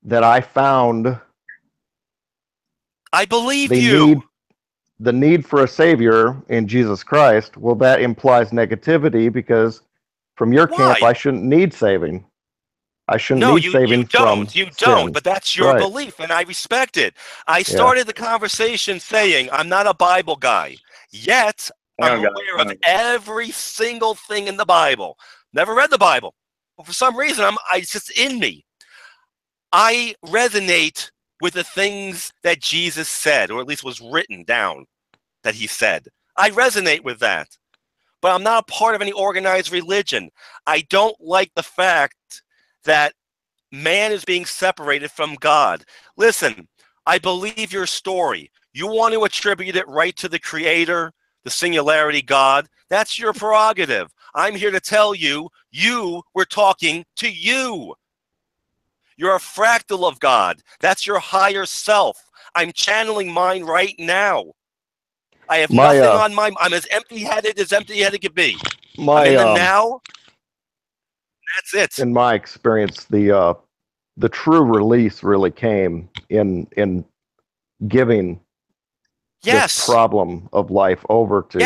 that I found I believe you. The need for a savior in Jesus Christ, well, that implies negativity, because from your camp, I shouldn't need saving. I shouldn't need saving from You don't, sin. but that's your belief, and I respect it. I started the conversation saying I'm not a Bible guy, yet I'm aware of every single thing in the Bible. Never read the Bible, but for some reason, it's just in me. I resonate with the things that Jesus said, or at least was written down that he said. I resonate with that. But I'm not a part of any organized religion. I don't like the fact that man is being separated from God. Listen, I believe your story. You want to attribute it right to the Creator, the singularity God. That's your prerogative. I'm here to tell you, we're talking to you. You're a fractal of God. That's your higher self. I'm channeling mine right now. I have nothing on my. I'm as empty-headed could be. I'm in the now. That's it. In my experience, the true release really came in giving this problem of life over to.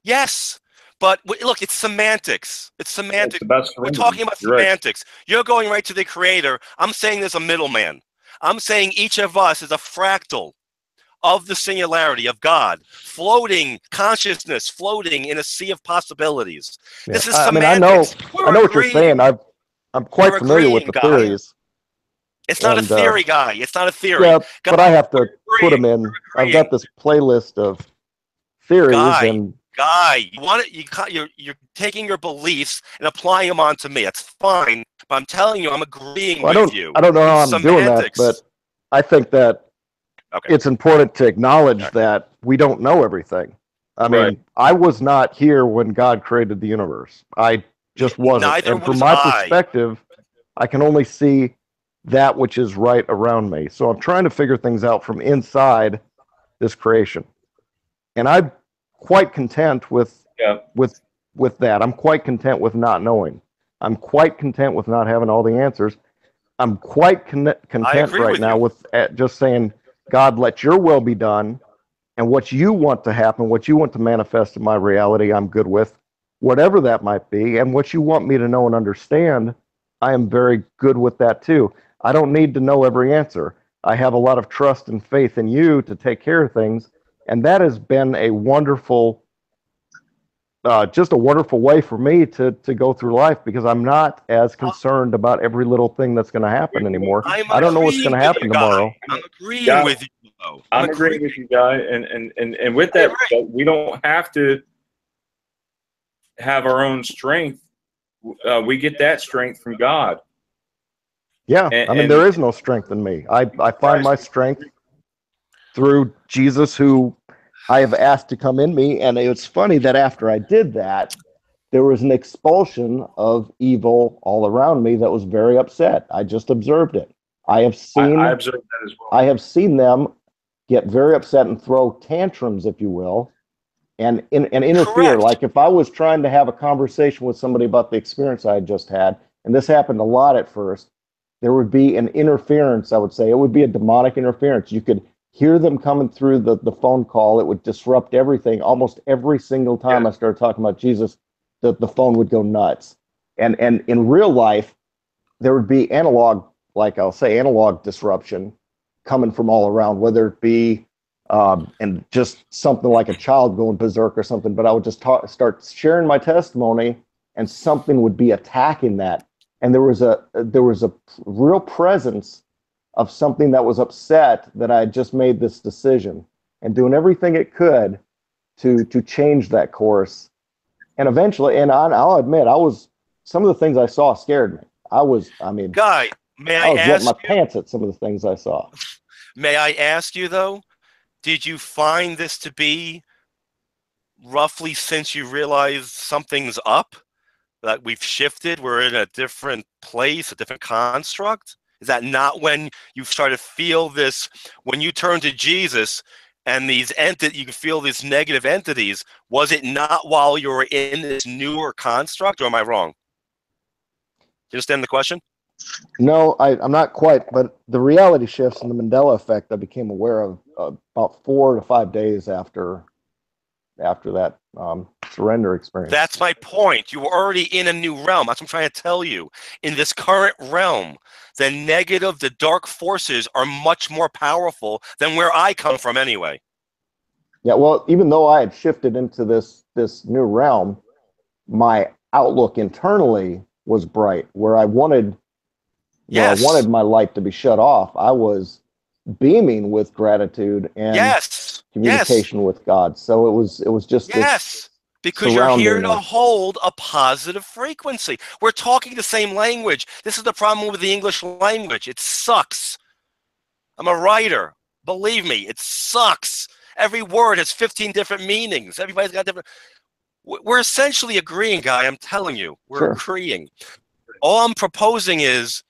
Yes. But look, it's semantics. We're talking about semantics. Right. You're going right to the Creator. I'm saying there's a middleman. I'm saying each of us is a fractal of the singularity of God, consciousness floating in a sea of possibilities. Yeah. This is semantics. I know what you're saying. I'm quite familiar with the theories. It's not a theory, Guy. It's not a theory. Yeah, but I have to put them in. I've got this playlist of theories Guy, you're taking your beliefs and applying them onto me. That's fine, but I'm telling you, I'm agreeing with you. I don't know how I'm doing that, but I think that it's important to acknowledge that we don't know everything. I mean, I was not here when God created the universe. I just wasn't. And from my perspective, I can only see that which is right around me. So I'm trying to figure things out from inside this creation. And I'm quite content with that. I'm quite content with not knowing. I'm quite content with not having all the answers. I'm quite content right now with just saying, God, let your will be done, and what you want to happen, what you want to manifest in my reality, I'm good with, whatever that might be, and what you want me to know and understand, I am very good with that too. I don't need to know every answer. I have a lot of trust and faith in you to take care of things. And that has been a wonderful, just a wonderful way for me to go through life, because I'm not as concerned about every little thing that's going to happen anymore. I don't know what's going to happen tomorrow. I'm agreeing with you, though. I'm agreeing with you, Guy. And with that, we don't have to have our own strength. We get that strength from God. Yeah, I mean, there is no strength in me. I find my strength through Jesus, who I have asked to come in me. And it's funny that after I did that, there was an expulsion of evil all around me that was very upset. I just observed it. I observed that as well. I have seen them get very upset and throw tantrums, if you will, and interfere. Correct. Like if I was trying to have a conversation with somebody about the experience I had just had, and this happened a lot at first, there would be an interference, I would say. It would be a demonic interference. You could hear them coming through the phone call. It would disrupt everything. Almost every single time I started talking about Jesus, the phone would go nuts. And in real life, there would be analog disruption coming from all around, whether it be and just something like a child going berserk or something. But I would just start sharing my testimony, and something would be attacking that. And there was a real presence of something that was upset that I had just made this decision, and doing everything it could to change that course. And eventually, and I'll admit, some of the things I saw scared me. I mean, Guy, may I I was wetting my ask you? pants at some of the things I saw. May I ask you though? Did you find this to be roughly since you realized something's up? That we've shifted, we're in a different place, a different construct? Is that not when you start to feel this, when you turn to Jesus and you can feel these negative entities, was it not while you were in this newer construct, or am I wrong? Do you understand the question? No, I'm not quite, but the reality shifts and the Mandela effect I became aware of about 4 to 5 days after that surrender experience. That's my point. You were already in a new realm. That's what I'm trying to tell you. In this current realm, the negative, the dark forces are much more powerful than where I come from anyway. Yeah, well, even though I had shifted into this new realm, my outlook internally was bright. Where I wanted my light to be shut off, I was beaming with gratitude and communication with God. So it was just because you're here to hold a positive frequency. We're talking the same language. This is the problem with the English language. It sucks. I'm a writer. Believe me, it sucks. Every word has 15 different meanings. Everybody's got different. We're essentially agreeing, Guy. I'm telling you, we're agreeing. All I'm proposing is,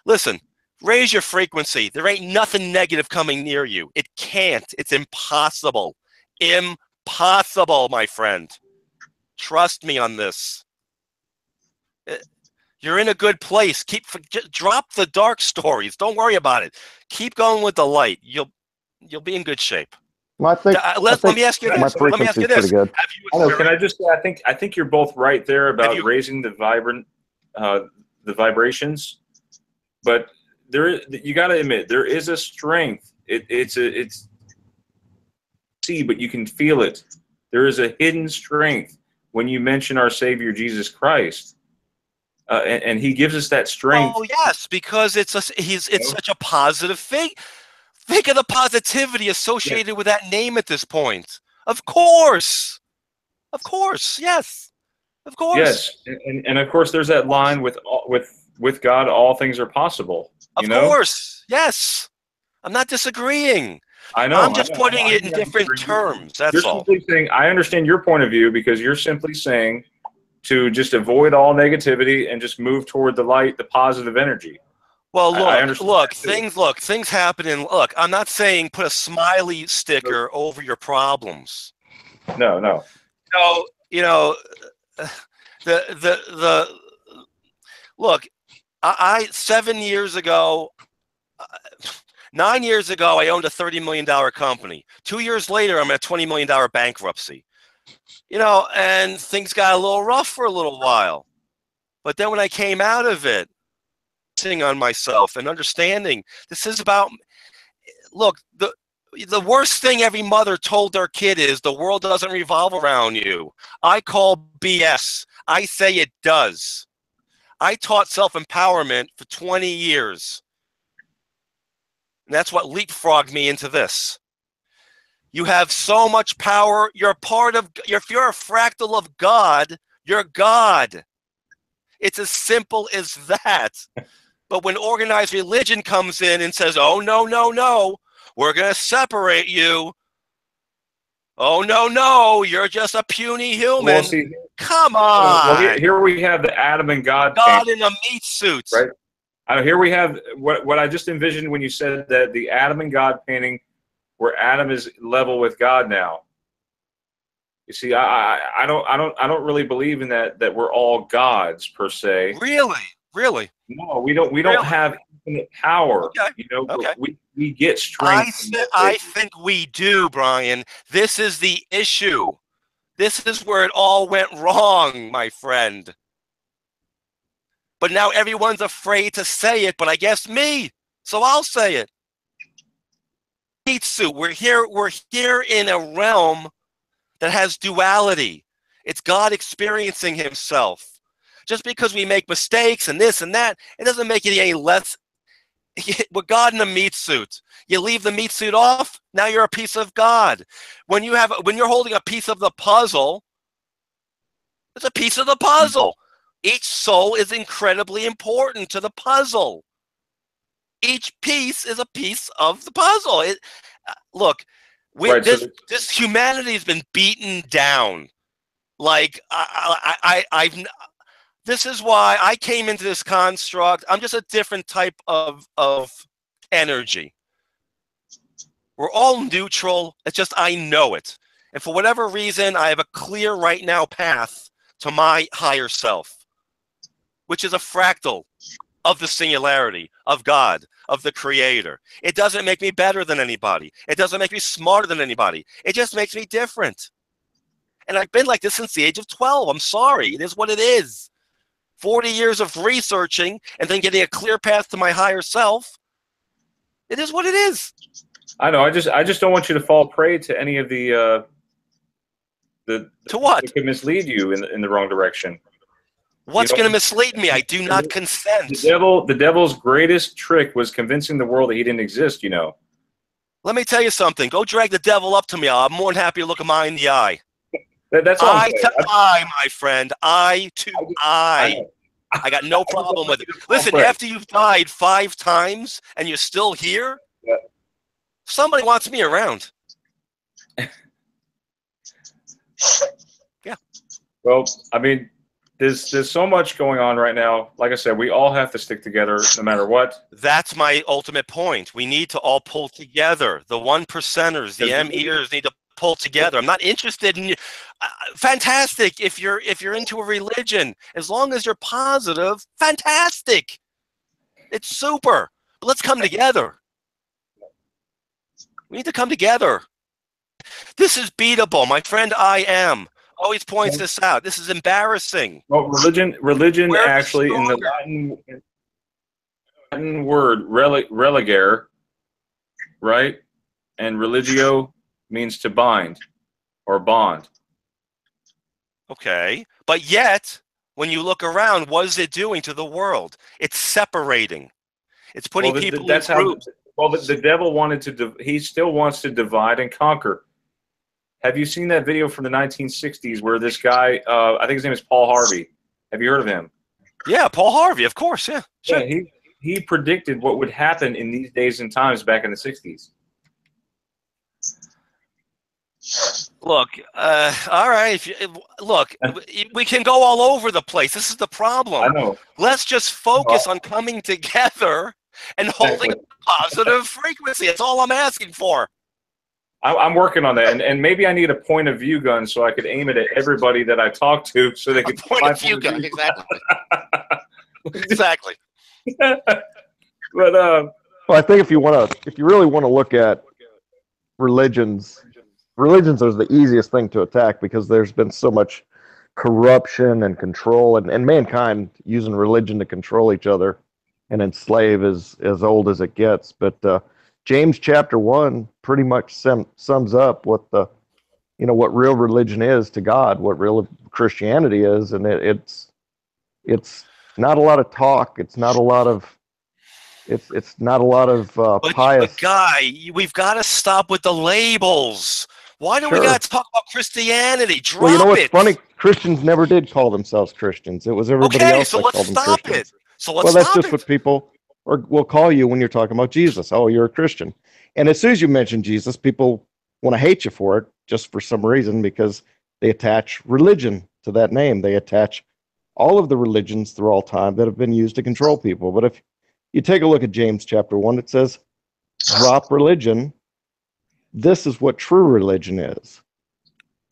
listen, raise your frequency. There ain't nothing negative coming near you. It can't. It's impossible. Impossible, my friend. Trust me on this. You're in a good place. Drop the dark stories. Don't worry about it. Keep going with the light. You'll be in good shape. Well, let me ask you this. Let me ask you this. Can I just say, I think you're both right there about raising the vibrations, but you got to admit there is a strength. It's but you can feel it. There is a hidden strength when you mention our Savior Jesus Christ, and He gives us that strength. Oh yes, because it's such a positive thing. Think of the positivity associated with that name at this point. Of course, yes, of course. Yes, and of course, there's that line with God, all things are possible. Of course, yes. I'm not disagreeing. I know. I'm just putting it in different terms. That's all. You're simply saying, I understand your point of view, because you're simply saying to just avoid all negativity and just move toward the light, the positive energy. Well, things happen, and look, I'm not saying put a smiley sticker over your problems. No. So, look, I 7 years ago, 9 years ago, I owned a $30 million company. 2 years later, I'm in a $20 million bankruptcy. And things got a little rough for a little while. But then when I came out of it, on myself and understanding this is about, look, the worst thing every mother told their kid is the world doesn't revolve around you. I call BS. I say it does. I taught self-empowerment for 20 years. And that's what leapfrogged me into this. You have so much power. You're part of, if you're a fractal of God, you're God. It's as simple as that. But when organized religion comes in and says, oh, no, we're going to separate you. Oh, no, you're just a puny human. Well, see, come on. Well, here we have the Adam and God. God in a meat suit. Right. Here we have what I just envisioned when you said that the Adam and God painting, where Adam is level with God now. You see, I don't really believe in that we're all gods per se. Really? No, we don't have infinite power. Okay. We get strength. I think we do, Brian. This is the issue. This is where it all went wrong, my friend. But now everyone's afraid to say it, but I guess me. So I'll say it. We're here in a realm that has duality. It's God experiencing himself. Just because we make mistakes and this and that, it doesn't make it any less We're God in a meat suit. You leave the meat suit off, now you're a piece of God. When you're holding a piece of the puzzle, it's a piece of the puzzle. Each soul is incredibly important to the puzzle. Each piece is a piece of the puzzle. Look, Right, so this humanity has been beaten down. Like this is why I came into this construct. I'm just a different type of energy. We're all neutral. It's just I know it. And for whatever reason, I have a clear right now path to my higher self, which is a fractal of the singularity, of God, of the Creator. It doesn't make me better than anybody. It doesn't make me smarter than anybody. It just makes me different. And I've been like this since the age of 12. I'm sorry. It is what it is. 40 years of researching and then getting a clear path to my higher self. It is what it is. I know. I just don't want you to fall prey to any of the to what? That could mislead you in the wrong direction. What's going to mislead me? I do not consent. The devil's greatest trick was convincing the world that he didn't exist, you know. Let me tell you something. Go drag the devil up to me. I'm more than happy to look him eye in the eye. That's all eye to eye, my friend. Eye to eye. I got no problem with it. Listen, after you've died 5 times and you're still here, somebody wants me around. Yeah. Well, I mean, there's so much going on right now. Like I said, we all have to stick together no matter what. That's my ultimate point. We need to all pull together. The 1%ers, the M-eaters need to pull together. I'm not interested in you. Fantastic if you're into a religion. As long as you're positive, fantastic. It's super. But let's come together. We need to come together. This is beatable. My friend I am always points this out. This is embarrassing. Well, religion actually in the Latin word religare, right? And religio means to bind or bond. Okay. But yet, when you look around, what is it doing to the world? It's separating. It's putting people in groups. Well, the devil wanted to. He still wants to divide and conquer. Have you seen that video from the 1960s where this guy, I think his name is Paul Harvey. Have you heard of him? Yeah, Paul Harvey, of course. Yeah, sure. Yeah, he predicted what would happen in these days and times back in the 60s. Look, all right. Look, we can go all over the place. This is the problem. I know. Let's just focus on coming together and holding a positive frequency. That's all I'm asking for. I'm working on that, and maybe I need a point of view gun so I could aim it at everybody that I talk to, so they could point of view gun. Exactly. Exactly. But well, I think if you really want to look at religions are the easiest thing to attack because there's been so much corruption and control, and mankind using religion to control each other and enslave as old as it gets. But James chapter 1 pretty much sums up what what real religion is to God, what real Christianity is, and it's not a lot of talk. It's not a lot of pious. But Guy, we've got to stop with the labels. Why do we got to talk about Christianity? Drop well, you know what's it. funny? Christians never did call themselves Christians. It was everybody else that called them Christians. So let's stop it. That's just what people will call you when you're talking about Jesus. Oh, you're a Christian. And as soon as you mention Jesus, people want to hate you for it just for some reason because they attach religion to that name. They attach all of the religions through all time that have been used to control people. But if you take a look at James chapter 1, it says, drop religion. This is what true religion is.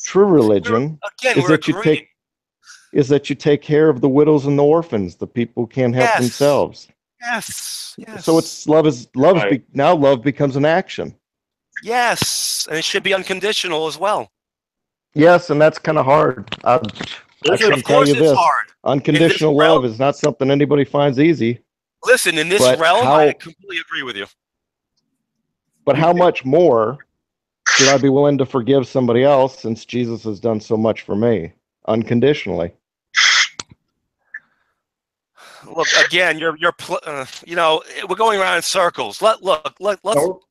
True religion is that you take care of the widows and the orphans, the people who can't help themselves. Yes. So it's now love becomes an action. Yes, and it should be unconditional as well. Yes, and that's kind of hard. I can tell you this: hard. Unconditional love is not something anybody finds easy. Listen, in this realm, I completely agree with you. But how much more should I be willing to forgive somebody else since Jesus has done so much for me unconditionally? Look again. You know, we're going around in circles. Let's. All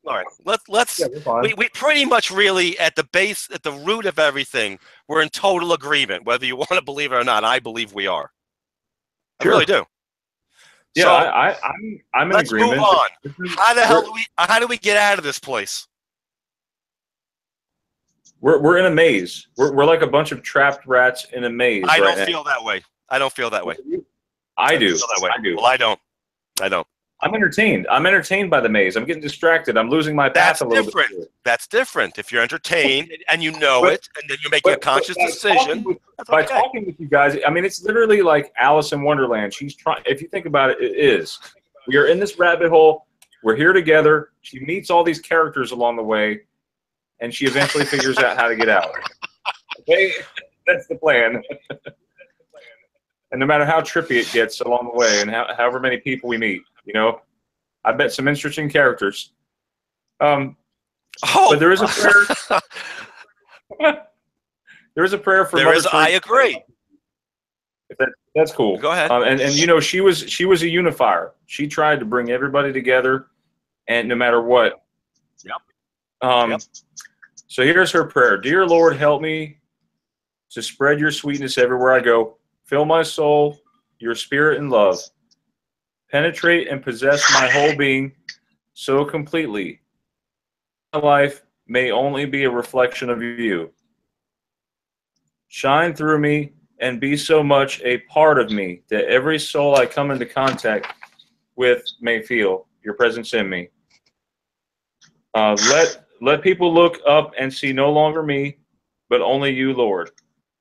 right. Let's. Yeah, we're fine. We pretty much really at the base, at the root of everything, we're in total agreement. Whether you want to believe it or not, I believe we are. I Sure. really do. Yeah, So I'm in let's agreement. move on. How do we get out of this place? We're in a maze. We're like a bunch of trapped rats in a maze. I right don't feel that way. I don't feel that way. I do. Feel that way. I do. Well, I don't. I'm entertained. I'm entertained by the maze. I'm getting distracted. I'm losing my path a little bit. That's different. If you're entertained and you know it, and then you're making a conscious decision. By talking with you guys, I mean, it's literally like Alice in Wonderland. She's trying. If you think about it, it is. We are in this rabbit hole. We're here together. She meets all these characters along the way, and she eventually figures out how to get out. Okay, that's the plan. And no matter how trippy it gets along the way, and however many people we meet, you know, I bet some interesting characters. But there is a prayer. There is a prayer for. There is. I agree. That's cool. Go ahead. And you know, she was a unifier. She tried to bring everybody together, and no matter what. Yep. So here's her prayer: Dear Lord, help me to spread your sweetness everywhere I go. Fill my soul, your spirit and love. Penetrate and possess my whole being so completely. My life may only be a reflection of you. Shine through me and be so much a part of me that every soul I come into contact with may feel your presence in me. Let people look up and see no longer me, but only you, Lord.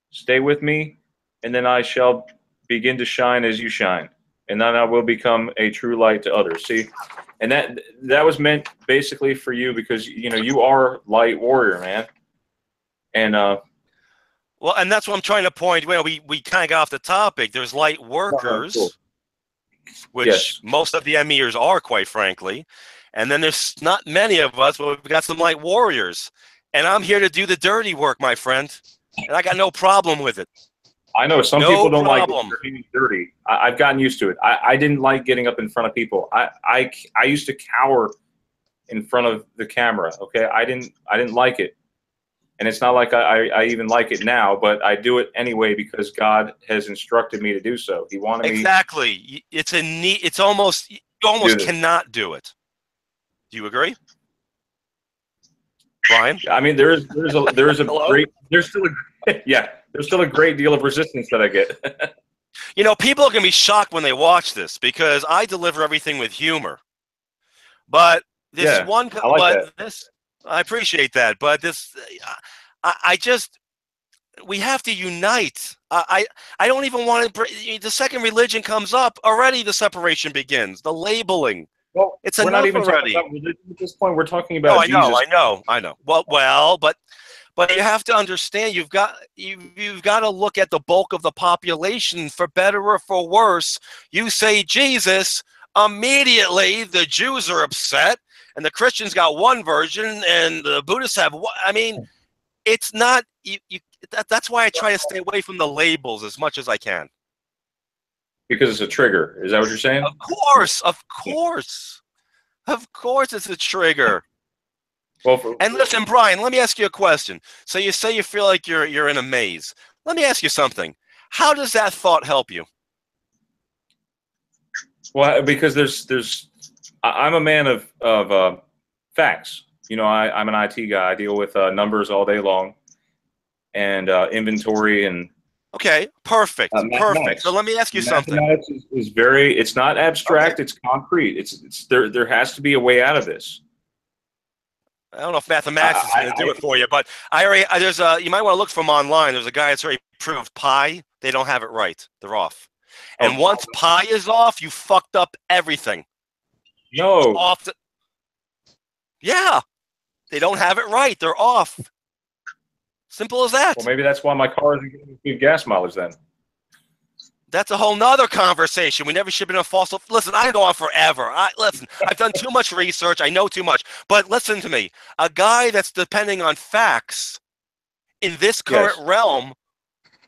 Stay with me, and then I shall begin to shine as you shine, and then I will become a true light to others. See, and that was meant basically for you because, you know, you are light warrior, man. And well, and that's what I'm trying to point. Well, we kind of got off the topic. There's light workers, cool. which Yes. most of the MEers are, quite frankly. And then there's not many of us, but we've got some light warriors. And I'm here to do the dirty work, my friend. And I got no problem with it. I know some No people don't problem. like being dirty. I've gotten used to it. I didn't like getting up in front of people. I used to cower in front of the camera. Okay, I didn't like it, and it's not like I even like it now. But I do it anyway because God has instructed me to do so. He wanted me. Exactly. It's a neat. It's almost you almost cannot do it. Do you agree, Brian? I mean, there's still a great deal of resistance that I get. You know, people are going to be shocked when they watch this because I deliver everything with humor. But this one, I like that. I appreciate that. But this, I just, we have to unite. I don't even want to. The second religion comes up already. The separation begins. The labeling. Well, it's we're enough not even already. talking about religion at this point. We're talking about Jesus. I know. Well, but you have to understand. You've got to look at the bulk of the population, for better or for worse. You say Jesus, immediately the Jews are upset, and the Christians got one version, and the Buddhists have one. I mean, it's not. That's why I try to stay away from the labels as much as I can. Because it's a trigger. Is that what you're saying? Of course it's a trigger. Well, and listen, Brian, let me ask you a question. So you say you feel like you're in a maze. Let me ask you something. How does that thought help you? Well, because I'm a man of facts. You know, I'm an IT guy. I deal with numbers all day long, and inventory and. Okay, perfect. Perfect. So let me ask you something. Mathematics is very. It's not abstract. Okay. It's concrete. It's there. There has to be a way out of this. I don't know if mathematics is going to do it for you, but there's you might want to look from online. There's a guy that's already proved pi. They don't have it right. They're off. And once pi is off, you fucked up everything. No. Yeah, they don't have it right. They're off. Simple as that. Well, maybe that's why my car isn't getting good gas mileage then. That's a whole nother conversation. We never should have been a fossil. Listen, I can go on forever. Listen, I've done too much research. I know too much. But listen to me. A guy that's depending on facts in this current realm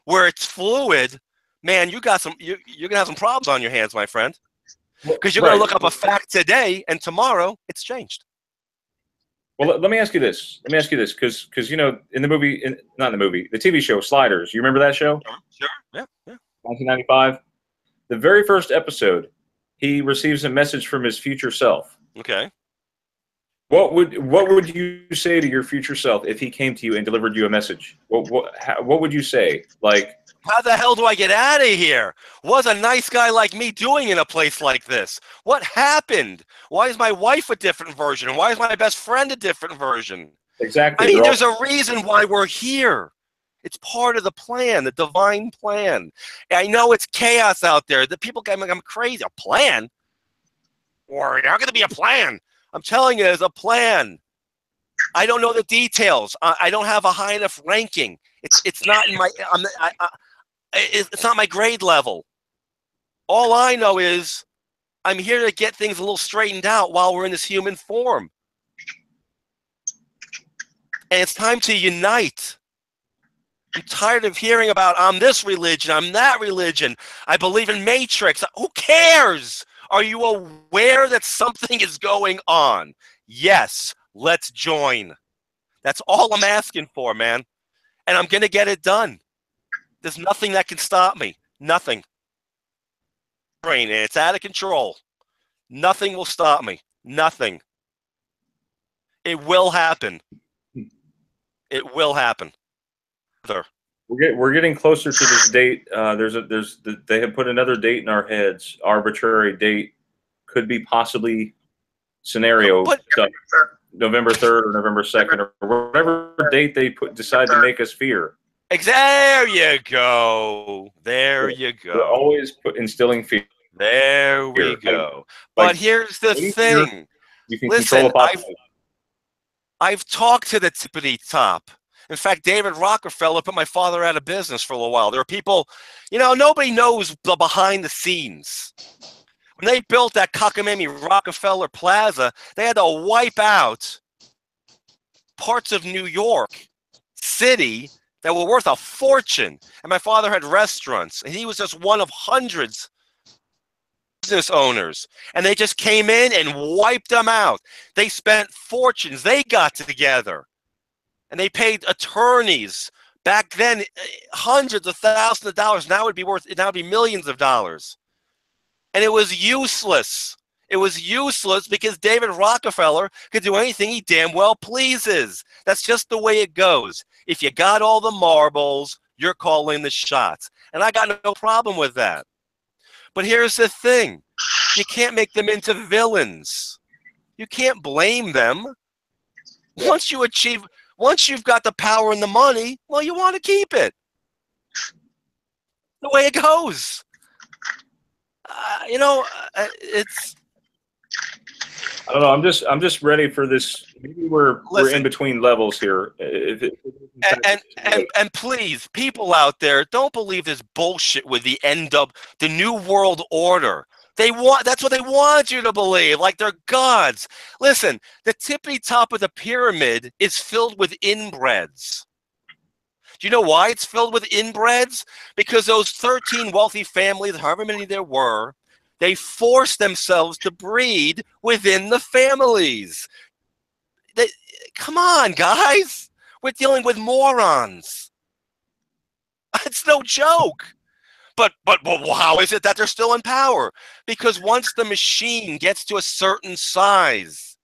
where it's fluid, man, you're gonna have some problems on your hands, my friend, because you're Right. gonna look up a fact today, and tomorrow it's changed. Well, let me ask you this. Because you know, in the movie, not in the movie, the TV show Sliders. You remember that show? Sure. Yeah. 1995. The very first episode, he receives a message from his future self. Okay. What would you say to your future self if he came to you and delivered you a message? What would you say? Like, how the hell do I get out of here? What's a nice guy like me doing in a place like this? What happened? Why is my wife a different version? Why is my best friend a different version? exactly. I mean, there's a reason why we're here. It's part of the plan, the divine plan. I know it's chaos out there. The people think I'm crazy. A plan? Or how could there be a plan? I'm telling you, there's a plan. I don't know the details. I don't have a high enough ranking. It's not in my. It's not my grade level. All I know is I'm here to get things a little straightened out while we're in this human form. And it's time to unite. I'm tired of hearing about I'm this religion, I'm that religion. I believe in Matrix. Who cares? Are you aware that something is going on? Yes, let's join. That's all I'm asking for, man. And I'm going to get it done. There's nothing that can stop me. Nothing. Rayne, it's out of control. Nothing will stop me. Nothing. It will happen. It will happen. We're getting closer to this date. They have put another date in our heads. Arbitrary date, could be possibly scenario stuff. November 3rd or November 2nd or whatever date they decide to make us fear. There you go. There you go. They're always instilling fear. There we go. But here's the thing. You can Listen, control a population. I've talked to the tippity top. In fact, David Rockefeller put my father out of business for a little while. There are people, you know, nobody knows the behind the scenes. When they built that cockamamie Rockefeller Plaza, they had to wipe out parts of New York City that were worth a fortune. And my father had restaurants, and he was just one of hundreds of business owners. And they just came in and wiped them out. They spent fortunes. They got together. And they paid attorneys. Back then, hundreds of thousands of dollars. Now it'd be millions of dollars. And it was useless. It was useless because David Rockefeller could do anything he damn well pleases. That's just the way it goes. If you got all the marbles, you're calling the shots. And I got no problem with that. But here's the thing. You can't make them into villains. You can't blame them. Once you've got the power and the money, well, you want to keep it. The way it goes. It's. I don't know. I'm just ready for this. Maybe we're in between levels here. And please, people out there, don't believe this bullshit with the New World Order. That's what they want you to believe, like they're gods. Listen, the tippity top of the pyramid is filled with inbreds. Do you know why it's filled with inbreds? Because those 13 wealthy families, however many there were, they forced themselves to breed within the families. Come on, guys. We're dealing with morons. It's no joke. But how is it that they're still in power? Because once the machine gets to a certain size,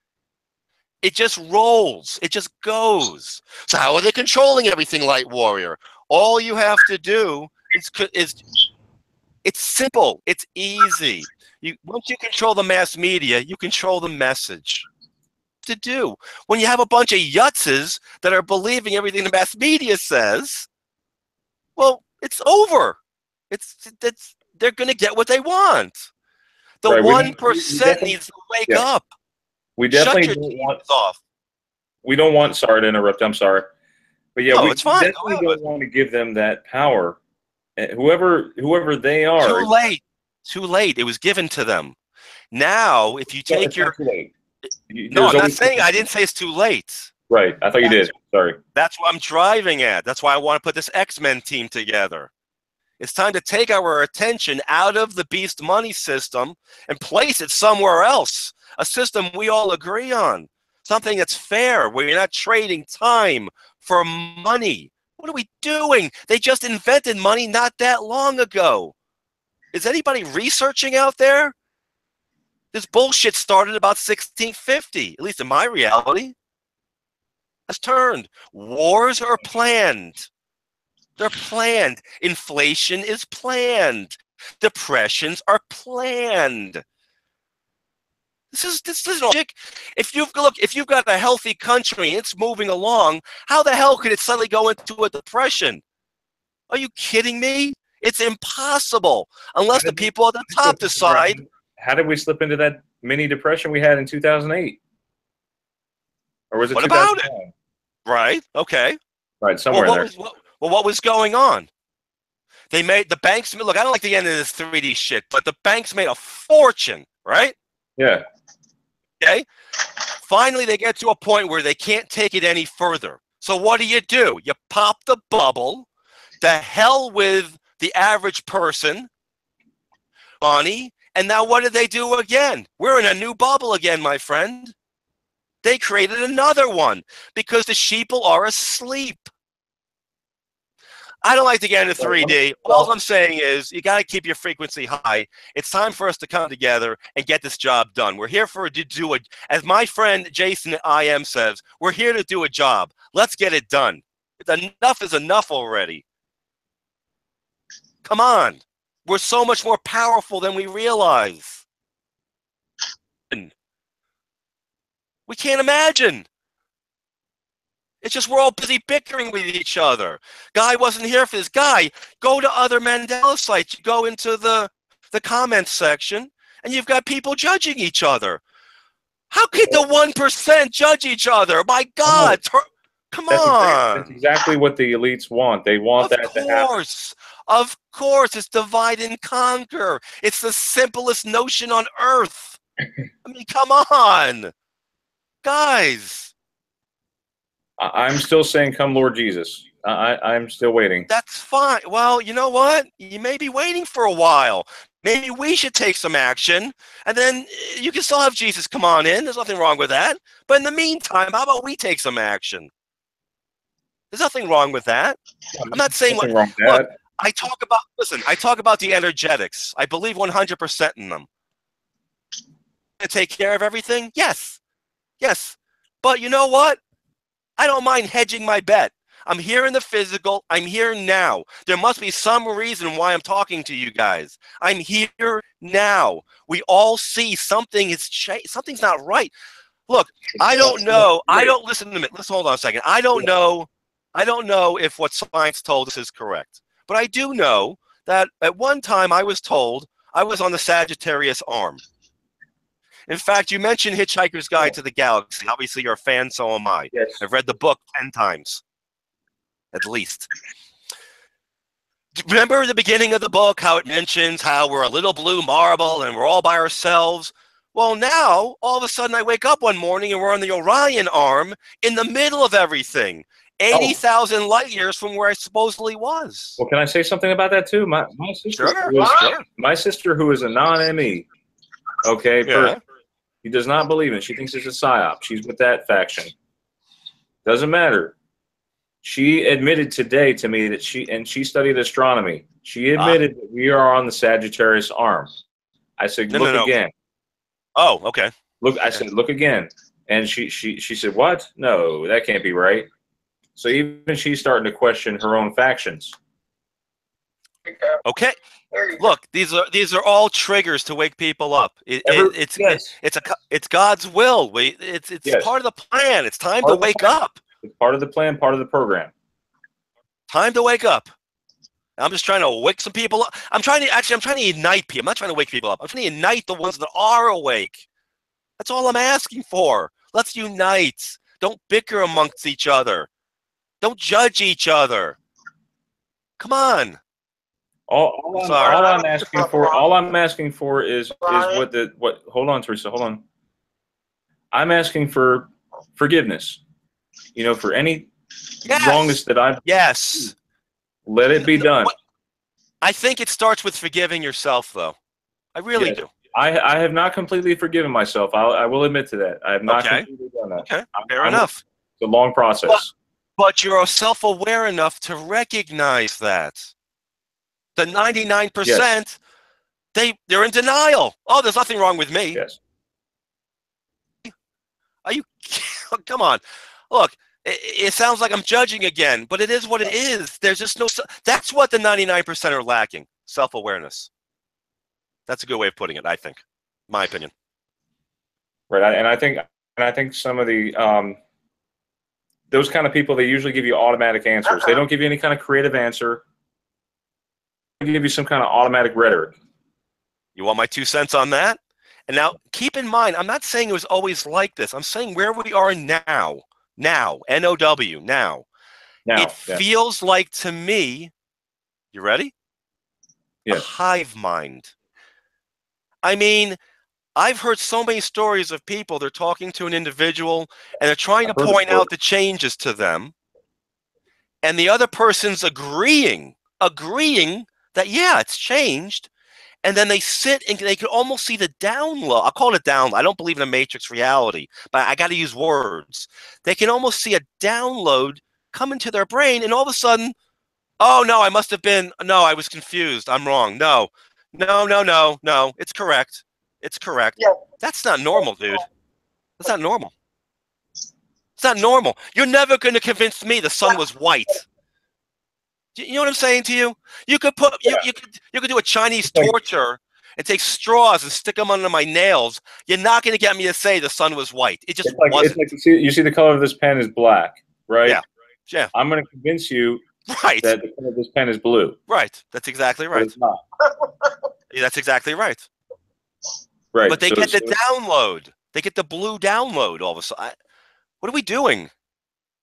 it just rolls. It just goes. So how are they controlling everything, Light Warrior? All you have to do is it's simple. It's easy. Once you control the mass media, you control the message. To do when you have a bunch of yutzes that are believing everything the mass media says, well, it's over. They're going to get what they want. The 1% needs to wake up. We definitely We don't want. Sorry to interrupt. I'm sorry, but yeah, we it's fine. definitely don't want to give them that power. Whoever they are. Too late. Too late. It was given to them. Now, if you take your. No, I'm not saying. I didn't say it's too late. Right. I thought you did. Sorry. That's what I'm driving at. That's why I want to put this X-Men team together. It's time to take our attention out of the beast money system and place it somewhere else. A system we all agree on. Something that's fair, where you're not trading time for money. What are we doing? They just invented money not that long ago. Is anybody researching out there? This bullshit started about 1650, at least in my reality. Has turned. Wars are planned. They're planned. Inflation is planned. Depressions are planned. This is logic. If you've got a healthy country and it's moving along, how the hell could it suddenly go into a depression? Are you kidding me? It's impossible unless the people at the top decide. How did we slip into that mini depression we had in 2008? Or was it 2009? What about it? Right. Okay. Right, somewhere there. What was going on? They made the banks. Look, I don't like the end of this 3D shit, but the banks made a fortune, right? Yeah. Okay. Finally, they get to a point where they can't take it any further. So what do? You pop the bubble. The hell with the average person, money. And now what did they do again? We're in a new bubble again, my friend. They created another one because the sheeple are asleep. I don't like to get into 3D. All I'm saying is you got to keep your frequency high. It's time for us to come together and get this job done. We're here to do it. As my friend Jason at IM says, we're here to do a job. Let's get it done. Enough is enough already. Come on. We're so much more powerful than we realize. We can't imagine. It's just we're all busy bickering with each other. Guy wasn't here for this. Guy, go to other Mandela sites. You go into the comments section, and you've got people judging each other. How could the 1% judge each other? My God. Come on. That's exactly what the elites want. They want that to happen. Of course. It's divide and conquer. It's the simplest notion on earth. I mean, come on. Guys. I'm still saying, come Lord Jesus. I'm still waiting. That's fine. Well, you know what? You may be waiting for a while. Maybe we should take some action, and then you can still have Jesus come on in. There's nothing wrong with that. But in the meantime, how about we take some action? There's nothing wrong with that. I'm not saying what. Look, I talk about the energetics. I believe 100% in them. To take care of everything? Yes. Yes. But you know what? I don't mind hedging my bet. I'm here in the physical. I'm here now. There must be some reason why I'm talking to you guys. I'm here now. We all see something is something's not right. Look, I don't know. Listen to me. Let's hold on a second. I don't know if what science told us is correct. But I do know that at one time I was told I was on the Sagittarius arm. In fact, you mentioned Hitchhiker's Guide to the Galaxy. Obviously, you're a fan, so am I. Yes. I've read the book 10 times, at least. Remember the beginning of the book, how it mentions how we're a little blue marble and we're all by ourselves? Well, now, all of a sudden, I wake up one morning and we're on the Orion arm in the middle of everything. 80,000 light years from where I supposedly was. Well, can I say something about that, too? My sister, who is a non-ME, okay, yeah. She does not believe in it. She thinks it's a psyop. She's with that faction. Doesn't matter. She admitted today to me that she studied astronomy. She admitted that we are on the Sagittarius arm. I said, look again. Oh, okay. Look, I said, look again. And she said, what? No, that can't be right. So even she's starting to question her own factions. Okay. Look, these are all triggers to wake people up. It's God's will. It's part of the plan. It's time to wake up. It's part of the plan, part of the program. Time to wake up. I'm just trying to wake some people up. I'm trying to unite people. I'm not trying to wake people up. I'm trying to unite the ones that are awake. That's all I'm asking for. Let's unite. Don't bicker amongst each other. Don't judge each other. Come on. All I'm asking for is what hold on, Teresa, hold on. I'm asking for forgiveness. You know, for any wrongness that I've let it be done. I think it starts with forgiving yourself, though. I really Yes. do. I have not completely forgiven myself. I will admit to that. I have not Okay. completely done that. Okay, fair enough. It's a long process. But you're self-aware enough to recognize that. The 99%, they're in denial. Oh, there's nothing wrong with me. Yes. Are you? Come on. Look, it sounds like I'm judging again, but it is what it is. There's just no. That's what the 99% are lacking: self-awareness. That's a good way of putting it, I think. My opinion. Right. And I think some of the those kind of people, they usually give you automatic answers. They don't give you any kind of creative answer. They give you some kind of automatic rhetoric. You want my 2 cents on that? And now, keep in mind, I'm not saying it was always like this. I'm saying where we are now. Now, N-O-W, now. It feels like to me, you ready? Yes. A hive mind. I mean, I've heard so many stories of people, they're talking to an individual, and they're trying to point out the changes to them, and the other person's agreeing that, yeah, it's changed, and then they sit and they can almost see the download. I'll call it a download. I don't believe in a matrix reality, but I got to use words. They can almost see a download come into their brain, and all of a sudden, oh, no, I was confused. I'm wrong. No, it's correct. It's correct. Yeah. That's not normal, dude. That's not normal. It's not normal. You're never going to convince me the sun was white. You know what I'm saying to you? You could put you could do a Chinese torture and take straws and stick them under my nails. You're not going to get me to say the sun was white. It just wasn't. It's like you see the color of this pen is black, right? Yeah. Yeah. I'm going to convince you right that the color of this pen is blue. Right. That's exactly right. But it's not. Yeah, that's exactly right. Right. But they get the download. They get the blue download all of a sudden. What are we doing?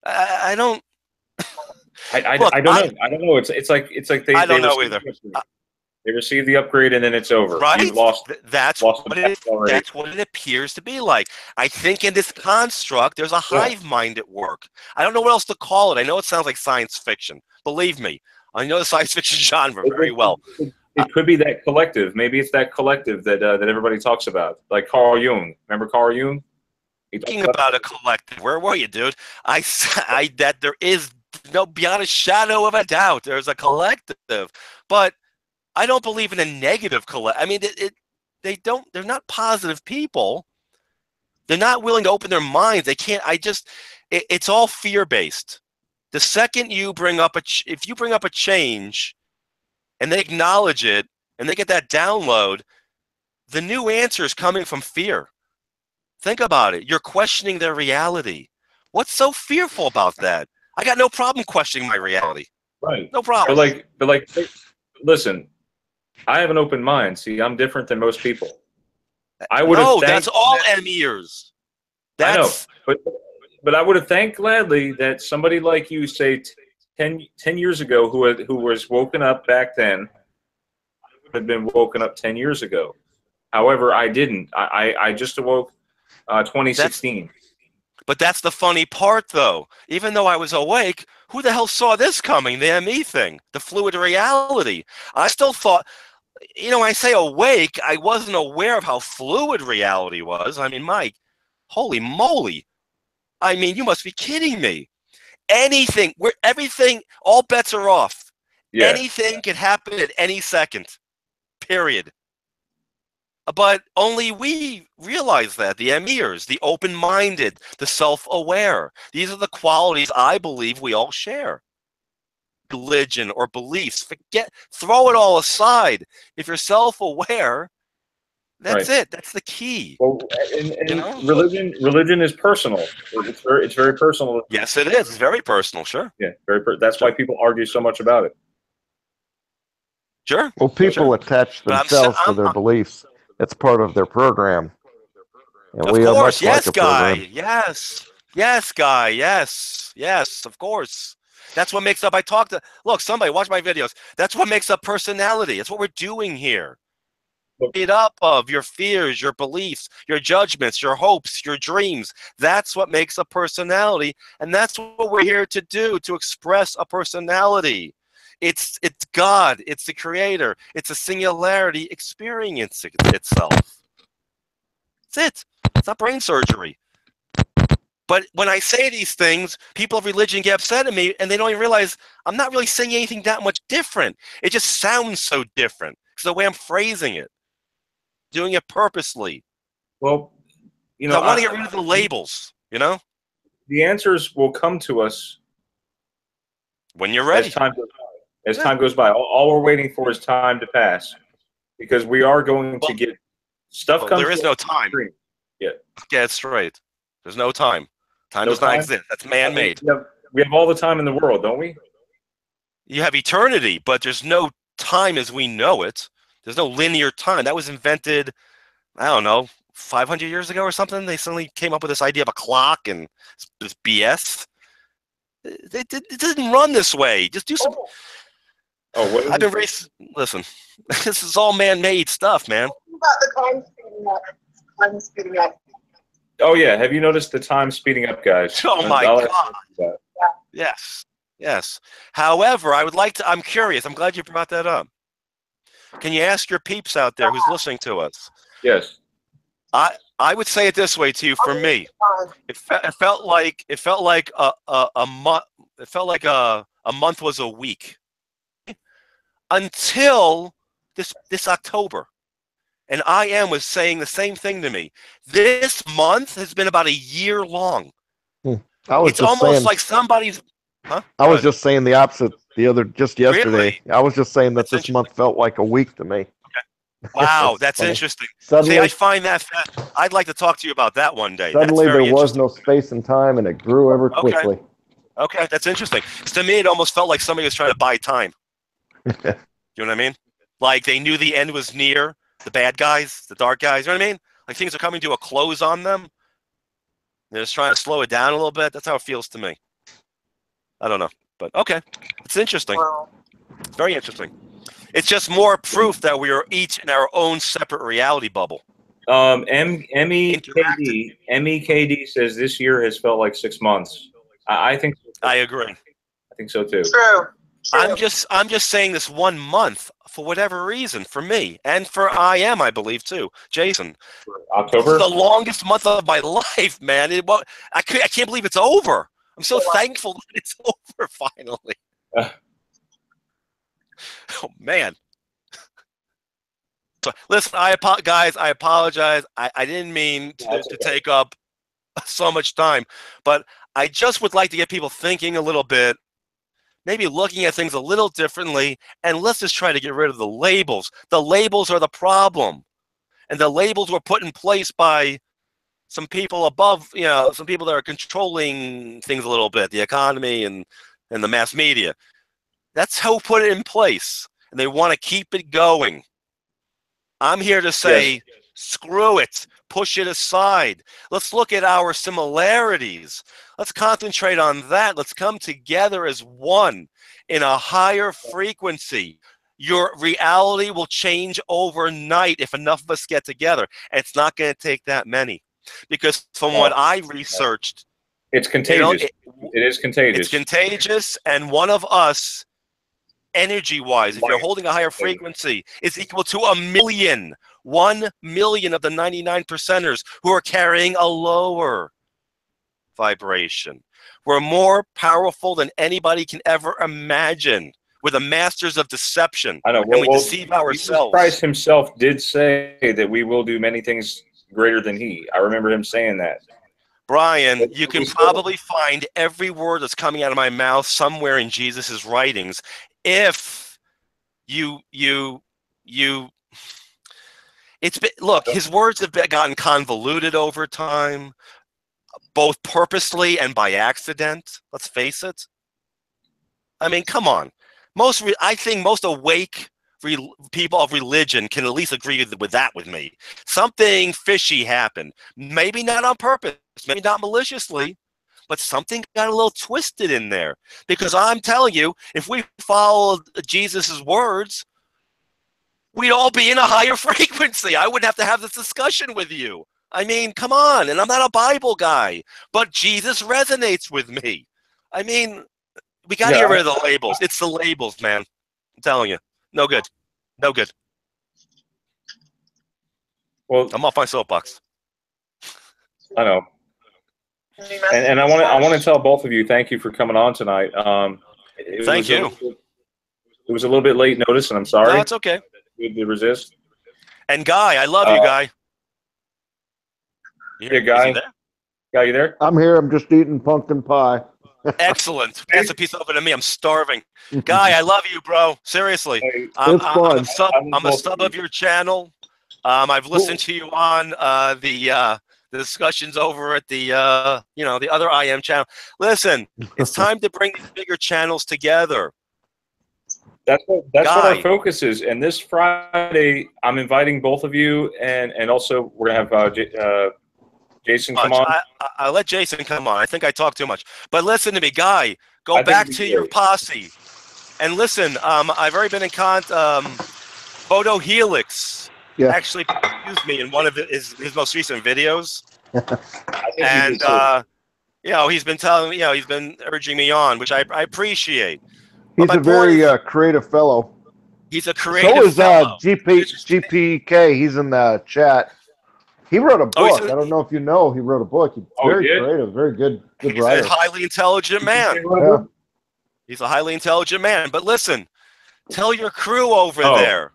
I don't. Look, I don't know. I don't know. It's like they. I don't know either. They receive the upgrade and then it's over. Right. You've lost. That's what it appears to be like. I think in this construct, there's a hive mind at work. I don't know what else to call it. I know it sounds like science fiction. Believe me, I know the science fiction genre very well. It could be that collective. Maybe it's that collective that that everybody talks about, like Carl Jung. Remember Carl Jung? Thinking about a collective. Where were you, dude? That there is no, beyond a shadow of a doubt, there's a collective, but I don't believe in a negative collective. I mean, they're not positive people. They're not willing to open their minds. They can't. It's all fear based. The second you bring up if you bring up a change, and they acknowledge it, and they get that download, the new answer is coming from fear. Think about it. You're questioning their reality. What's so fearful about that? I got no problem questioning my reality. Right. No problem. But like, listen, I have an open mind. See, I'm different than most people. That's all MEers. I know, but I would have thanked gladly that somebody like you, say 10 years ago, who was woken up back then, would have been woken up 10 years ago. However, I didn't. I just awoke 2016. But that's the funny part, though. Even though I was awake, who the hell saw this coming, the ME thing, the fluid reality? I still thought, when I say awake, I wasn't aware of how fluid reality was. I mean, Mike, holy moly. I mean, you must be kidding me. Everything, all bets are off. Yeah. Anything can happen at any second, period. But only we realize that, the MEers, the open-minded, the self-aware. These are the qualities I believe we all share. Religion or beliefs, throw it all aside. If you're self-aware, that's it. That's the key. Well, and religion is personal. It's very personal. Yes, it is. It's very personal, sure. Yeah, that's why people argue so much about it. Sure. Well, people attach themselves to their beliefs. It's part of their program. And of course, yes, Guy. Yes, Guy. Yes, of course. That's what makes up. Look, somebody watch my videos. That's what makes up personality. It's what we're doing here. Made up of your fears, your beliefs, your judgments, your hopes, your dreams. That's what makes a personality, and that's what we're here to do, to express a personality. It's God. It's the Creator. It's a singularity experiencing itself. That's it. It's not brain surgery. But when I say these things, people of religion get upset at me, and they don't even realize I'm not really saying anything that much different. It just sounds so different because the way I'm phrasing it, doing it purposely. Well, you know, So I want to get rid of the labels, you know? The answers will come to us when you're ready. As time goes by. All we're waiting for is time to pass, because we are going to get stuff. There is no time. Yeah. Get it straight. There's no time. Time does not exist. That's man-made. We have all the time in the world, don't we? You have eternity, but there's no time as we know it. There's no linear time. That was invented, I don't know, 500 years ago or something. They suddenly came up with this idea of a clock and this BS. It didn't run this way. Just do some. Oh, I've been listen. This is all man-made stuff, man. About the time speeding up. Time speeding up. Oh yeah, have you noticed the time speeding up, guys? Oh my God! Yes, yes. However, I'm curious. I'm glad you brought that up. Can you ask your peeps out there who's listening to us? Yes. I would say it this way to you. For me, it felt like a month. It felt like a month was a week until this October. And I was saying the same thing to me. This month has been about a year long. It's almost like somebody's. Huh? I was just saying the opposite yesterday. Really? I was just saying that this month felt like a week to me. Okay. Wow, that's funny. interesting. Suddenly, see, I find that I'd like to talk to you about that one day. Suddenly there was no space and time, and it grew ever quickly. Okay, that's interesting. To me, it almost felt like somebody was trying to buy time. You know what I mean? Like they knew the end was near. The bad guys, the dark guys, you know what I mean? Like things are coming to a close on them. They're just trying to slow it down a little bit. That's how it feels to me. I don't know. But okay. It's interesting. Wow. It's very interesting. It's just more proof that we are each in our own separate reality bubble. MEKD says this year has felt like 6 months. I think so. I agree. I think so too. True. I'm just saying this 1 month for whatever reason for me and for I believe too, Jason. October. This is the longest month of my life, man. I can't believe it's over. I'm so thankful that it's over finally. Oh man. So, listen, guys, I apologize. I didn't mean to take up so much time, but I just would like to get people thinking a little bit. Maybe looking at things a little differently, and let's just try to get rid of the labels. The labels are the problem. And the labels were put in place by some people above, some people that are controlling things a little bit, the economy and the mass media. That's who put it in place. And they want to keep it going. I'm here to say, screw it. Push it aside. Let's look at our similarities. Let's concentrate on that. Let's come together as one in a higher frequency. Your reality will change overnight if enough of us get together. And it's not going to take that many. Because from what I researched, it's contagious. It is contagious. It's contagious, and one of us, energy-wise, if you're holding a higher frequency, is equal to 1 million. 1 million of the 99%ers who are carrying a lower vibration. We're more powerful than anybody can ever imagine. We're the masters of deception. I know. And we deceive ourselves. Christ himself did say that we will do many things greater than he. I remember him saying that. Brian, you can probably find every word that's coming out of my mouth somewhere in Jesus's writings. If look, his words have gotten convoluted over time, both purposely and by accident. Let's face it. I mean, come on. I think most awake people of religion can at least agree with that with me. Something fishy happened. Maybe not on purpose, maybe not maliciously, but something got a little twisted in there. Because I'm telling you, if we followed Jesus's words, we'd all be in a higher frequency. I wouldn't have to have this discussion with you. I mean, come on. And I'm not a Bible guy, but Jesus resonates with me. I mean, we got to get rid of the labels. It's the labels, man. telling you, no good, no good. Well, I'm off my soapbox. I know. Any And I messages? want to tell both of you, thank you for coming on tonight. Thank you. It was a little bit late notice, and I'm sorry. No, it's okay. We had to resist. And Guy, I love you, Guy. Yeah, Guy. Is he there? Guy, you there? I'm here. I'm just eating pumpkin pie. Excellent. Pass a piece over to me. I'm starving. Guy, I love you, bro. Seriously. Hey, I'm fun. a sub of your channel. I've listened to you on the discussions over at the the other IM channel. Listen, it's time to bring these bigger channels together. That's what our Guy. focus is. And this Friday, I'm inviting both of you, and also we're gonna have Jason come on. I'll let Jason come on. I think I talk too much. But listen to me, Guy. Go I think back it'd to be your great. posse. And listen, I've already been in Photo Helix actually used me in one of his most recent videos. And he's been telling me, he's been urging me on, which I appreciate. He's a very creative fellow. He's a creative so is fellow. GPK. He's in the chat. He wrote a book. I don't know if you know. He wrote a book. He's very creative, very good writer. He's a highly intelligent man. Yeah. He's a highly intelligent man. But listen, tell your crew over there,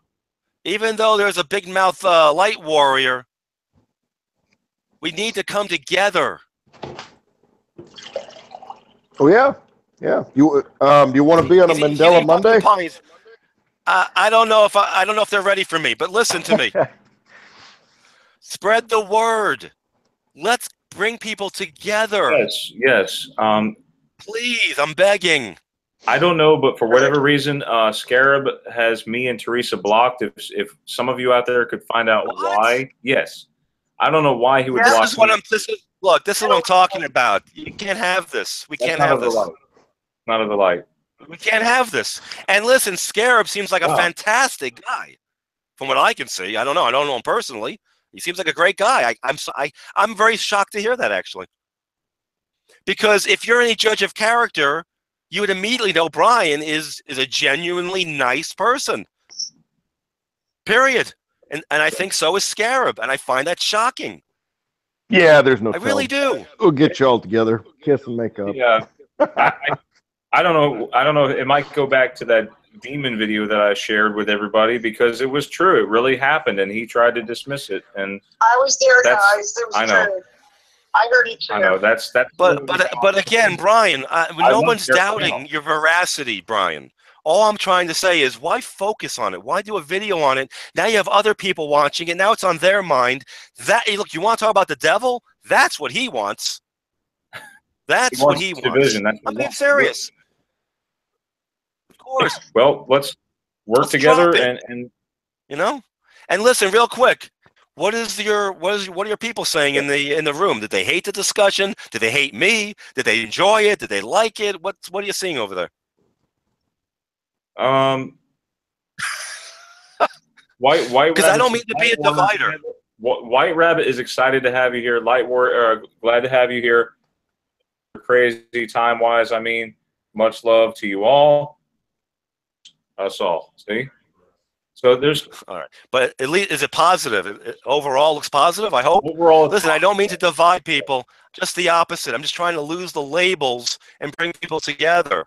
even though there's a big mouth light warrior, we need to come together. Oh yeah, yeah. You want to be on a Mandela Monday? I don't know if they're ready for me. But listen to me. Spread the word. Let's bring people together. Yes. Please, I'm begging. I don't know, but for whatever reason, Scarab has me and Teresa blocked. If some of you out there could find out why, yes. I don't know why he would block This is what I'm talking about. You can't have this. We can't have this. Not of the light. We can't have this. And listen, Scarab seems like a fantastic guy, from what I can see. I don't know him personally. He seems like a great guy. I'm very shocked to hear that, actually. Because if you're any judge of character, you would immediately know Brian is a genuinely nice person. Period. And I think so is Scarab, and I find that shocking. Yeah, there's no. I really do. We'll get you all together, kiss and make up. Yeah. I don't know. It might go back to that demon video that I shared with everybody, because it was true. It really happened, and he tried to dismiss it. And I was there, guys. It was true. I heard it too. I know that's. But again, Brian, no one's doubting your veracity, Brian. All I'm trying to say is, why focus on it? Why do a video on it? Now you have other people watching it. Now it's on their mind. Look, you want to talk about the devil? That's what he wants. That's what he wants. Division. I'm being serious. Of course. Well, let's work together and And listen, real quick. What are your people saying in the room? Did they hate the discussion? Did they hate me? Did they enjoy it? Did they like it? What are you seeing over there? White. Because I don't mean to be a divider. White Rabbit is excited to have you here. Light Warrior, glad to have you here. Crazy time wise. I mean, much love to you all. Us all. See. So there's all right, but at least is it positive? It overall looks positive. I hope. Overall, listen, I don't mean to divide people. Just the opposite. I'm just trying to lose the labels and bring people together.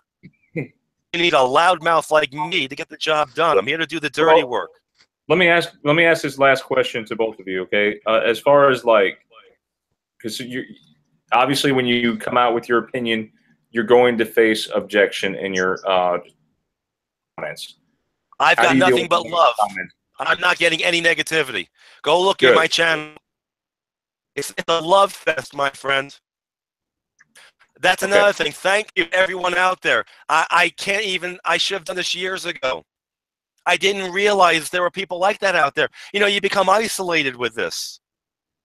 You need a loudmouth like me to get the job done. I'm here to do the dirty work. Let me ask this last question to both of you, okay? As far as because you obviously when you come out with your opinion, you're going to face objection in your comments. I've got nothing but love. I'm not getting any negativity. Go look at my channel. It's a love fest, my friend. That's another thing. Thank you, everyone out there. I should have done this years ago. I didn't realize there were people like that out there. You become isolated with this.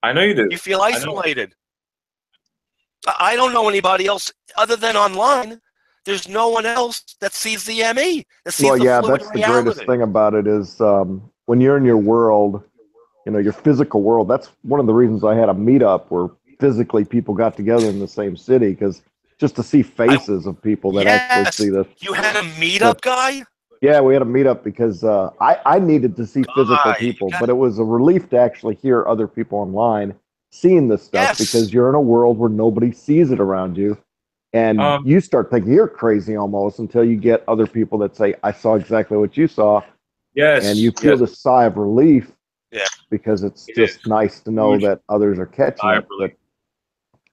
I know you do. You feel isolated. I don't know anybody else other than online. There's no one else that sees the ME. That sees the fluid that's reality. The greatest thing about it is when you're in your world, your physical world. That's one of the reasons I had a meetup where physically people got together in the same city, because just to see faces of people that actually see this. You had a meetup, guy? Yeah, we had a meetup because I needed to see physical people, but it was a relief to actually hear other people online seeing this stuff Yes. because you're in a world where nobody sees it around you. And you start thinking you're crazy almost until you get other people that say, I saw exactly what you saw. Yes. And you feel this sigh of relief because it's just nice to know that others are catching it. But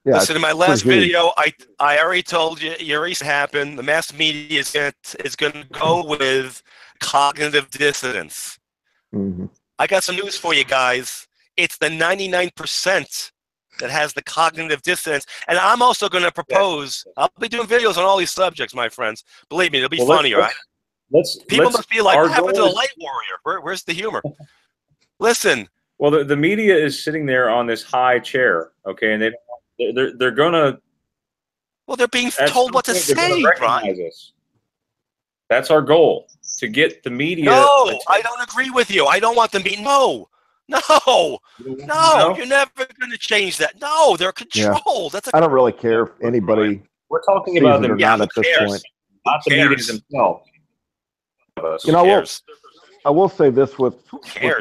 yeah, listen, in my last video, I already told you, it already happened. The mass media is going to go with cognitive dissonance. Mm-hmm. I got some news for you guys. It's the 99% that has the cognitive dissonance. And I'm also going to propose, I'll be doing videos on all these subjects, my friends. Believe me, it'll be funny, right? People must be like, what happened to the light warrior? Where's the humor? Listen. Well, the media is sitting there on this high chair, okay, and they're gonna. Well, they're being told what to say, Brian. That's our goal, to get the media. No, I don't agree with you. I don't want them to be. No, you're never going to change that. No, they're controlled. That's I don't really care if anybody. We're talking about the media at this point, not the media themselves. You know, I will say this with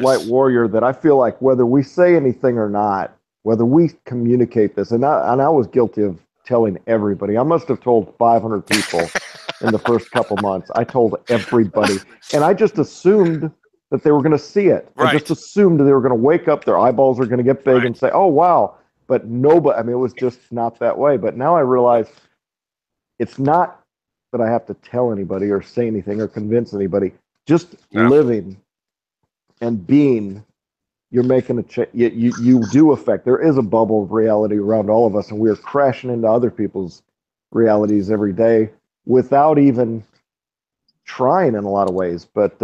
Light Warrior that I feel like whether we say anything or not, whether we communicate this, and I was guilty of telling everybody. I must have told 500 people in the first couple months. I told everybody, and I just assumed that they were going to see it. Right. I just assumed they were going to wake up, their eyeballs are going to get big and say, "Oh wow!" But nobody. I mean, it was just not that way. But now I realize it's not that I have to tell anybody or say anything or convince anybody. Just living and being, you're making a change. You do affect. There is a bubble of reality around all of us, and we are crashing into other people's realities every day without even trying in a lot of ways. But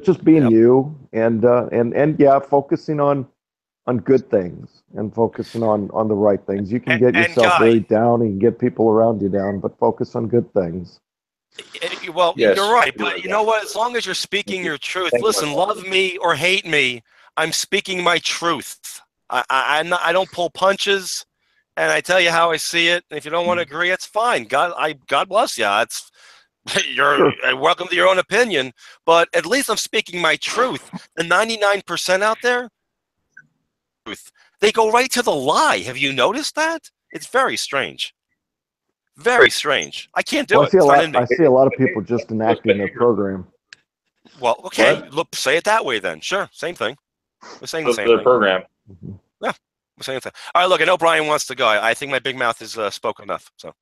just being you and focusing on good things and focusing on the right things. You can get yourself very down and get people around you down, but focus on good things. Well, you're right, but you know what? As long as you're speaking your truth, listen, love me or hate me, I'm speaking my truth. I don't pull punches, and I tell you how I see it. If you don't want to agree, it's fine. God bless you. You're welcome to your own opinion, but at least I'm speaking my truth. The 99% out there, they go right to the lie. Have you noticed that? It's very strange. Very strange. I can't do it. I see a lot of people just enacting their program. Well, okay. Look, say it that way then. Sure, same thing. We're saying the same thing. Program. Yeah, we're saying the same. All right, look, I know Brian wants to go. I think my big mouth is spoken enough. So,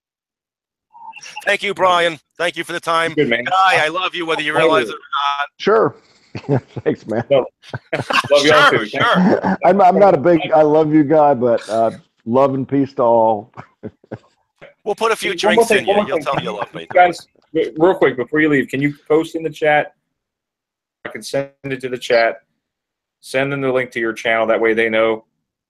thank you, Brian. Thank you for the time. Good, man. Guy, I love you, whether you realize it or not. Sure. Thanks, man. Love you all too. Sure. I'm not a big I love you guy, but love and peace to all. We'll put a few drinks in you. You'll tell me you love me. Guys, real quick before you leave, can you post in the chat? I can send it to the chat. Send them the link to your channel. That way they know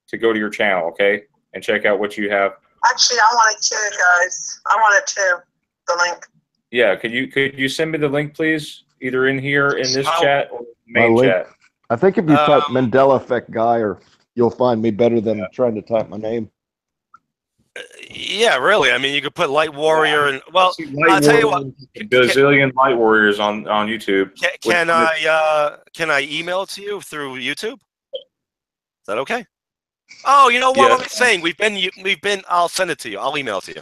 to go to your channel, okay? And check out what you have. Actually, I wanted to, guys. I wanted to, the link. Yeah, could you send me the link, please? Either in here, in this chat, or main chat. I think if you type Mandela Effect Guy, or you'll find me better than trying to type my name. Yeah, really. I mean, you could put Light Warrior and I'll tell you what. Bazillion Light Warriors on YouTube. Can I email it to you through YouTube? Is that okay? Oh, you know what I'm saying? We've been. I'll send it to you. I'll email it to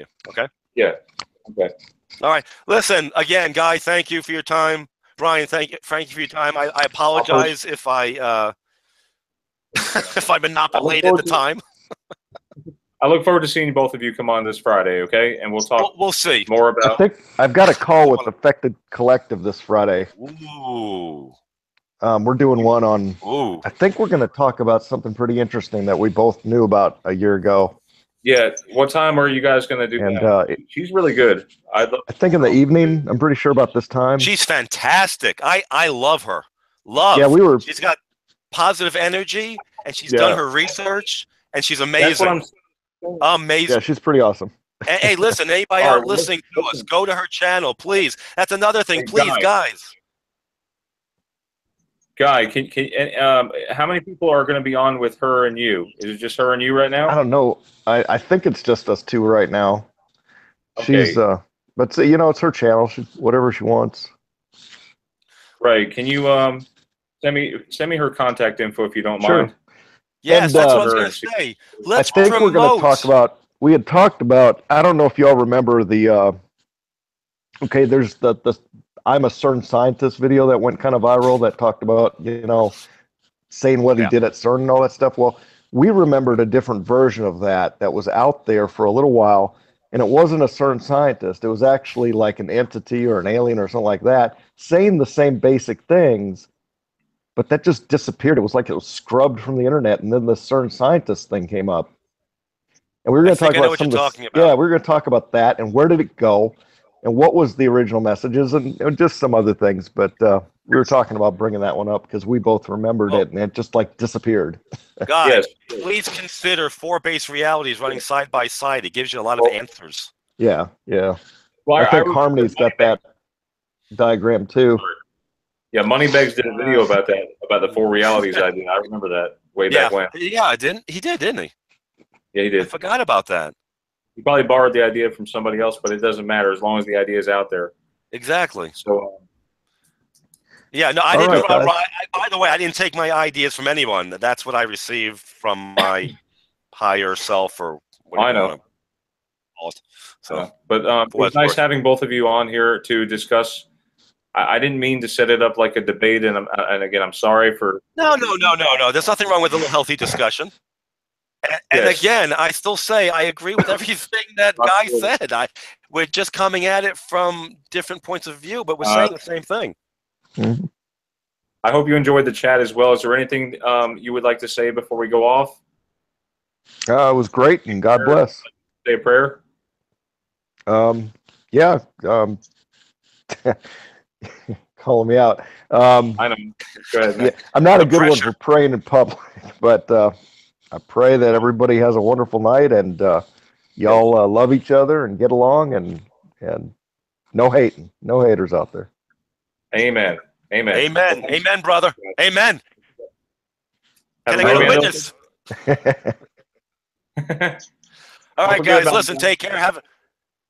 you. Okay. Yeah. Okay. All right. Listen again, Guy. Thank you for your time. Brian, thank you for your time. I apologize if I if I manipulated the time. I look forward to seeing both of you come on this Friday, okay? And we'll talk. We'll see more about. I think I've got a call with Affected Collective this Friday. Ooh. We're doing one on. Ooh. I think we're going to talk about something pretty interesting that we both knew about a year ago. Yeah. What time are you guys going to do that? She's really good. I think in the evening. I'm pretty sure about this time. She's fantastic. I love her. Yeah, She's got positive energy, and she's done her research, and she's amazing. Amazing. Yeah, she's pretty awesome. Hey, listen, anybody out listening to us, go to her channel, please. That's another thing, please, guys. Guy, how many people are going to be on with her and you? Is it just her and you right now? I don't know. I think it's just us two right now. Okay. But so, you know, it's her channel. She whatever she wants. Right. Can you send me her contact info if you don't Sure. mind? Yes, And, that's what I was her going and to she- say. Let's I think we're going to talk promote. about. We had talked about. I don't know if y'all remember the. Okay, there's the I'm a CERN scientist video that went kind of viral that talked about, you know, saying what he Yeah. did at CERN and all that stuff. Well, we remembered a different version of that was out there for a little while, and it wasn't a CERN scientist. It was actually like an entity or an alien or something like that saying the same basic things, but that just disappeared. It was like it was scrubbed from the internet, and then the CERN scientist thing came up. And we were I going to talk think I know about what some you're of the, talking about. yeah, we were going to talk about that and where did it go and what was the original messages and just some other things. But we were talking about bringing that one up because we both remembered it and it just like disappeared. Guys, Yes. please consider 4-base realities running side by side. It gives you a lot of Well, answers. Yeah, yeah. Well, I think remember Harmony's got that diagram too. Yeah, Moneybags did a video about that, about the 4 realities I did. I remember that way Yeah, back when. yeah, he did, didn't he? Yeah, he I did. forgot about that. He probably borrowed the idea from somebody else, but it doesn't matter as long as the idea is out there. Exactly. So, Yeah, no, I All didn't. right, guys. By the way, I didn't take my ideas from anyone. That's what I received from my higher self, or whatever I you know. want to call it. So, but it what was it's nice worth. having both of you on here to discuss. I didn't mean to set it up like a debate, and again, I'm sorry for. No. There's nothing wrong with a little healthy discussion. And Yes. again, I still say I agree with everything that guy Absolutely. said. We're just coming at it from different points of view, but we're saying the same thing. Mhm. I hope you enjoyed the chat as well. Is there anything you would like to say before we go off? It was great and God bless. Say a prayer. Yeah. Calling me out. I know. Go ahead, man. Yeah, I'm not The a good one pressure. for praying in public, but I pray that everybody has a wonderful night and y'all love each other and get along and no hating, no haters out there. Amen. Amen. Amen. Amen, brother. Amen. Have Can I a get a good witness? All right, We're good, guys. man. Listen, take care.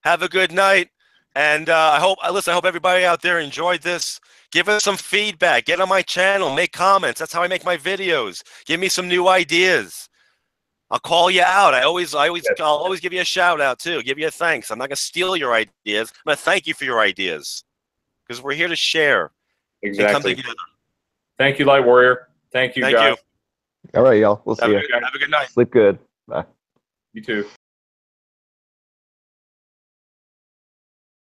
Have a good night. And I hope everybody out there enjoyed this. Give us some feedback. Get on my channel. Make comments. That's how I make my videos. Give me some new ideas. I'll call you out. I'll always give you a shout out too. Give you a thanks. I'm not gonna steal your ideas. I'm gonna thank you for your ideas because we're here to share and come Exactly. together. Thank you, Light Warrior. Thank you, Thank guys. you. All right, y'all. We'll see you. Have a good night. Sleep good. Bye. You too.